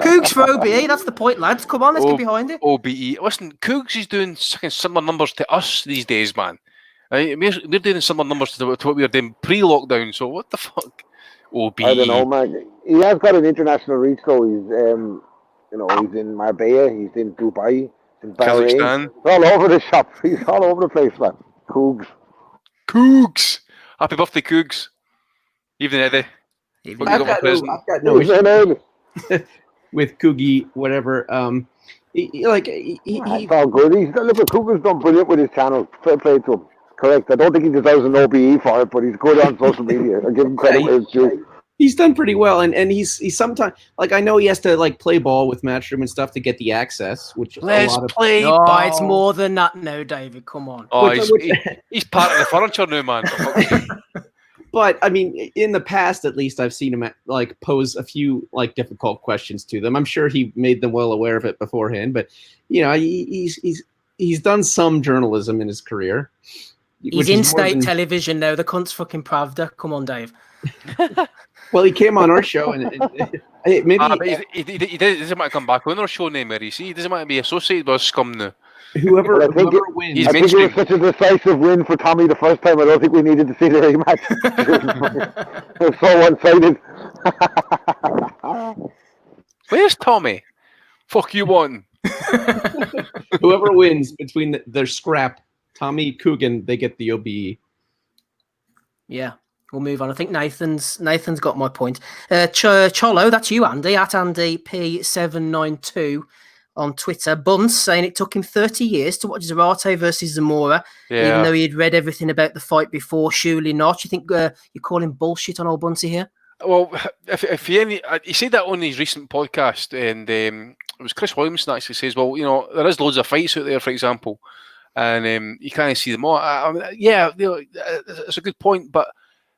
Cougs for OBE, that's the point, lads. Come on, let's get behind it. OBE. Listen, Cougs is doing similar numbers to us these days, man. Right? We're doing similar numbers to what we were doing pre-lockdown, so what the fuck? OBE. I don't know, man. He has got an international reach, though. He's, he's in Marbella, he's in Dubai, he's in Bahrain. Kazakhstan. He's all over the shop. He's all over the place, man. Cougs. Happy birthday, Cougs. Evening, Eddie. I've got no issue with Coogie, whatever. He's all good. Cougar's done brilliant with his channel. Fair play to him. Correct. I don't think he deserves an OBE for it, but he's good on social media. I give him credit where it's due. He's done pretty well, and he's sometimes I know he has to play ball with Matchroom and stuff to get the access, which let's play ball. Ball. It's more than that now, David. Come on. Oh, he's part of the furniture now, man. But I mean, in the past, at least, I've seen him pose a few difficult questions to them. I'm sure he made them well aware of it beforehand, but he's done some journalism in his career. He's in state television now. The cunt's fucking Pravda. Come on, Dave. Well, he came on our show, and maybe but he doesn't want to come back on our show name, Mary. See, he doesn't want to be associated with scum now. whoever Well, wins. He's I think it mainstream. was such a decisive win for Tommy the first time. I don't think we needed to see the rematch. It was so one-sided. Where's Tommy? Fuck you on. Whoever wins between their scrap, Tommy Coogan, they get the OBE. Yeah, we'll move on. I think Nathan's got my point. Cholo, that's you, Andy, at Andy P792 on Twitter. Buns saying it took him 30 years to watch Zarate versus Zamora, even though he had read everything about the fight before. Surely not. You think you're calling bullshit on old Bunsy here? Well, if he said that on his recent podcast, and it was Chris Williamson actually says, well, you know, there is loads of fights out there, for example, and you can't see them all. It's a good point, but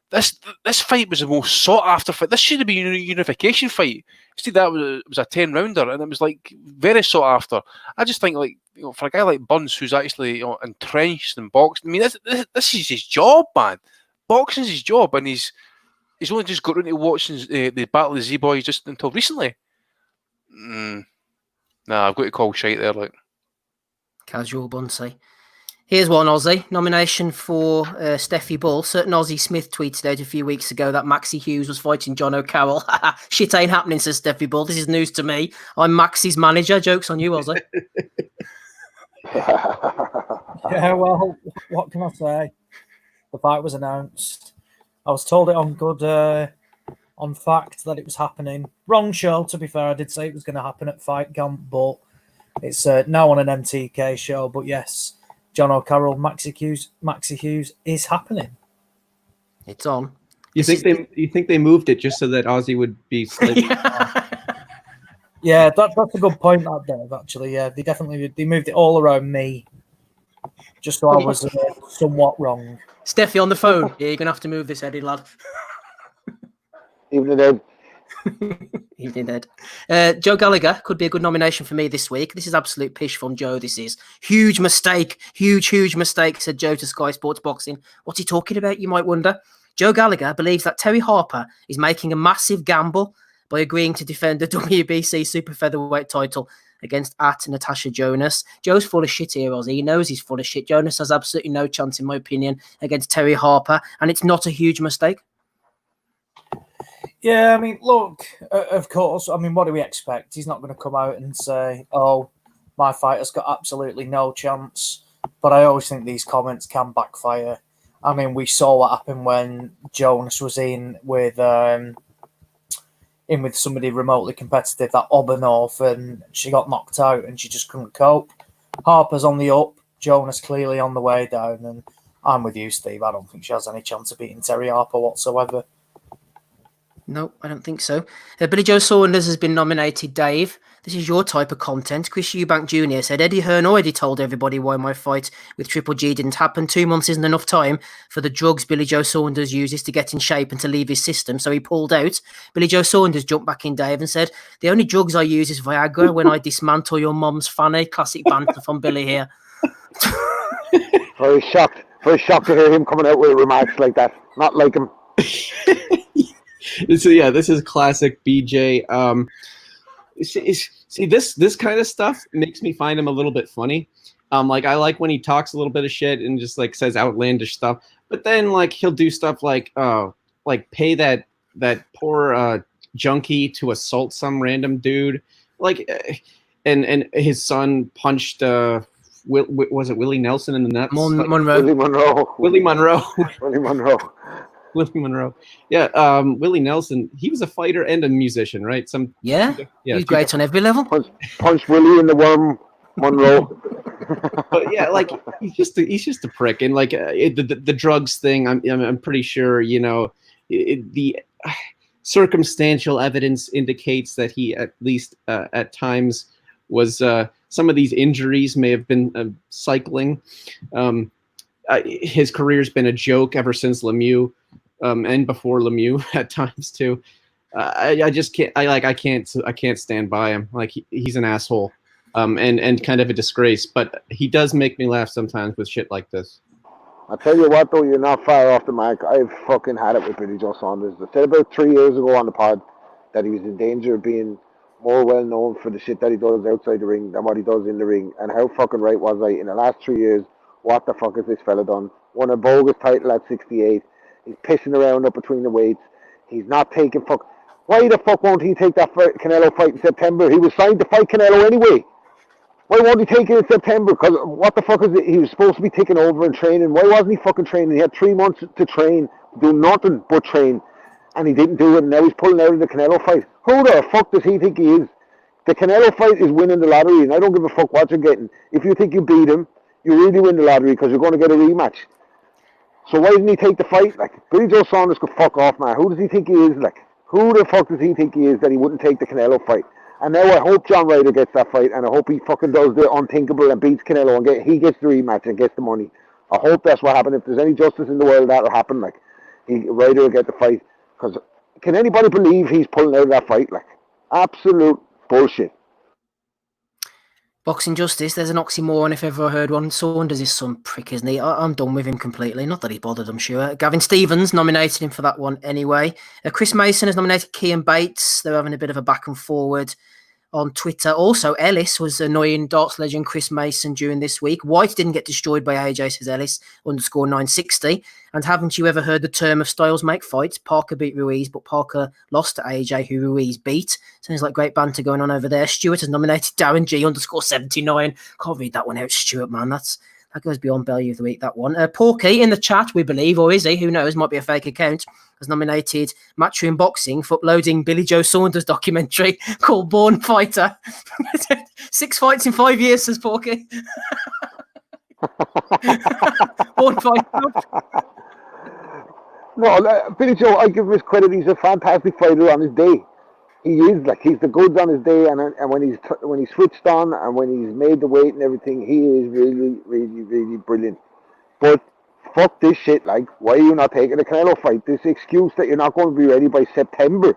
this fight was the most sought after fight. This should have been a unification fight. Instead, it was a 10-rounder, and it was like very sought after. I just think, like, you know, for a guy like Burns, who's actually, you know, entrenched in boxing, I mean, this is his job, man. Boxing's his job, and he's only just got into watching the Battle of the Z-Boys just until recently. Nah, I've got to call shite there, like. Casual Bunsy. Here's one Aussie nomination for Steffi Bull. Certain Aussie Smith tweeted out a few weeks ago that Maxie Hughes was fighting John O'Carroll. Shit ain't happening, says Steffi Bull. This is news to me. I'm Maxie's manager. Joke's on you, Aussie. Yeah, well, what can I say? The fight was announced. I was told it on good, on fact that it was happening. Wrong show, to be fair. I did say it was going to happen at Fight Camp, but it's now on an MTK show. But yes, John O'Carroll, Maxie Hughes is happening. It's on. You think they moved it just so that Aussie would be slightly... Yeah, that's a good point, that Dave, actually. Yeah, they moved it all around me, just so I was somewhat wrong. Steffi on the phone. Yeah, you're going to have to move this, Eddie, lad. Evening, Ed. Evening, Ed. Joe Gallagher could be a good nomination for me this week. This is absolute pish from Joe. This is huge mistake. Huge mistake, said Joe to Sky Sports Boxing. What's he talking about, you might wonder? Joe Gallagher believes that Terry Harper is making a massive gamble by agreeing to defend the WBC Super Featherweight title against Natasha Jonas. Joe's full of shit here, Ozzy. He knows he's full of shit. Jonas has absolutely no chance, in my opinion, against Terry Harper, and it's not a huge mistake. Yeah, I mean, look, of course, I mean, what do we expect? He's not going to come out and say, oh, my fighter's got absolutely no chance. But I always think these comments can backfire. I mean, we saw what happened when Jonas was in with somebody remotely competitive, that Obernorth, and she got knocked out and she just couldn't cope. Harper's on the up, Jonas clearly on the way down, and I'm with you, Steve. I don't think she has any chance of beating Terry Harper whatsoever. No, I don't think so. Billy Joe Saunders has been nominated, Dave. This is your type of content. Chris Eubank Jr. said, Eddie Hearn already told everybody why my fight with Triple G didn't happen. 2 months isn't enough time for the drugs Billy Joe Saunders uses to get in shape and to leave his system, so he pulled out. Billy Joe Saunders jumped back in, Dave, and said, the only drugs I use is Viagra when I dismantle your mom's fanny. Classic banter from Billy here. Very shocked to hear him coming out with remarks like that. Not like him. So yeah, this is classic BJ. See, this kind of stuff makes me find him a little bit funny. Like I like when he talks a little bit of shit and just like says outlandish stuff, but then like he'll do stuff like pay that poor junkie to assault some random dude, like, and his son punched was it Willie Nelson in the nuts? Willie Monroe. Yeah, Willie Nelson. He was a fighter and a musician, right? He's great on every level. Punch Willie in the worm, Monroe. But yeah, like he's just a prick, and like the drugs thing. I'm pretty sure, you know, the circumstantial evidence indicates that he at least at times was some of these injuries may have been cycling. His career's been a joke ever since Lemieux. And before Lemieux at times too. I just can't. I can't stand by him. Like he's an asshole, and kind of a disgrace. But he does make me laugh sometimes with shit like this. I tell you what, though, you're not far off the mark. I've fucking had it with Billy Joe Saunders. I said about 3 years ago on the pod that he was in danger of being more well known for the shit that he does outside the ring than what he does in the ring. And how fucking right was I? In the last 3 years, what the fuck has this fella done? Won a bogus title at 68. He's pissing around up between the weights. He's not taking fuck. Why the fuck won't he take that Canelo fight in September? He was signed to fight Canelo anyway. Why won't he take it in September? Because what the fuck is it? He was supposed to be taking over and training. Why wasn't he fucking training? He had 3 months to train, do nothing but train, and he didn't do it. And now he's pulling out of the Canelo fight. Who the fuck does he think he is? The Canelo fight is winning the lottery, and I don't give a fuck what you're getting. If you think you beat him, you really win the lottery because you're going to get a rematch. So why didn't he take the fight? Like, Billy Joe Saunders could fuck off, man. Who does he think he is? Like, who the fuck does he think he is that he wouldn't take the Canelo fight? And now I hope John Ryder gets that fight, and I hope he fucking does the unthinkable and beats Canelo, and he gets the rematch and gets the money. I hope that's what happens. If there's any justice in the world, that'll happen. Like, Ryder will get the fight. Because can anybody believe he's pulling out of that fight? Like, absolute bullshit. Boxing justice, there's an oxymoron if ever I heard one. Saunders is some prick, isn't he? I'm done with him completely. Not that he bothered, I'm sure. Gavin Stevens nominated him for that one anyway. Chris Mason has nominated Kean Bates. They're having a bit of a back and forward on Twitter. Also, Ellis was annoying darts legend Chris Mason during this week. White didn't get destroyed by AJ, says Ellis, _960. And haven't you ever heard the term of styles make fights? Parker beat Ruiz, but Parker lost to AJ, who Ruiz beat. Sounds like great banter going on over there. Stuart has nominated Darren G _79. Can't read that one out, Stuart, man. That goes beyond Bellew of the Week, that one. Porky in the chat, we believe, or is he? Who knows? Might be a fake account. Has nominated Matchroom Boxing for uploading Billy Joe Saunders documentary called Born Fighter. 6 fights in 5 years, says Porky. Born Fighter. No, Billy Joe, I give him his credit. He's a fantastic fighter on his day. He is, like, he's the goods on his day, and when he's switched on and when he's made the weight and everything, he is really, really, really brilliant. But fuck this shit, like, why are you not taking the Canelo fight? This excuse that you're not going to be ready by September.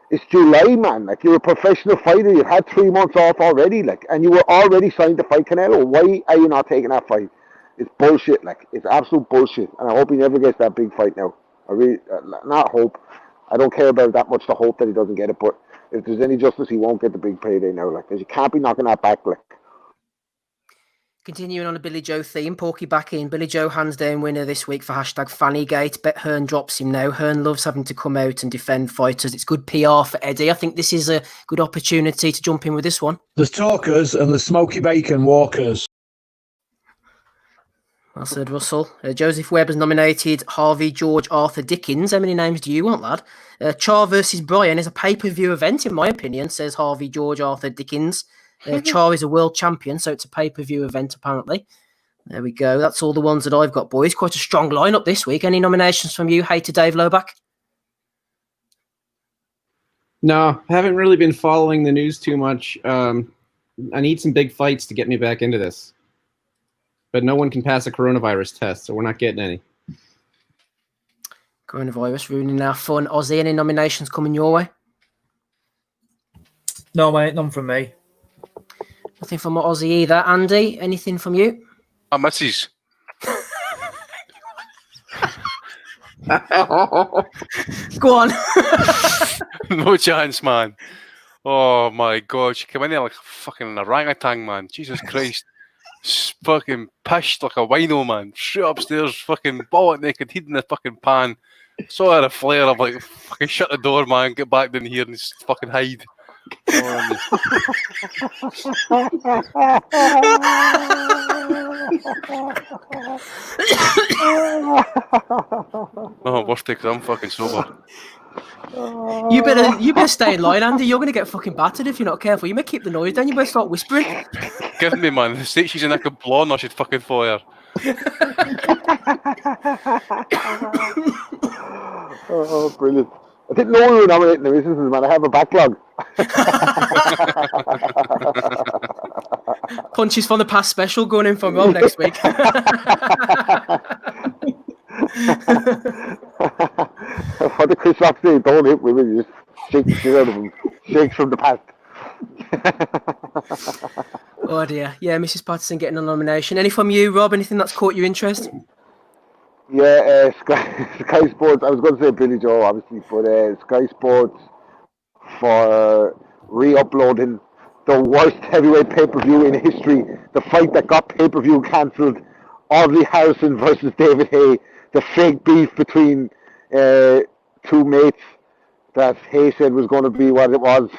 It's July, man. Like, you're a professional fighter. You've had 3 months off already, like, and you were already signed to fight Canelo. Why are you not taking that fight? It's bullshit, like, it's absolute bullshit, and I hope he never gets that big fight now. I really, not hope. I don't care about that much to hope that he doesn't get it, but if there's any justice, he won't get the big payday now, like, because you can't be knocking that back, like. Continuing on a Billy Joe theme, Porky back in. Billy Joe hands down winner this week for #Fannygate. Bet Hearn drops him now. Hearn loves having to come out and defend fighters. It's good PR for Eddie. I think this is a good opportunity to jump in with this one. There's talkers and there's smoky bacon walkers. I said Russell. Joseph Webb has nominated Harvey George Arthur Dickens. How many names do you want, lad? Char versus Brian is a pay-per-view event, in my opinion, says Harvey George Arthur Dickens. Char is a world champion, so it's a pay-per-view event, apparently. There we go. That's all the ones that I've got, boys. Quite a strong lineup this week. Any nominations from you, Hater Dave Loback? No, haven't really been following the news too much. I need some big fights to get me back into this. But no one can pass a coronavirus test, so we're not getting any. Coronavirus ruining our fun. Ozzy, any nominations coming your way? No, mate, none from me. Nothing from Ozzy either. Andy, anything from you? My missus. Go on. No chance, man. Oh my god, she came in there like fucking an orangutan, man. Jesus Christ. Fucking pissed like a wino, man. Straight upstairs, fucking ball naked, head in the fucking pan. Saw her a flare. I'm like, fucking shut the door, man. Get back down here and just fucking hide. Oh, worst because I'm fucking sober. You better stay in line, Andy. You're going to get fucking battered if you're not careful. You may keep the noise down. You better start whispering. Give me, man. The state she's in like a blonde, I should fucking fire. Oh, brilliant. I didn't know we were nominating the missus, man. I have a backlog. Punches from the past special going in for Rob next week. For the Chris Rock day, don't hit women, you just shake the shit out of them. Shakes from the past. Oh dear. Yeah, Mrs. Patterson getting a nomination. Any from you, Rob? Anything that's caught your interest? Yeah, Sky Sports. I was going to say Billy Joe, obviously, but Sky Sports for re-uploading the worst heavyweight pay-per-view in history, the fight that got pay-per-view cancelled, Audley Harrison versus David Hay, the fake beef between two mates that Hay said was going to be what it was.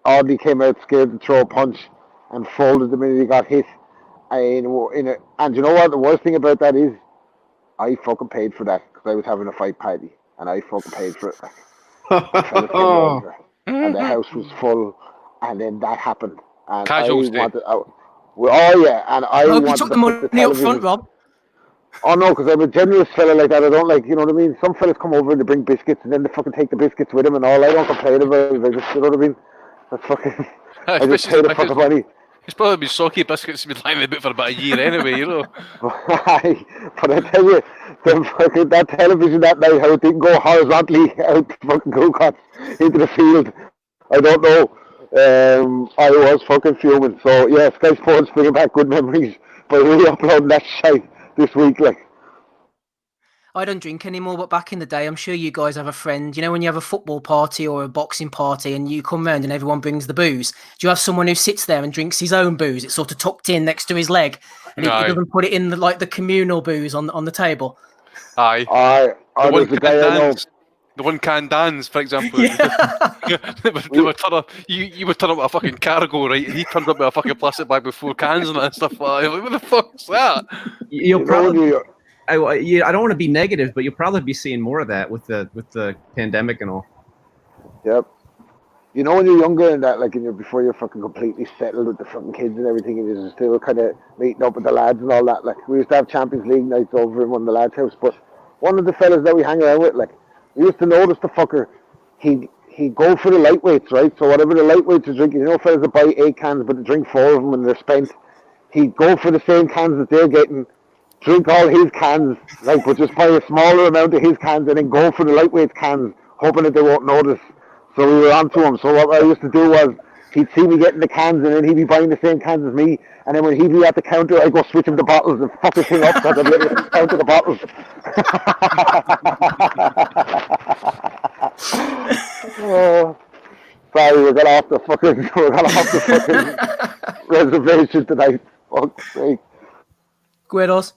Audley came out scared to throw a punch and folded the minute he got hit. And you know what? The worst thing about that is, I fucking paid for that because I was having a fight party and I fucking paid for it. The fellas came over and the house was full, and then that happened. And Casuals day. Oh yeah, and I hope wanted you took to the put money up front, Rob. Oh no, because I'm a generous fella like that. I don't like, you know what I mean? Some fellas come over and they bring biscuits and then they fucking take the biscuits with them and all. I don't complain about it. I just, you know what I mean? That's fucking, I just pay the fucking money. It's probably been soggy biscuits been lying about for about a year anyway, you know. But I tell you, that television that night, how it didn't go horizontally out fucking go-karts into the field, I don't know. I was fucking fuming. So yeah, Sky Sports bringing back good memories by re-uploading that shite this week, like. I don't drink anymore, but back in the day, I'm sure you guys have a friend. You know, when you have a football party or a boxing party and you come round and everyone brings the booze, do you have someone who sits there and drinks his own booze? It's sort of tucked in next to his leg, and he doesn't put it in the communal booze on the table. Aye. The one can dance, for example. Yeah. You would turn up with a fucking cargo, right? He turned up with a fucking plastic bag with 4 cans and that and stuff. Like, what the fuck's that? You'll probably. I don't want to be negative, but you'll probably be seeing more of that with the pandemic and all. Yep. You know, when you're younger and that, like, before you're fucking completely settled with the fucking kids and everything, and you're still kind of meeting up with the lads and all that. Like, we used to have Champions League nights over in one of the lads' house, but one of the fellas that we hang around with, like, we used to notice the fucker. He'd go for the lightweights, right? So whatever the lightweights are drinking, you know, fellas that buy 8 cans, but they drink 4 of them when they're spent. He'd go for the same cans that they're getting, drink all his cans, like, but just buy a smaller amount of his cans and then go for the lightweight cans, hoping that they won't notice. So we were on to him. So what I used to do was, he'd see me getting the cans and then he'd be buying the same cans as me. And then when he'd be at the counter, I'd go switch him the bottles and fuck his thing up so I'd be able to count the bottles. Sorry, we got off the fucking reservation tonight. Fuck's sake. Guedos.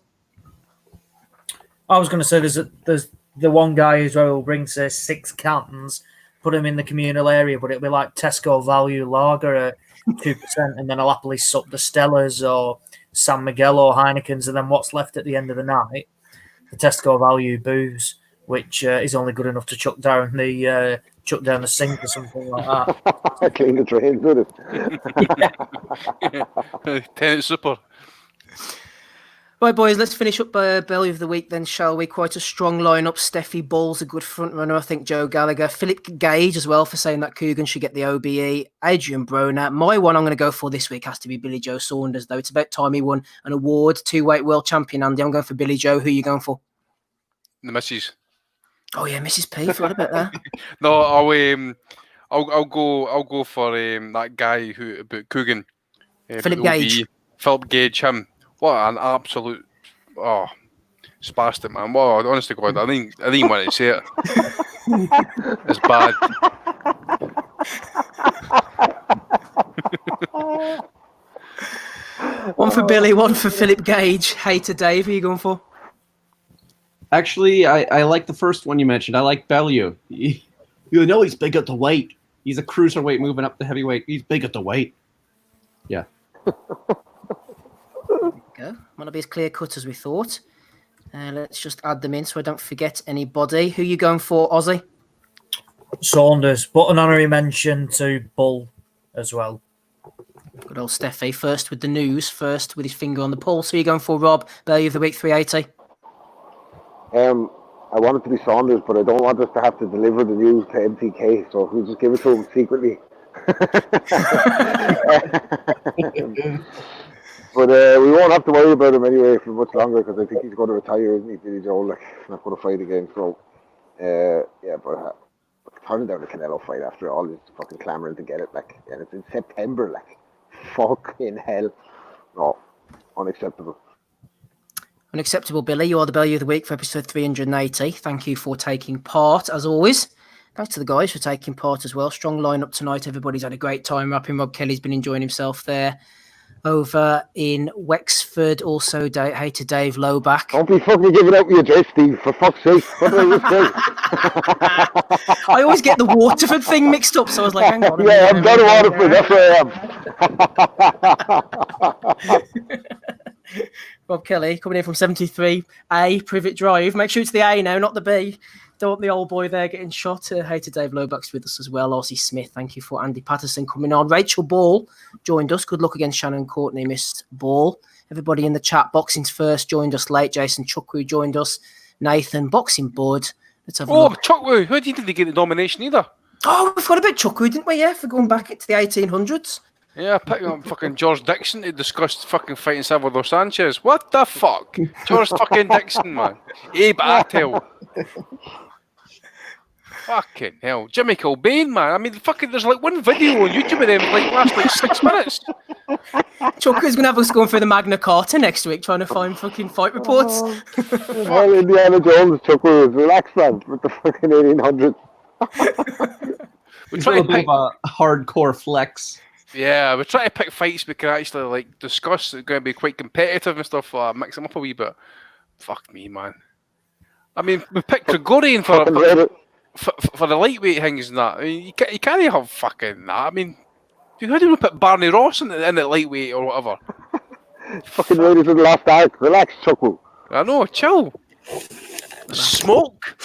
I was going to say there's the one guy as well who brings 6 cans, put them in the communal area, but it'll be like Tesco value lager at 2%, and then I'll happily suck the Stellas or San Miguel or Heineken's, and then what's left at the end of the night, the Tesco value booze, which is only good enough to chuck down the sink or something like that. Clean the drains with it. Tenant super. Right, boys, let's finish up Belly of the Week then, shall we? Quite a strong lineup. Steffi Ball's a good front runner. I think Joe Gallagher. Philip Gage as well for saying that Coogan should get the OBE. Adrian Broner. My one I'm going to go for this week has to be Billy Joe Saunders, though. It's about time he won an award. 2-weight world champion, Andy. I'm going for Billy Joe. Who are you going for? The missus. Oh, yeah, Mrs. P. Forgot about that. No, I'll go for that guy about Coogan. Philip Gage. Philip Gage, him. What an absolute spastic, man. Well, honest to God, I didn't want to say it. It's bad. One for Billy, one for Philip Gage. Hater Dave, who are you going for? Actually, I like the first one you mentioned. I like Bellew. You know he's big at the weight. He's a cruiserweight moving up to heavyweight. He's big at the weight. Yeah. Go. Might not be as clear cut as we thought. Let's just add them in so I don't forget anybody. Who are you going for, Ozzy? Saunders, but an honorary mention to Bull as well. Good old Steffi. First with the news, first with his finger on the pulse. Who are you going for, Rob? Belly of the Week 380. I want it to be Saunders, but I don't want us to have to deliver the news to MTK, so we'll just give it to him secretly. But we won't have to worry about him anyway for much longer because I think he's going to retire, isn't he, Billy Joe? Like, he's not going to fight again. So, yeah, but turning down the Canelo fight after all this fucking clamouring to get it, like, and it's in September, like, fucking hell. No, unacceptable. Unacceptable Billy, you are the Belly of the Week for episode 380. Thank you for taking part, as always. Thanks to the guys for taking part as well. Strong lineup tonight. Everybody's had a great time rapping. Rob Kelly's been enjoying himself there. Over in Wexford, also hey to Dave Lowback. Don't be fucking giving out your address, Steve, for fuck's sake. What did I just say? I always get the Waterford thing mixed up, so I was like, hang on. Yeah, I'm down to Waterford, that's where I am. Rob Kelly coming in from 73A Privet Drive. Make sure it's the A now, not the B. Don't want the old boy there getting shot. Hey to Dave Lowback's with us as well. Aussie Smith, thank you for Andy Patterson coming on. Rachel Ball joined us. Good luck against Shannon Courtney, Miss Ball. Everybody in the chat. Boxing's First joined us late. Jason Chukwu joined us. Nathan, Boxing Bud. Let's have a look. Chukwu, who didn't get the nomination either? Oh, we've got a bit Chukwu, didn't we? Yeah, for going back to the 1800s. Yeah, picking up fucking George Dixon to discuss fucking fighting Salvador Sanchez. What the fuck? George fucking Dixon, man. Abe Attell. Fucking hell. Jimmy Kilbane, man. I mean, fucking, there's like one video on YouTube of them like last like 6 minutes. Chucker's going to have us going through the Magna Carta next week trying to find fucking fight reports. Well, Indiana Jones, Chucker was relaxed, man, with the fucking 1800s. We're trying to pick a hardcore flex. Yeah, we're trying to pick fights we can actually like discuss. It's going to be quite competitive and stuff. Mix them up a wee bit. Fuck me, man. I mean, we picked Gregorian for the lightweight things and that. I mean, you can't have fucking that. I mean, how do we put Barney Ross in at lightweight or whatever? Fucking Raiders of the Lost Ark. Relax, Chuckle. I know, chill. Smoke.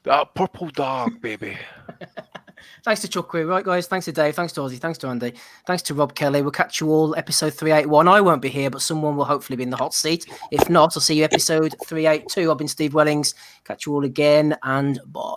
That purple dog, baby. Thanks to Chukwu. Right, guys. Thanks to Dave. Thanks to Ozzy. Thanks to Andy. Thanks to Rob Kelly. We'll catch you all episode 381. I won't be here, but someone will hopefully be in the hot seat. If not, I'll see you episode 382. I've been Steve Wellings. Catch you all again, and bye.